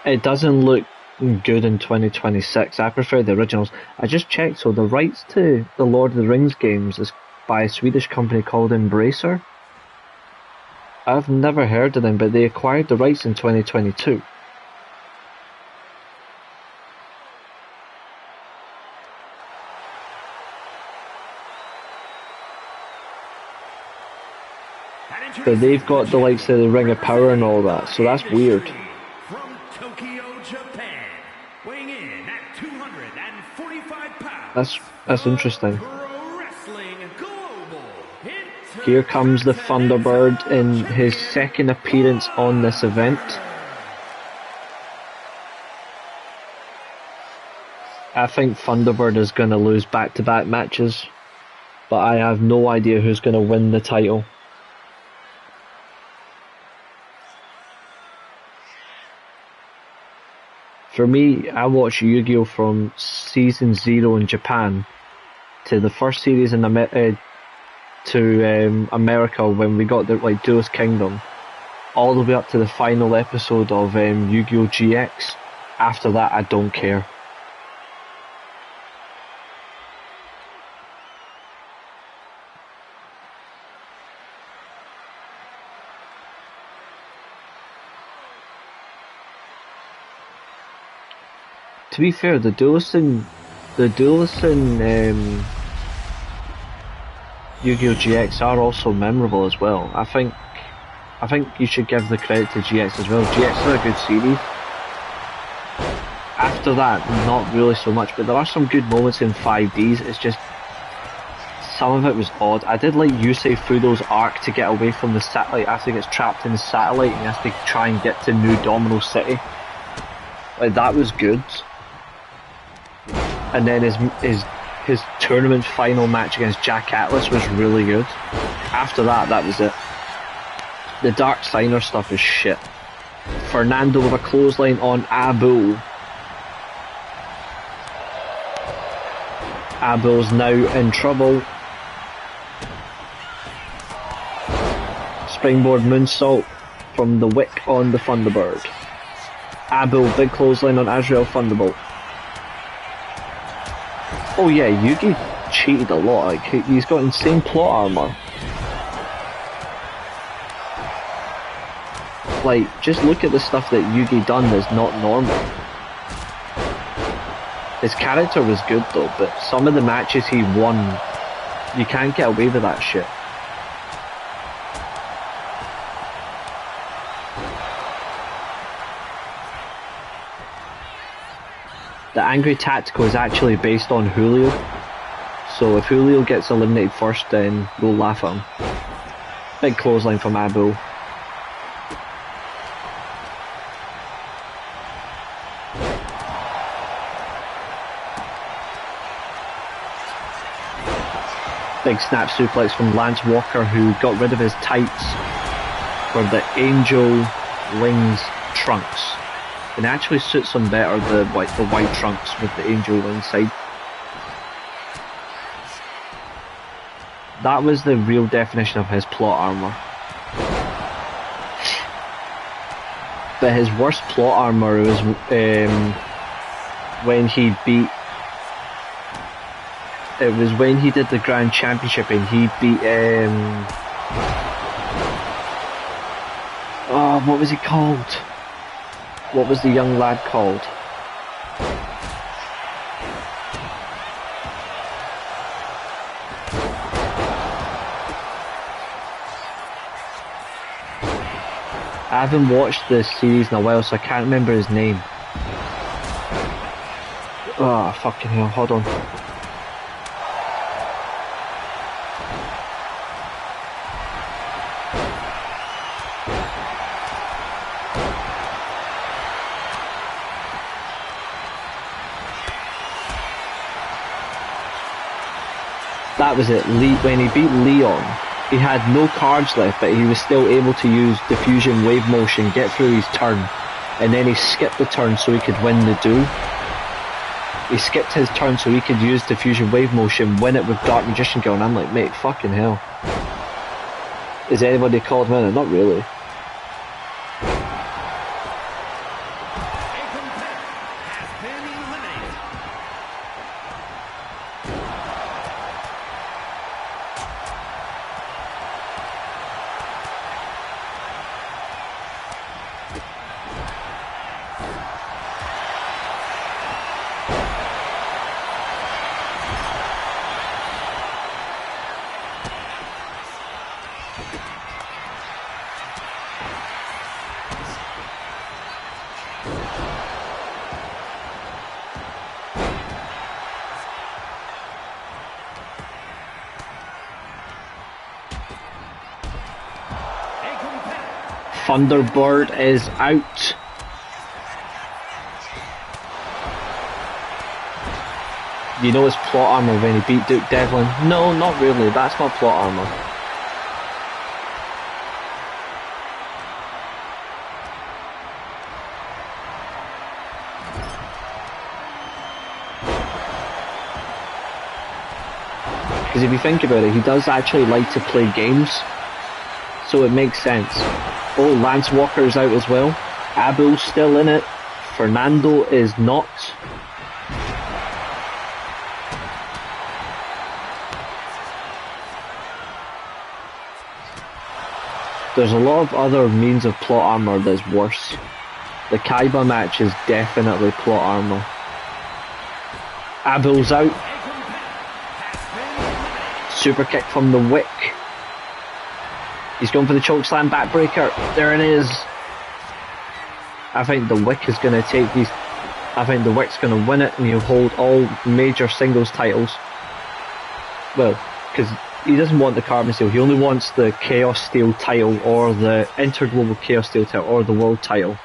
It doesn't look good in 2026. I prefer the originals. I just checked, so the rights to the Lord of the Rings games is by a Swedish company called Embracer. I've never heard of them, but they acquired the rights in 2022. But they've got the likes of the Ring of Power and all that, so that's weird. From Tokyo, Japan, weighing in at 245 pounds. That's interesting. Here comes the Thunderbird in his second appearance on this event. I think Thunderbird is going to lose back-to-back matches, but I have no idea who's going to win the title. For me, I watched Yu-Gi-Oh! From Season 0 in Japan to the first series in America when we got the Duelist Kingdom, all the way up to the final episode of Yu-Gi-Oh! GX. After that, I don't care. To be fair, the duelists in Yu-Gi-Oh! GX are also memorable as well. I think you should give the credit to GX as well. GX is a good series. After that, not really so much, but there are some good moments in 5Ds. It's just some of it was odd. I did like Yusei Fudo's arc to get away from the satellite after he gets trapped in the satellite and he has to try and get to New Domino City. Like, that was good. And then his tournament final match against Jack Atlas was really good. After that, that was it. The Dark Signer stuff is shit. Fernando with a clothesline on Abu. Abu's now in trouble. Springboard moonsault from the Wick on the Thunderbird. Abel, big clothesline on Azrael Thunderbolt. Oh yeah, Yugi cheated a lot. Like he's got insane plot armor. Like, just look at the stuff that Yugi done that's not normal. His character was good though, but some of the matches he won, you can't get away with that shit. The Angry Tactical is actually based on Julio, so if Julio gets eliminated first, then we'll laugh at him. Big clothesline from Abu. Big snap suplex from Lance Walker, who got rid of his tights for the Angel Wings trunks. It actually suits him better, the white trunks with the Angel Wings side. That was the real definition of his plot armor. But his worst plot armor was when he beat. It was when he did the Grand Championship and he beat oh, what was he called? What was the young lad called? I haven't watched this series in a while, so I can't remember his name. Oh, fucking hell, hold on. That was it. When he beat Leon, he had no cards left, but he was still able to use diffusion wave motion, get through his turn, and then he skipped the turn so he could win the duel. He skipped his turn so he could use diffusion wave motion, win it with Dark Magician Girl, and I'm like, mate, fucking hell. Is anybody called winner? Not really. Thunderbird is out. You know his plot armor when he beat Duke Devlin? No, not really. That's not plot armor. Because if you think about it, he does actually like to play games, so it makes sense. Oh, Lance Walker's out as well. Abel's still in it. Fernando is not. There's a lot of other means of plot armor that's worse. The Kaiba match is definitely plot armor. Abel's out. Super kick from the Wick. He's going for the chokeslam backbreaker. There it is. I think the Wick is going to take these. I think the Wick's going to win it, and he'll hold all major singles titles. Well, because he doesn't want the Carbon Steel. He only wants the Chaos Steel title, or the Interglobal Chaos Steel title, or the World title.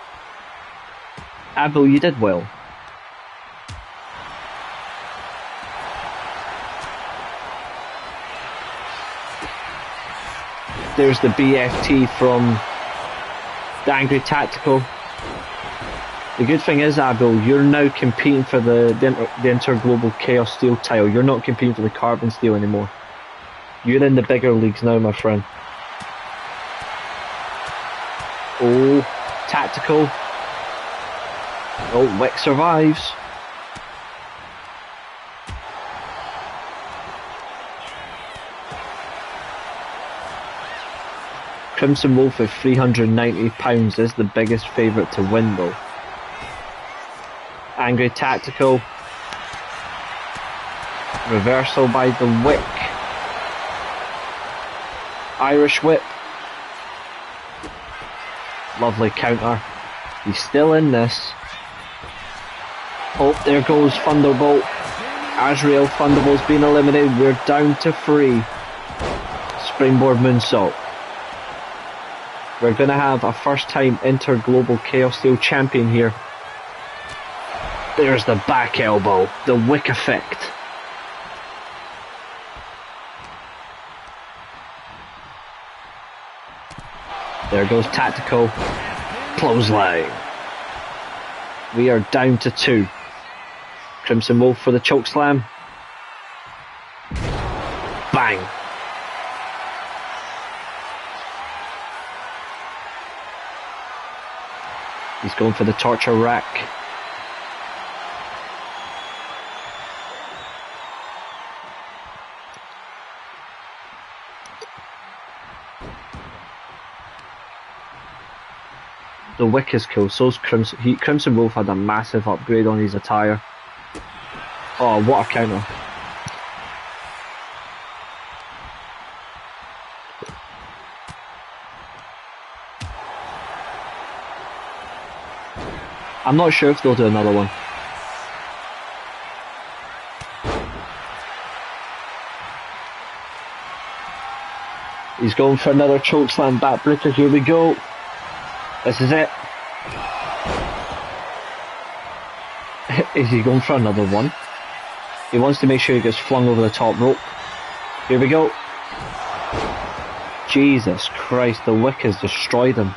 Abel, you did well. There's the BFT from the Angry Tactical. The good thing is, Abel, you're now competing for the Interglobal Chaos Steel title. You're not competing for the Carbon Steel anymore. You're in the bigger leagues now, my friend. Oh, Tactical. Oh, Wick survives. Crimson Wolf at £390 is the biggest favourite to win though. Angry Tactical. Reversal by the Wick. Irish Whip. Lovely counter. He's still in this. Oh, there goes Thunderbolt. Azrael Thunderbolt's been eliminated. We're down to 3. Springboard Moonsault. We're going to have a first time Inter-Global Chaos Steel champion here. There's the back elbow. The Wick effect. There goes Tactical. Clothesline. We are down to 2. Crimson Wolf for the chokeslam. Bang. He's going for the torture rack. The Wick is cool, so's Crimson. Crimson Wolf had a massive upgrade on his attire. Oh, what a counter. I'm not sure if they'll do another one. He's going for another chokeslam backbreaker. Here we go. This is it. Is he going for another one? He wants to make sure he gets flung over the top rope. Here we go. Jesus Christ, the Wick has destroyed him.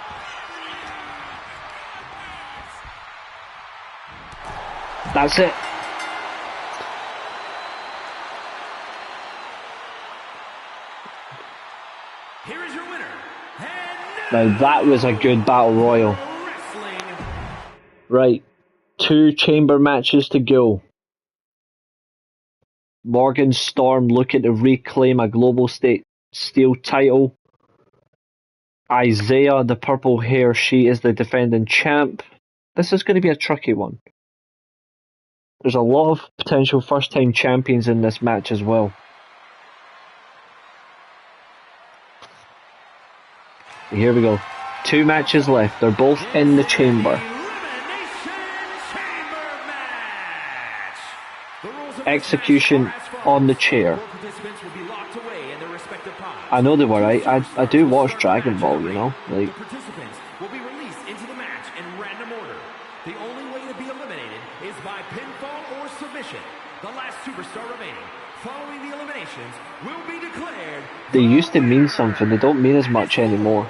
That's it. Here is your winner. Now that was a good battle royal. Right, 2 chamber matches to go. Morgan Storm looking to reclaim a global state steel title. Isaiah, the purple hair, she is the defending champ. This is going to be a tricky one. There's a lot of potential first-time champions in this match as well. Here we go. 2 matches left. They're both in the chamber. Execution on the chair. I know they were right. I do watch Dragon Ball, you know. Like. Participants will be released into the match in random order. The only way to be eliminated is by pinfall or submission. The last superstar remaining, following the eliminations, will be declared. They used to mean something. They don't mean as much anymore.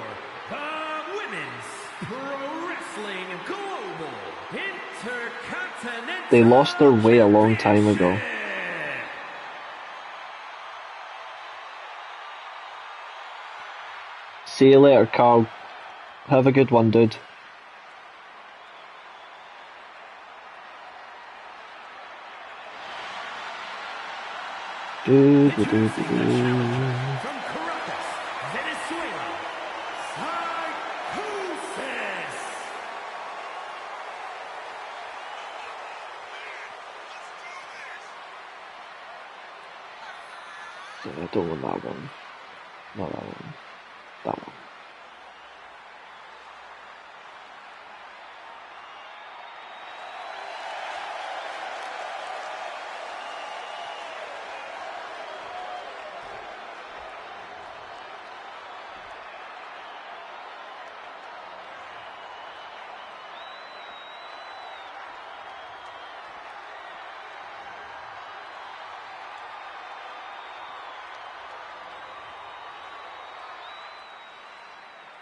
Women's Pro Wrestling Global Intercontinental. They lost their way a long time ago. See you later, Carl. Have a good one, dude. From Caracas, Venezuela, Psychosis. I don't want that one. Not that one. That one.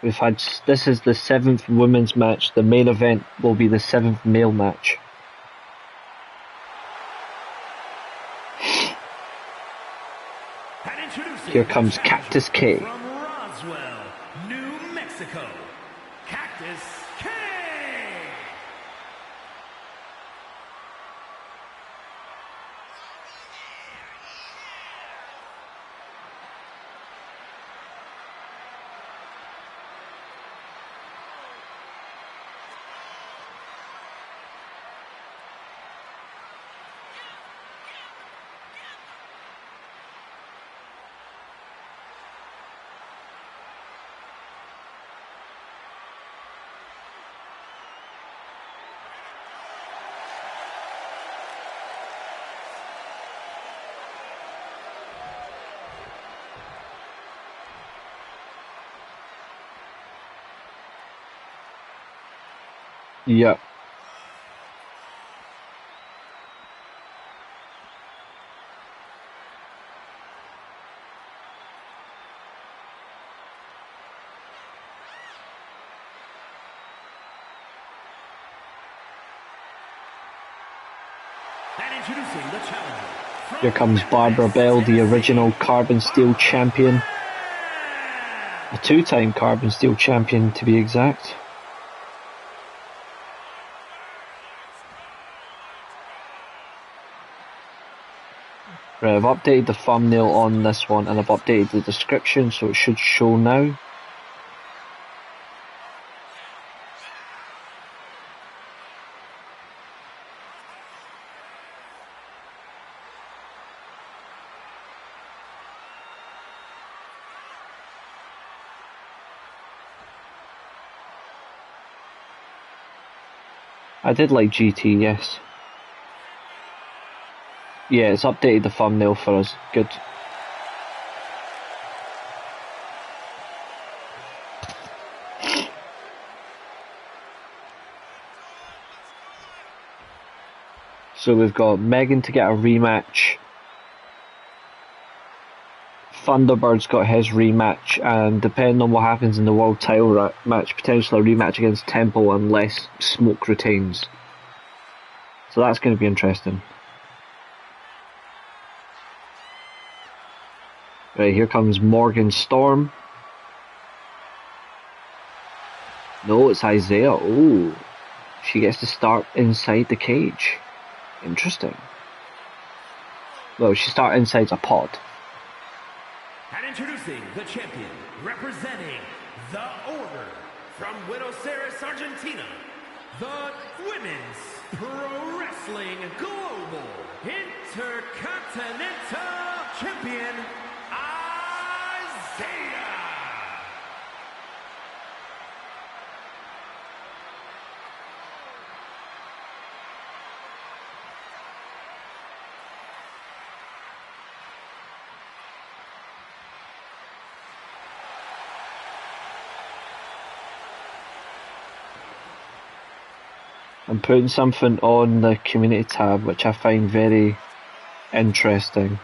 We've had, this is the 7th women's match. The main event will be the 7th male match. Here comes Cactus K. From Roswell, New Mexico, Cactus K. Yeah. And introducing the challenger. Here comes Barbara Bell, the original Carbon Steel champion. A two-time Carbon Steel champion, to be exact. Right, I've updated the thumbnail on this one and I've updated the description, so it should show now. I did like GT, yes. Yeah, it's updated the thumbnail for us. Good. So we've got Megan to get a rematch. Thunderbird's got his rematch, and depending on what happens in the world title match, potentially a rematch against Temple unless Smoke retains. So that's going to be interesting. Right, here comes Morgan Storm. No, it's Isaiah. Oh, she gets to start inside the cage. Interesting. Well, she starts inside a pod. And introducing the champion, representing the Order from Buenos Aires, Argentina, the Women's Pro Wrestling Global Intercontinental Champion, Isaiah. I'm putting something on the community tab which I find very interesting.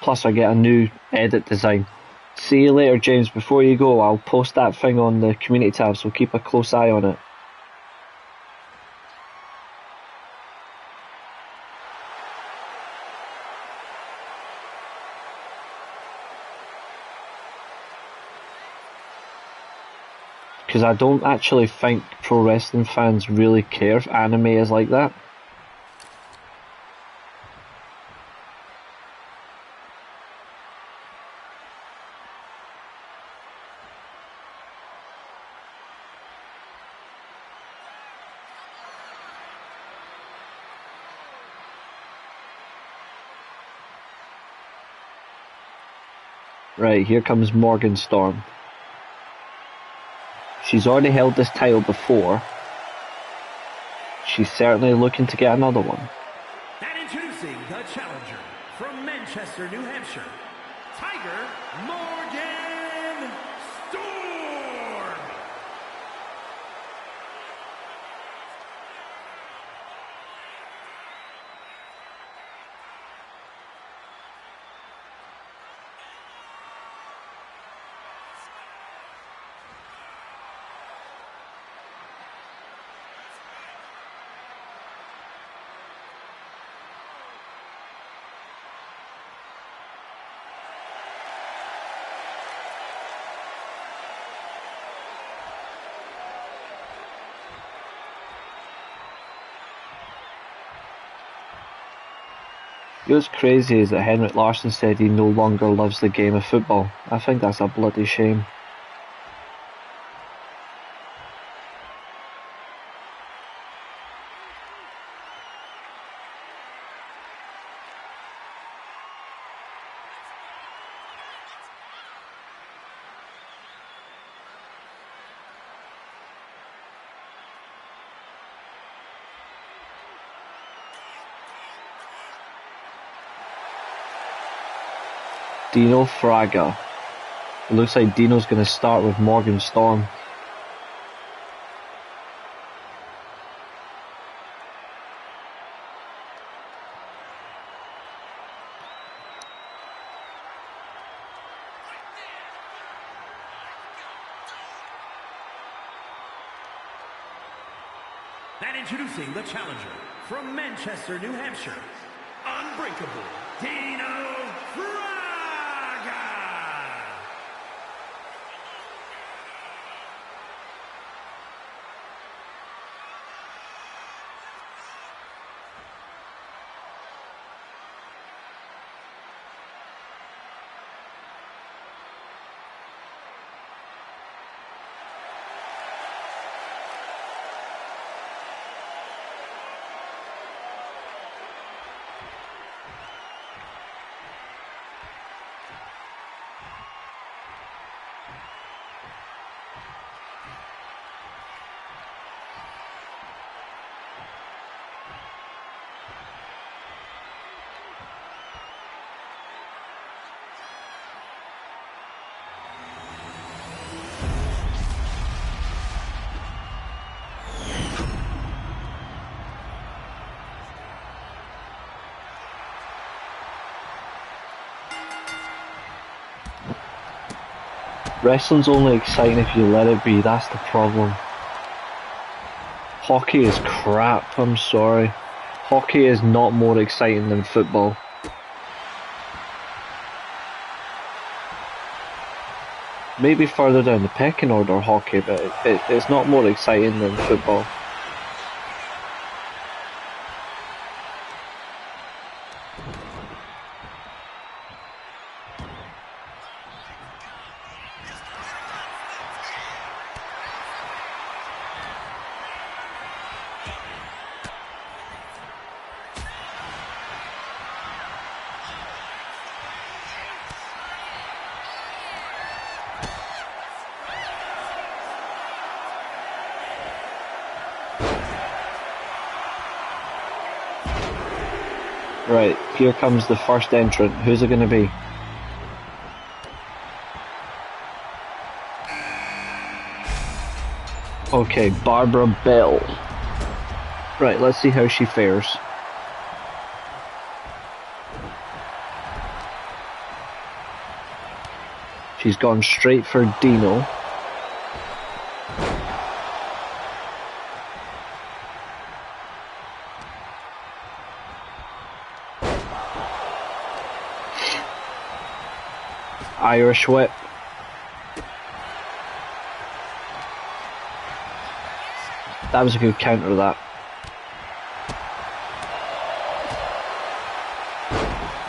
Plus I get a new edit design. See you later, James. Before you go, I'll post that thing on the community tab, so keep a close eye on it. Because I don't actually think pro wrestling fans really care if anime is like that. Right, here comes Morgan Storm. She's already held this title before. She's certainly looking to get another one. And introducing the challenger from Manchester, New Hampshire, Tiger Morgan Storm. What's crazy is that Henrik Larsson said he no longer loves the game of football. I think that's a bloody shame. Dino Fraga. It looks like Dino's going to start with Morgan Storm. And introducing the challenger from Manchester, New Hampshire, Unbreakable Dino Fraga. Wrestling's only exciting if you let it be, that's the problem. Hockey is crap, I'm sorry. Hockey is not more exciting than football. Maybe further down the pecking order, hockey, but it's not more exciting than football. Right, here comes the first entrant. Who's it going to be? Okay, Barbara Bell. Right, let's see how she fares. She's gone straight for Dino. Irish whip. That was a good counter, that.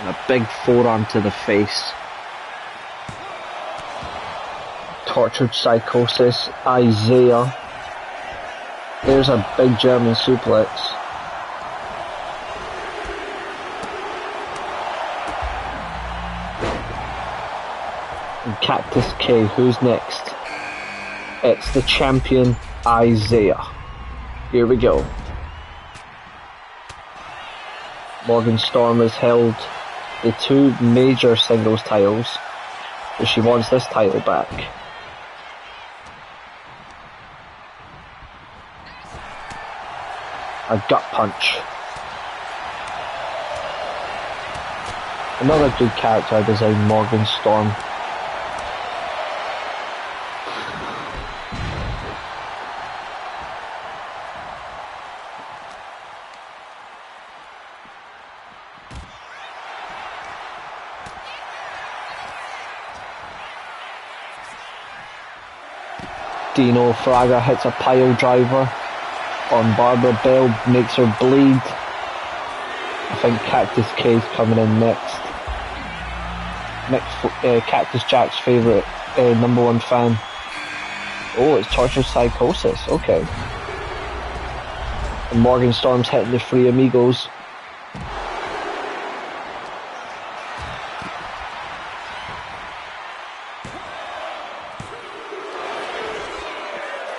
And a big forearm to the face. Tortured psychosis. Isaiah. There's a big German suplex. And Cactus K, who's next? It's the champion Isaiah. Here we go. Morgan Storm has held the two major singles titles, but she wants this title back. A gut punch. Another good character design, Morgan Storm. Dino Fraga hits a pile driver on Barbara Bell, makes her bleed. I think Cactus K is coming in next. Cactus Jack's favourite #1 fan. Oh, it's Tortured Psychosis, okay. And Morgan Storm's hitting the Three Amigos.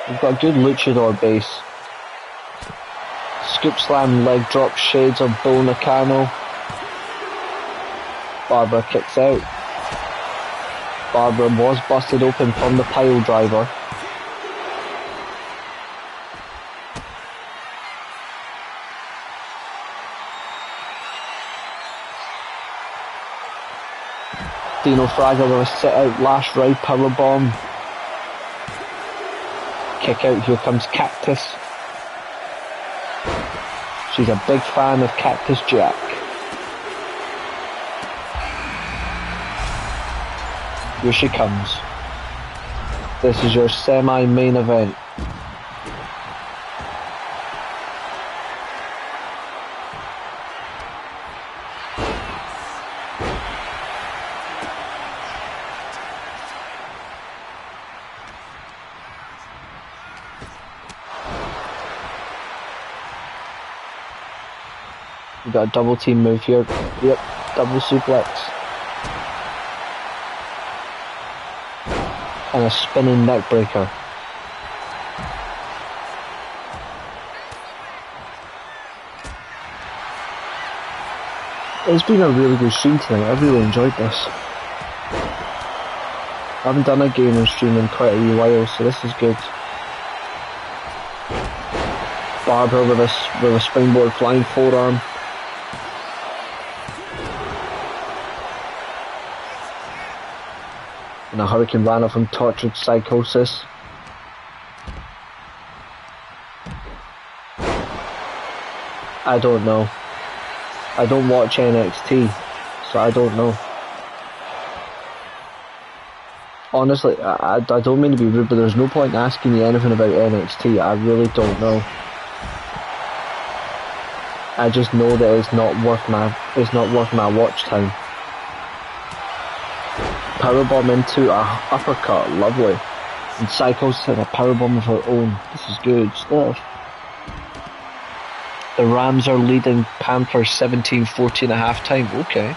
We've got a good luchador base. Scoop slam, leg drop, shades of Bull Nakano. Barbara kicks out. Barbara was busted open from the pile driver. Dino Fraga with a sit out last ride powerbomb. Kick out, here comes Cactus. She's a big fan of Cactus Jack. Here she comes. This is your semi-main event. We got a double team move here. Yep, double suplex. And a spinning neck breaker. It's been a really good stream tonight. I've really enjoyed this. I haven't done a gaming stream in quite a wee while, so this is good. Barbara with a springboard flying forearm. And a Hurricane Rana from Tortured Psychosis. I don't know. I don't watch NXT, so I don't know. Honestly, I don't mean to be rude, but there's no point in asking me anything about NXT. I really don't know. I just know that it's not worth my watch time. Powerbomb into a uppercut, lovely. And Psychosis had a powerbomb of her own. This is good stuff. The Rams are leading Panthers 17-14 at halftime. Okay.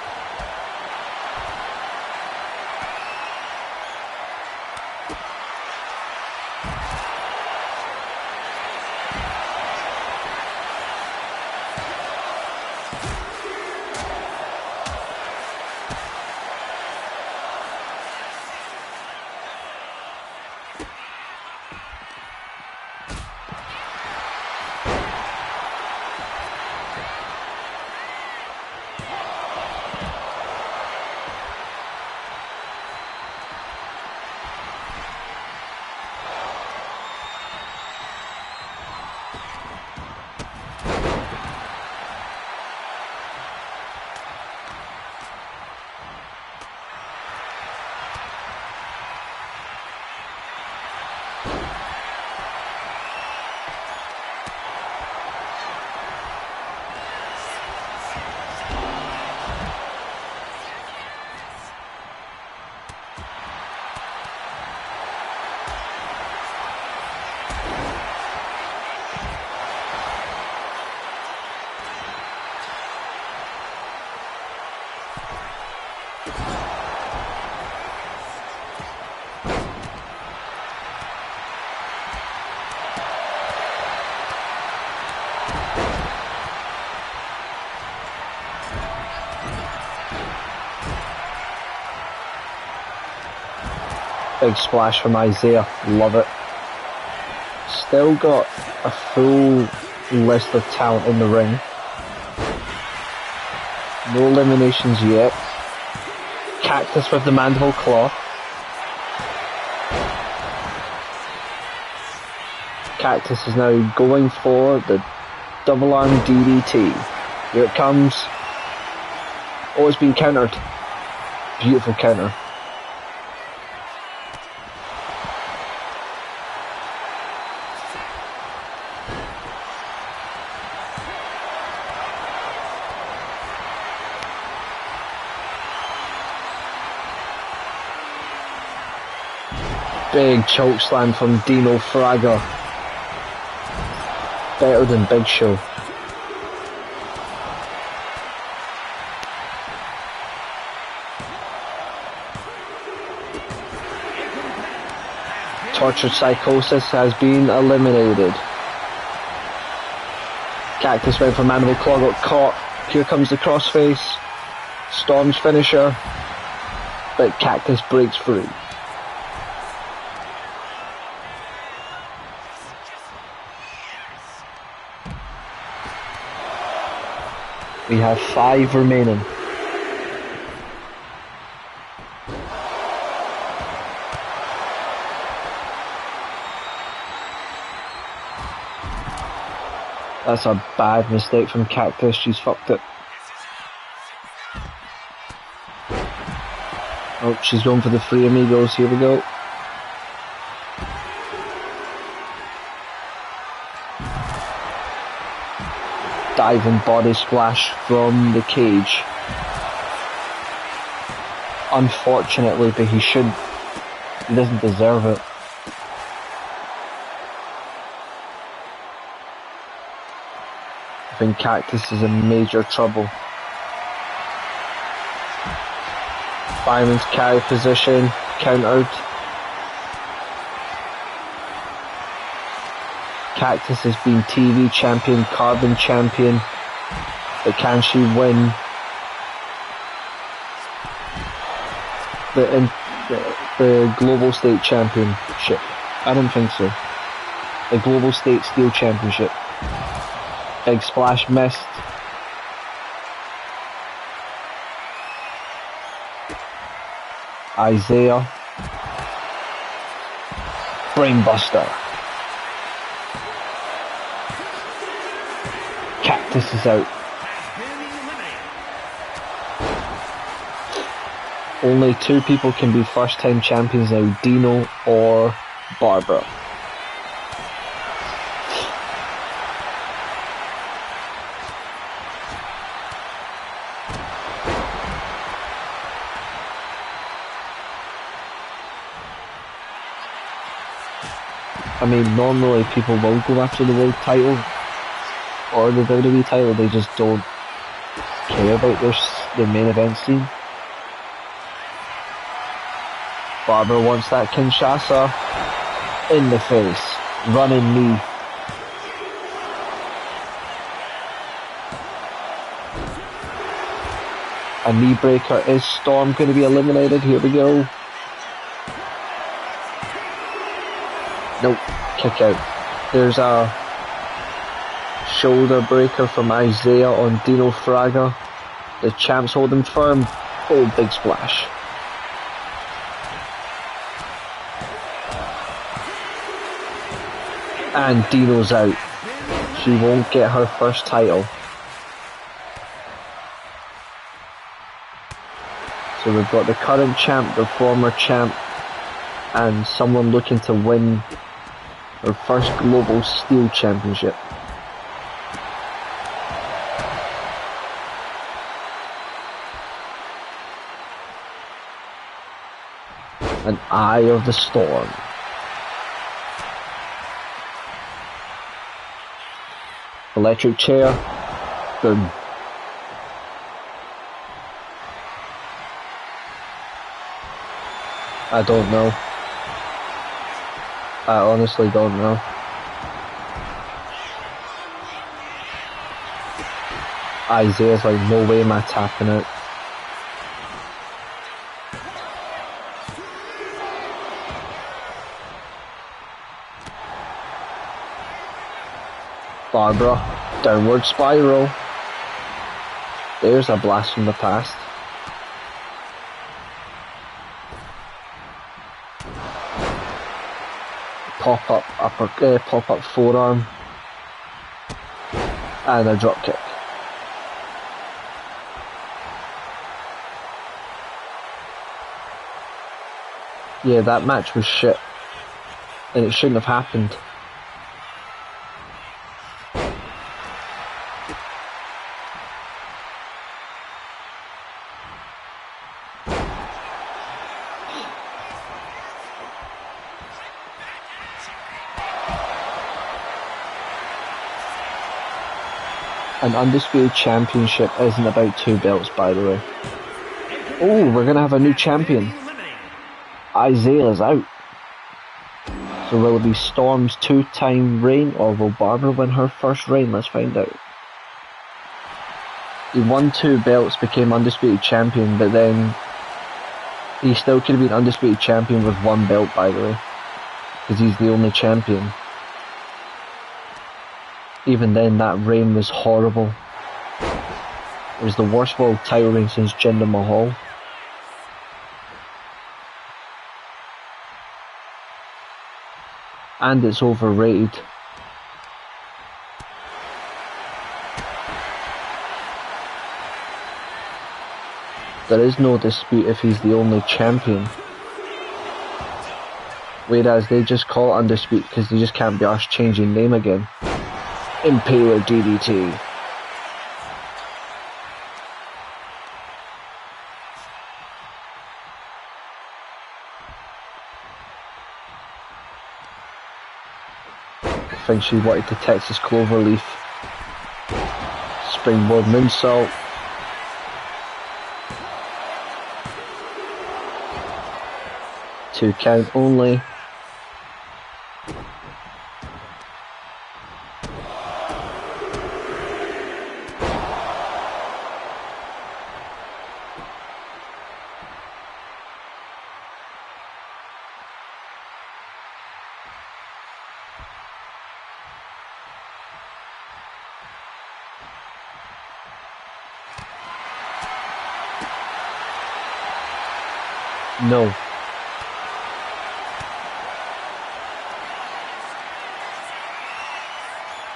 Big splash from Isaiah, love it. Still got a full list of talent in the ring. No eliminations yet. Cactus with the mandible claw. Cactus is now going for the double arm DDT. Here it comes. Oh, it's been countered. Beautiful counter. Big choke slam from Dino Fraga. Better than Big Show. Tortured Psychosis has been eliminated. Cactus went for mandible claw, got caught. Here comes the crossface. Storm's finisher. but Cactus breaks free. We have 5 remaining. That's a bad mistake from Cactus, she's fucked it. Oh, she's going for the Three Amigos, here we go. Diving body splash from the cage. Unfortunately, but he doesn't deserve it. I think Cactus is in major trouble. Fireman's carry position, countered. Cactus has been TV champion, Carbon champion, but can she win the Global State Championship? I don't think so. The Global State Steel Championship. Big splash missed. Isaiah. Brainbuster. Cactus is out. Only 2 people can be first time champions now, Dino or Barbara. I mean, normally people will go after the world title or the WWE title, they just don't care about their main event scene. Barbara wants that Kinshasa in the face, running knee. A knee breaker. Is Storm going to be eliminated? Here we go. Nope, kick out. There's a shoulder breaker from Isaiah on Dino Fraga. The champ's holding firm. Oh, big splash. And Dino's out. She won't get her first title. So we've got the current champ, the former champ, and someone looking to win her first Global Steel Championship. An Eye of the Storm. Electric chair. Boom. I don't know. I honestly don't know. Isaiah's like, no way am I tapping it. Barbara, downward spiral. There's a blast from the past. Pop up forearm. And a drop kick. Yeah, that match was shit. And it shouldn't have happened. An Undisputed Championship isn't about 2 belts, by the way. Oh, we're gonna have a new champion. Isaiah's out. So will it be Storm's 2-time reign, or will Barbara win her first reign? Let's find out. He won 2 belts, became Undisputed Champion, but then He still could have been undisputed champion with one belt, by the way, because he's the only champion. Even then, that reign was horrible. It was the worst world title reign since Jinder Mahal. And it's overrated. There is no dispute if he's the only champion. Whereas they just call it undisputed because they just can't be arsed changing name again. Imperial DDT. I think she wanted the Texas Cloverleaf. Springboard moonsault. Two count only. No.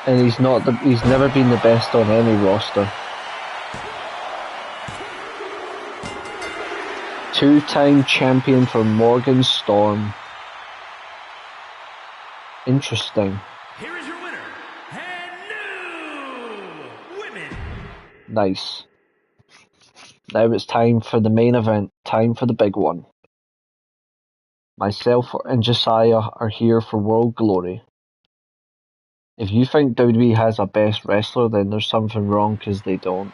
And he's never been the best on any roster. Two-time champion for Morgan Storm. Interesting. Here is your winner, and new women. Nice. Now it's time for the main event. Time for the big one. Myself and Josiah are here for World Glory. If you think WWE has a best wrestler, then there's something wrong because they don't.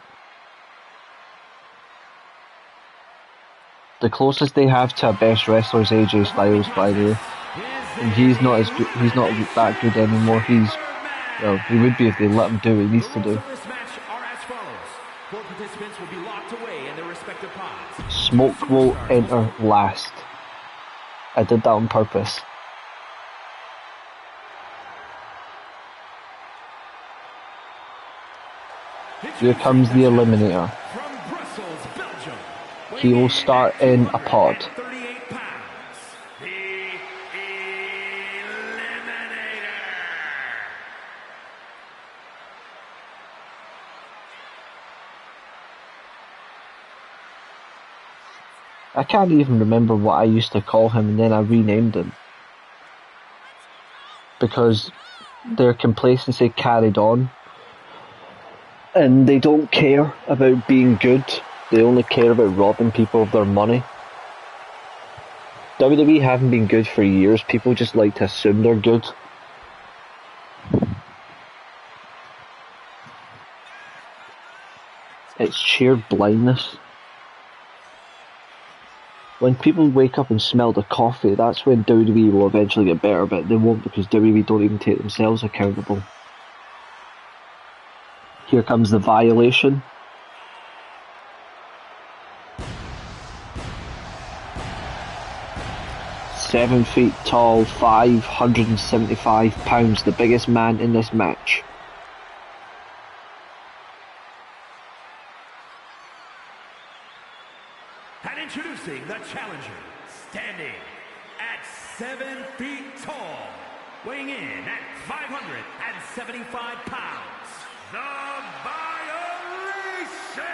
The closest they have to a best wrestler is AJ Styles, by the way. And he's not as good, he's not that good anymore. Well, he would be if they let him do what he needs to do. Smoke will enter last. I did that on purpose. Here comes the Eliminator. He will start in a pod. I can't even remember what I used to call him, and then I renamed him. Because their complacency carried on. And they don't care about being good. They only care about robbing people of their money. WWE haven't been good for years. People just like to assume they're good. It's sheer blindness. When people wake up and smell the coffee, that's when WWE will eventually get better, but they won't because WWE don't even take themselves accountable. Here comes the Violation. Seven feet tall, 575 pounds, the biggest man in this match. And introducing the challenger, standing at 7 feet tall, weighing in at 575 pounds, the Violation!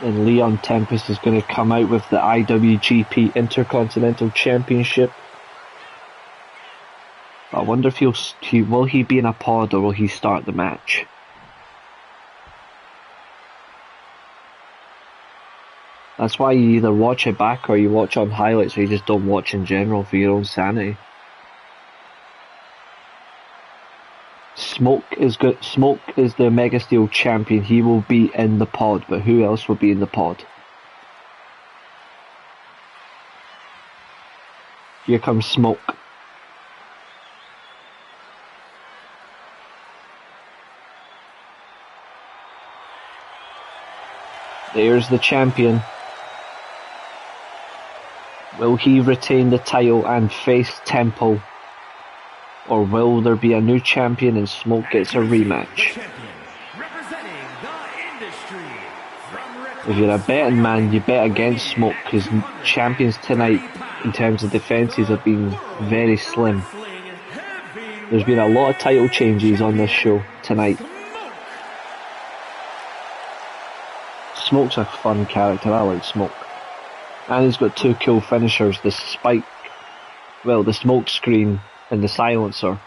And Leon Tempest is going to come out with the IWGP Intercontinental Championship. I wonder if will he be in a pod or will he start the match? That's why you either watch it back or you watch on highlights, or you just don't watch in general for your own sanity. Smoke is good. Smoke is the Mega Steel champion. He will be in the pod, but who else will be in the pod? Here comes Smoke. There's the champion. Will he retain the title and face Temple? Or will there be a new champion and Smoke gets a rematch? If you're a betting man, you bet against Smoke, because champions tonight, in terms of defences, have been very slim. There's been a lot of title changes on this show tonight. Smoke's a fun character, I like Smoke. And he's got two cool finishers, the spike, well, the smoke screen and the silencer.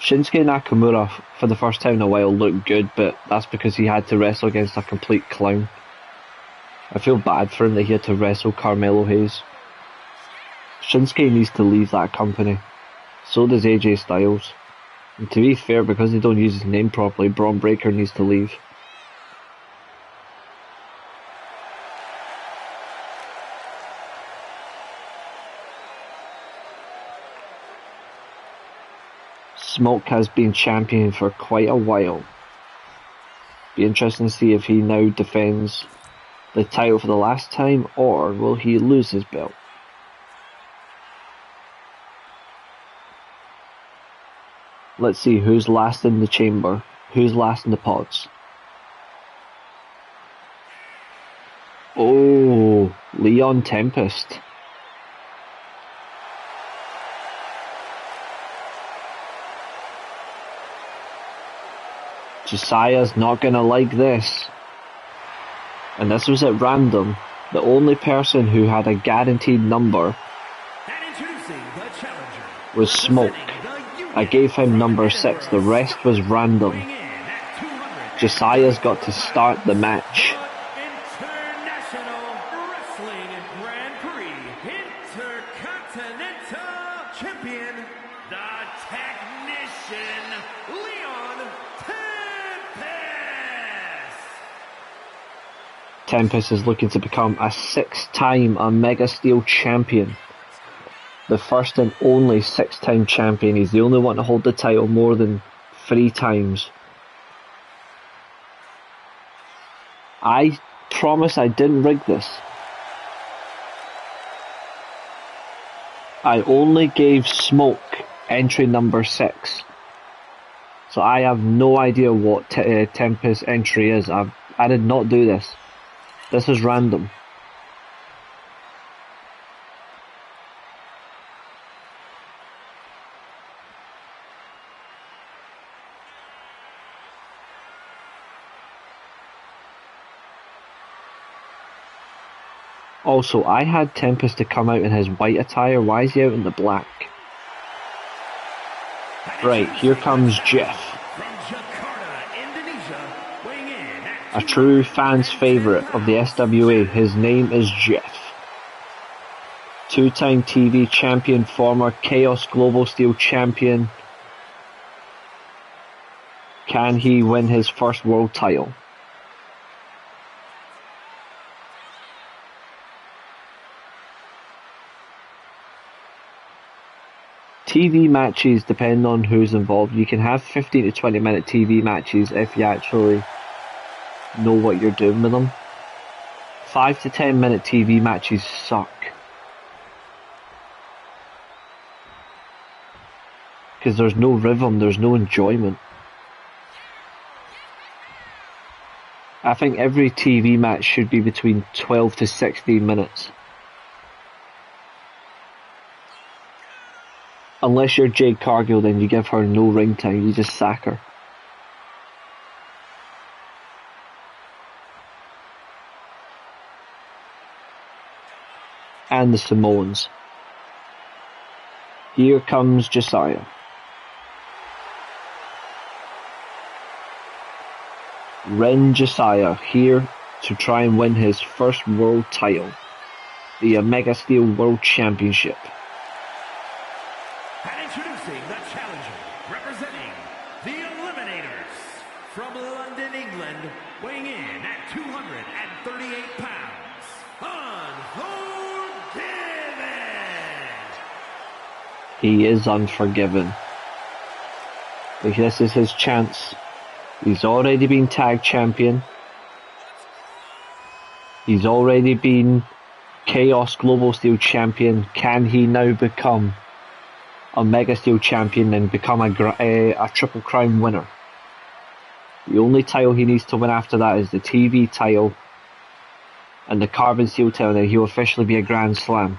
Shinsuke Nakamura, for the first time in a while, looked good, but that's because he had to wrestle against a complete clown. I feel bad for him that he had to wrestle Carmelo Hayes. Shinsuke needs to leave that company. So does AJ Styles. And to be fair, because they don't use his name properly, Braun Breaker needs to leave. Smoke has been champion for quite a while. Be interesting to see if he now defends the title for the last time, or will he lose his belt? Let's see who's last in the chamber, who's last in the pods. Oh, Leon Tempest. Josiah's not gonna like this. And this was at random. The only person who had a guaranteed number was Smoke. I gave him number 6, the rest was random. Josiah's got to start the match. International Wrestling Grand Prix Intercontinental Champion, the Technician, Leon Tempest. Tempest is looking to become a 6-time Mega Steel champion. The first and only 6-time champion. He's the only one to hold the title more than 3 times. I promise I didn't rig this. I only gave Smoke entry number 6. So I have no idea what Tempest entry is. I did not do this. This is random. Also, I had Tempest to come out in his white attire. Why is he out in the black? Right, here comes Jeff. A true fan's favourite of the SWA. His name is Jeff. 2-time TV champion, former Chaos Global Steel champion. Can he win his first world title? TV matches, depending on who's involved, you can have 15 to 20 minute TV matches if you actually know what you're doing with them. 5 to 10 minute TV matches suck. Because there's no rhythm, there's no enjoyment. I think every TV match should be between 12 to 16 minutes. Unless you're Jade Cargill, then you give her no ring time, you just sack her. And the Samoans. Here comes Josiah. Ren Josiah here to try and win his first world title, the Mega Steel World Championship. Introducing the challenger, representing the Eliminators, from London, England, weighing in at 238 pounds, Unforgiven! He is unforgiven. Like, this is his chance. He's already been tag champion. He's already been Chaos Global Steel champion. Can he now become a Mega Steel champion and become a Triple Crown winner? The only title he needs to win after that is the TV title and the Carbon Steel title, and then he'll officially be a Grand Slam.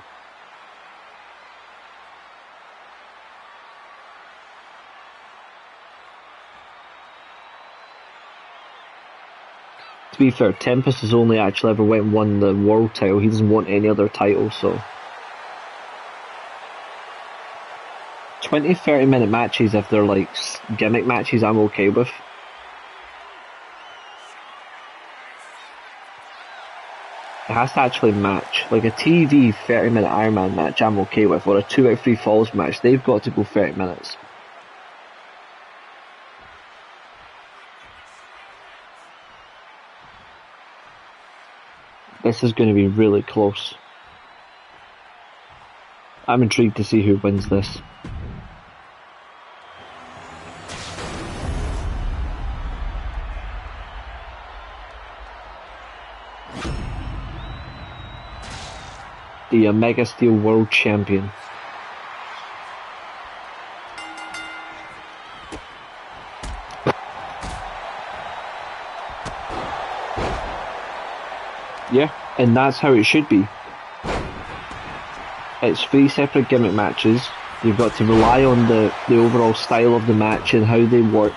To be fair, Tempest has only actually ever went and won the world title. He doesn't want any other title, so 20-30 minute matches, if they're like gimmick matches, I'm okay with. It has to actually match. Like a TV 30 minute Iron Man match I'm okay with, or a 2 out of 3 falls match, they've got to go 30 minutes. This is going to be really close. I'm intrigued to see who wins this. The Mega Steel World Champion. Yeah, and that's how it should be. It's 3 separate gimmick matches. You've got to rely on the overall style of the match and how they work.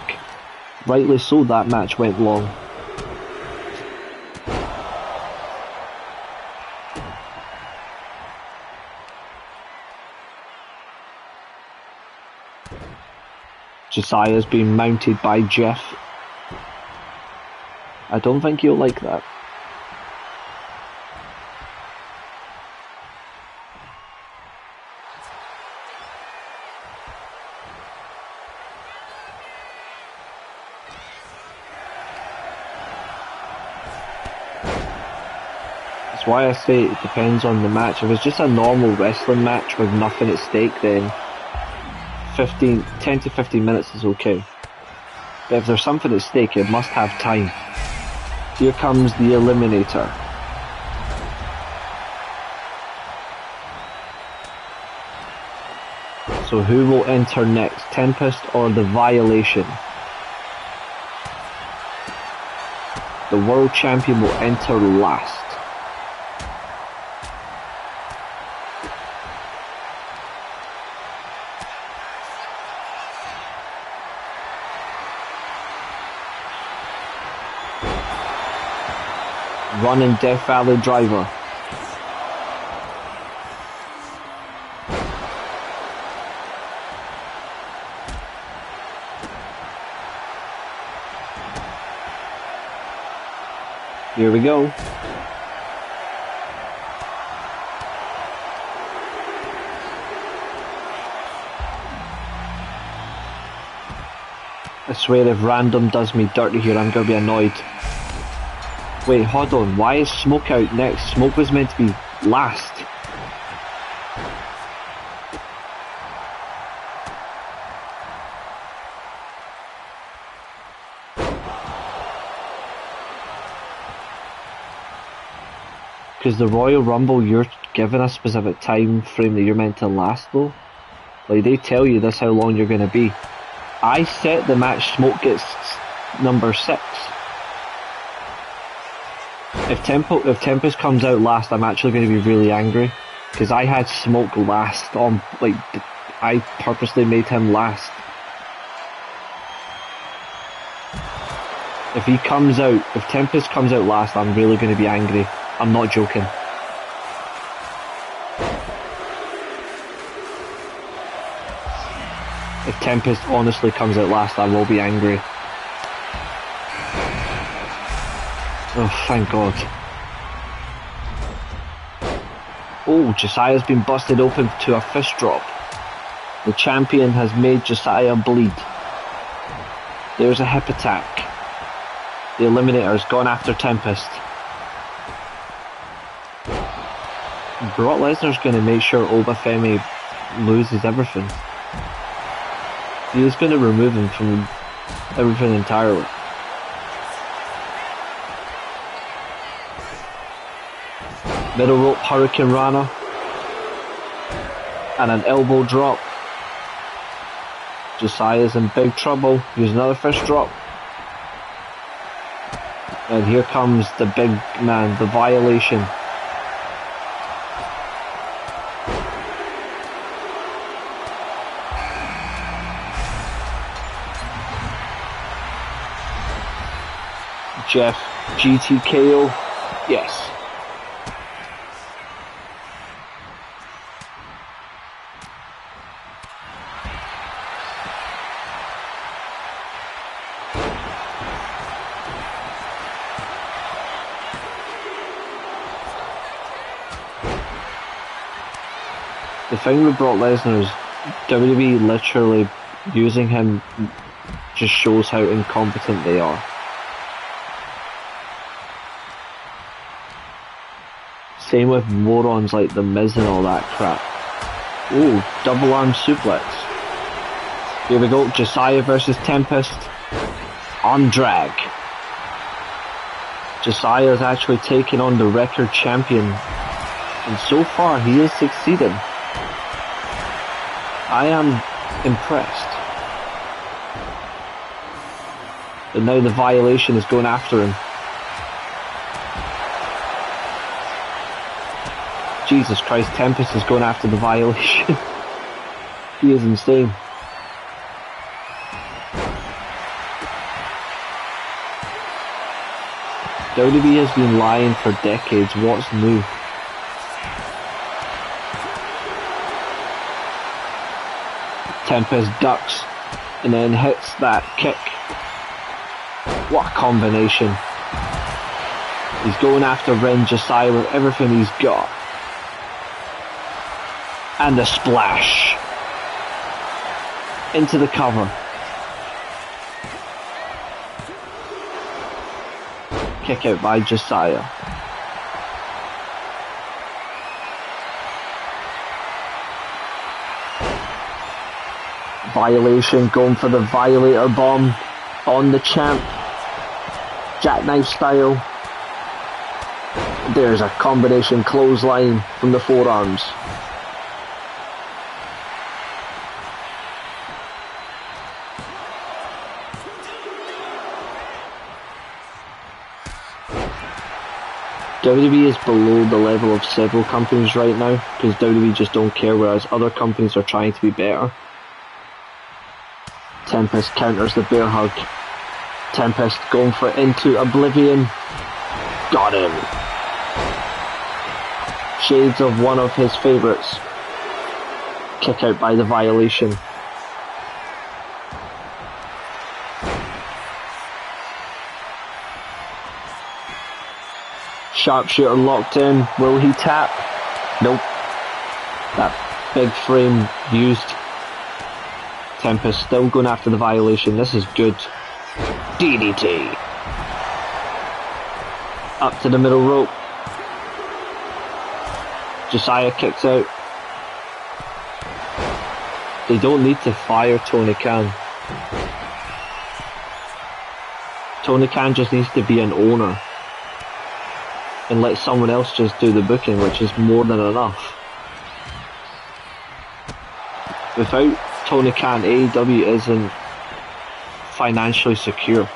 Rightly so, that match went long. Josiah's being mounted by Jeff. I don't think you'll like that. That's why I say it depends on the match. If it's just a normal wrestling match with nothing at stake, then 10 to 15 minutes is okay. But if there's something at stake, it must have time. Here comes the Eliminator. So who will enter next? Tempest or the Violation? The World Champion will enter last. Running Death Valley Driver. Here we go. I swear if random does me dirty here, I'm gonna be annoyed. Wait, hold on, why is Smoke out next? Smoke was meant to be last. Because the Royal Rumble, you're given a specific time frame that you're meant to last though. Like, they tell you this how long you're going to be. I set the match Smoke gets number 6. If Tempest comes out last, I'm actually going to be really angry. Because I had Smoke last on, like, I purposely made him last. If Tempest comes out last, I'm really going to be angry. I'm not joking. If Tempest honestly comes out last, I will be angry. Oh, thank God. Oh, Josiah's been busted open to a fist drop. The champion has made Josiah bleed. There's a hip attack. The Eliminator's gone after Tempest. Brock Lesnar's going to make sure Obafemi loses everything. He is going to remove him from everything entirely. Middle rope Hurricane Rana. And an elbow drop. Josiah's in big trouble. Here's another fist drop. And here comes the big man, the Violation. Jeff GTKO. Yes. The thing with Brock Lesnar is WWE literally using him just shows how incompetent they are. Same with morons like The Miz and all that crap. Ooh, double arm suplex. Here we go, Josiah versus Tempest on drag. Josiah is actually taking on the record champion, and so far he is succeeding. I am impressed. But now the Violation is going after him. Jesus Christ, Tempest is going after the Violation. He is insane. WWE has been lying for decades. What's new? Tempest ducks and then hits that kick. What a combination. He's going after Ren Josiah with everything he's got. And the splash. Into the cover. Kick out by Josiah. Violation going for the Violator bomb on the champ. Jackknife style. There's a combination clothesline from the forearms. WWE is below the level of several companies right now because WWE just don't care, whereas other companies are trying to be better. Tempest counters the bear hug. Tempest going for into oblivion. Got him. Shades of one of his favourites. Kick out by the Violation. Sharpshooter locked in. Will he tap? Nope. That big frame used. Tempest still going after the Violation. This is good. DDT. Up to the middle rope. Josiah kicks out. They don't need to fire Tony Khan. Tony Khan just needs to be an owner and let someone else just do the booking, which is more than enough. Without Tony Khan, AEW isn't financially secure.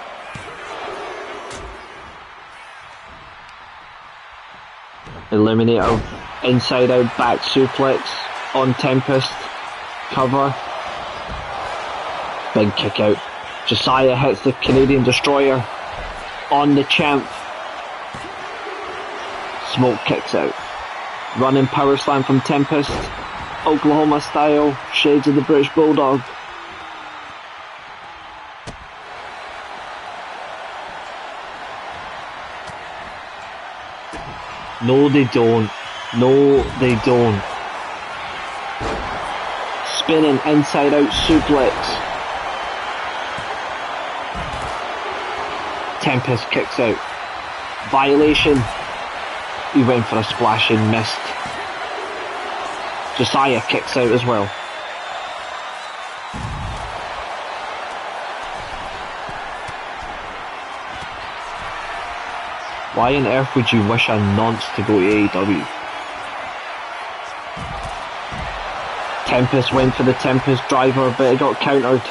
Eliminator, inside out back suplex on Tempest, cover, big kick out. Josiah hits the Canadian Destroyer on the champ. Smoke kicks out. Running power slam from Tempest. Oklahoma style. Shades of the British Bulldog. No, they don't. No, they don't. Spinning inside out suplex. Tempest kicks out. Violation. He went for a splash and missed. Josiah kicks out as well. Why on earth would you wish a nonce to go to AEW? Tempest went for the Tempest driver, but it got countered.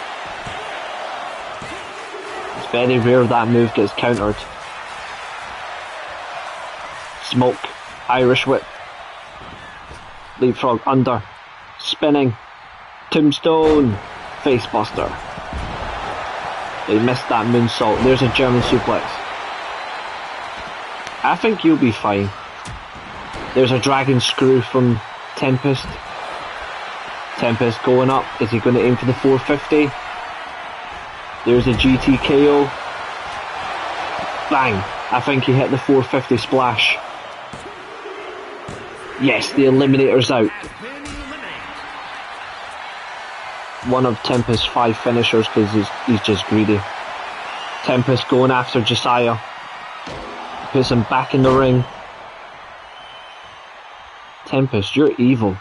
It's very rare that move gets countered. Smoke, Irish whip, leapfrog under, spinning, tombstone, facebuster. They missed that moonsault. There's a German suplex. I think you'll be fine. There's a dragon screw from Tempest. Tempest going up. Is he going to aim for the 450? There's a GTKO. Bang! I think he hit the 450 splash. Yes, the Eliminator's out. One of Tempest's 5 finishers because he's just greedy. Tempest going after Josiah. Puts him back in the ring. Tempest, you're evil.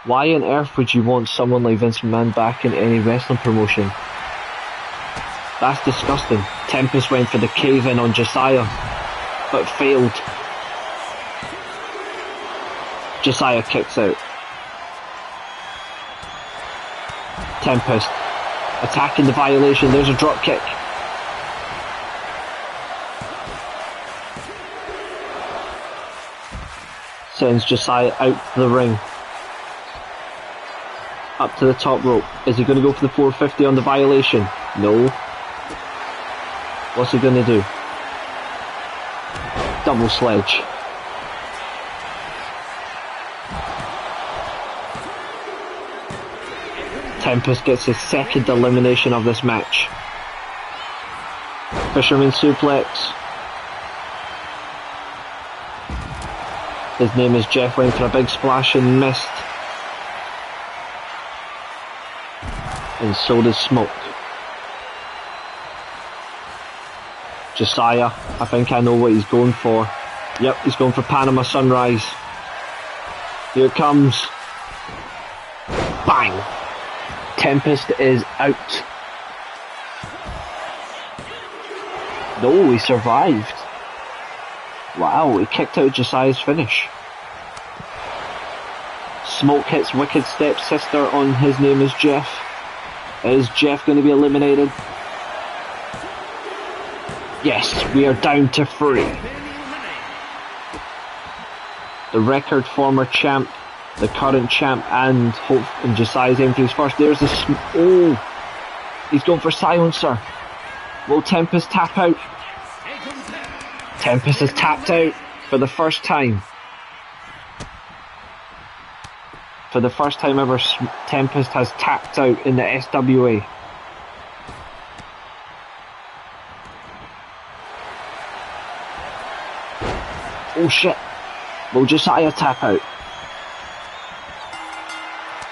Why on earth would you want someone like Vince McMahon back in any wrestling promotion? That's disgusting. Tempest went for the cave-in on Josiah, but failed. Josiah kicks out. Tempest attacking the violation. There's a drop kick. Sends Josiah out to the ring. Up to the top rope. Is he going to go for the 450 on the violation? No. What's he going to do? Double sledge. Tempest gets his second elimination of this match. Fisherman suplex. His name is Jeff, went for a big splash and missed. And so did Smoke. Josiah, I think I know what he's going for. Yep, he's going for Panama Sunrise. Here it comes. Bang! Tempest is out. No, he survived. Wow, he kicked out Josiah's finish. Smoke hits Wicked Stepsister on His Name is Jeff. Is Jeff going to be eliminated? Yes, we are down to 3. The record former champ, the current champ, and Josiah's aiming for his first. There's the oh, he's going for silencer. Will Tempest tap out? Tempest has tapped out for the first time. For the first time ever, Tempest has tapped out in the SWA. Oh shit. Will Josiah tap out?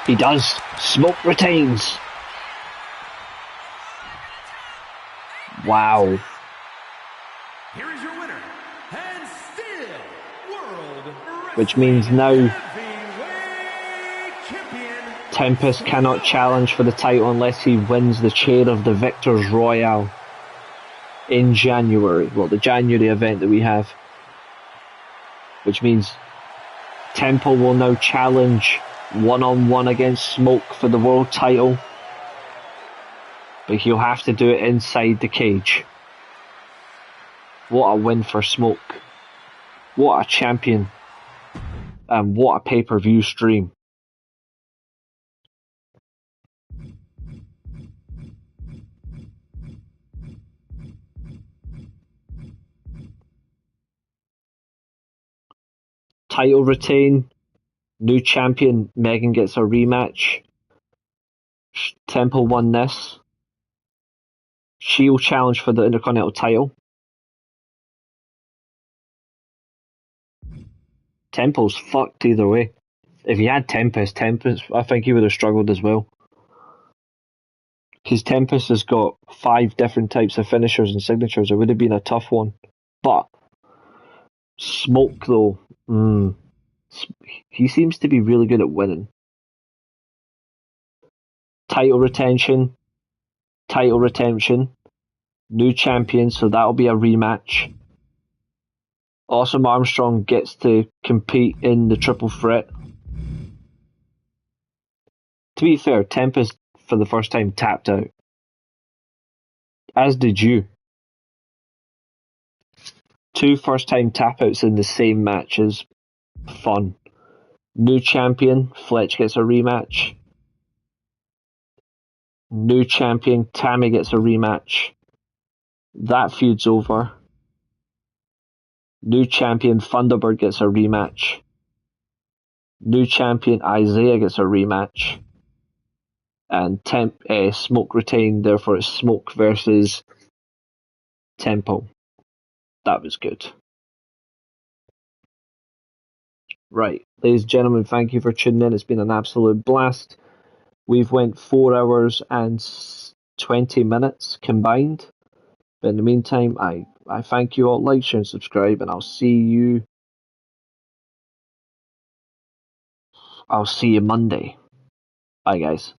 He does. Smoke retains. Wow. Here is your winner, and still World Which means now Heavyweight Champion, Tempest cannot challenge for the title unless he wins the chair of the Victors Royale in January. Well, the January event that we have. Which means Temple will now challenge one-on-one against Smoke for the world title. But he'll have to do it inside the cage. What a win for Smoke. What a champion. And what a pay-per-view stream. Title retain. New champion. Megan gets a rematch. Temple won this. She'll challenge for the Intercontinental title. Temple's fucked either way. If he had Tempest, I think he would have struggled as well. Because Tempest has got 5 different types of finishers and signatures. It would have been a tough one. But Smoke, though, he seems to be really good at winning. Title retention, new champion, so that'll be a rematch. Awesome Armstrong gets to compete in the triple threat. To be fair, Tempest for the first time tapped out. As did you. 2 first-time tap-outs in the same match is fun. New champion, Fletch gets a rematch. New champion, Tammy gets a rematch. That feud's over. New champion, Thunderbird gets a rematch. New champion, Isaiah gets a rematch. And Smoke retained, therefore it's Smoke versus Temple. That was good. Right, ladies and gentlemen, thank you for tuning in. It's been an absolute blast. We've went 4 hours and 20 minutes combined. But in the meantime, I thank you all. Like, share, and subscribe, and I'll see you Monday. Bye, guys.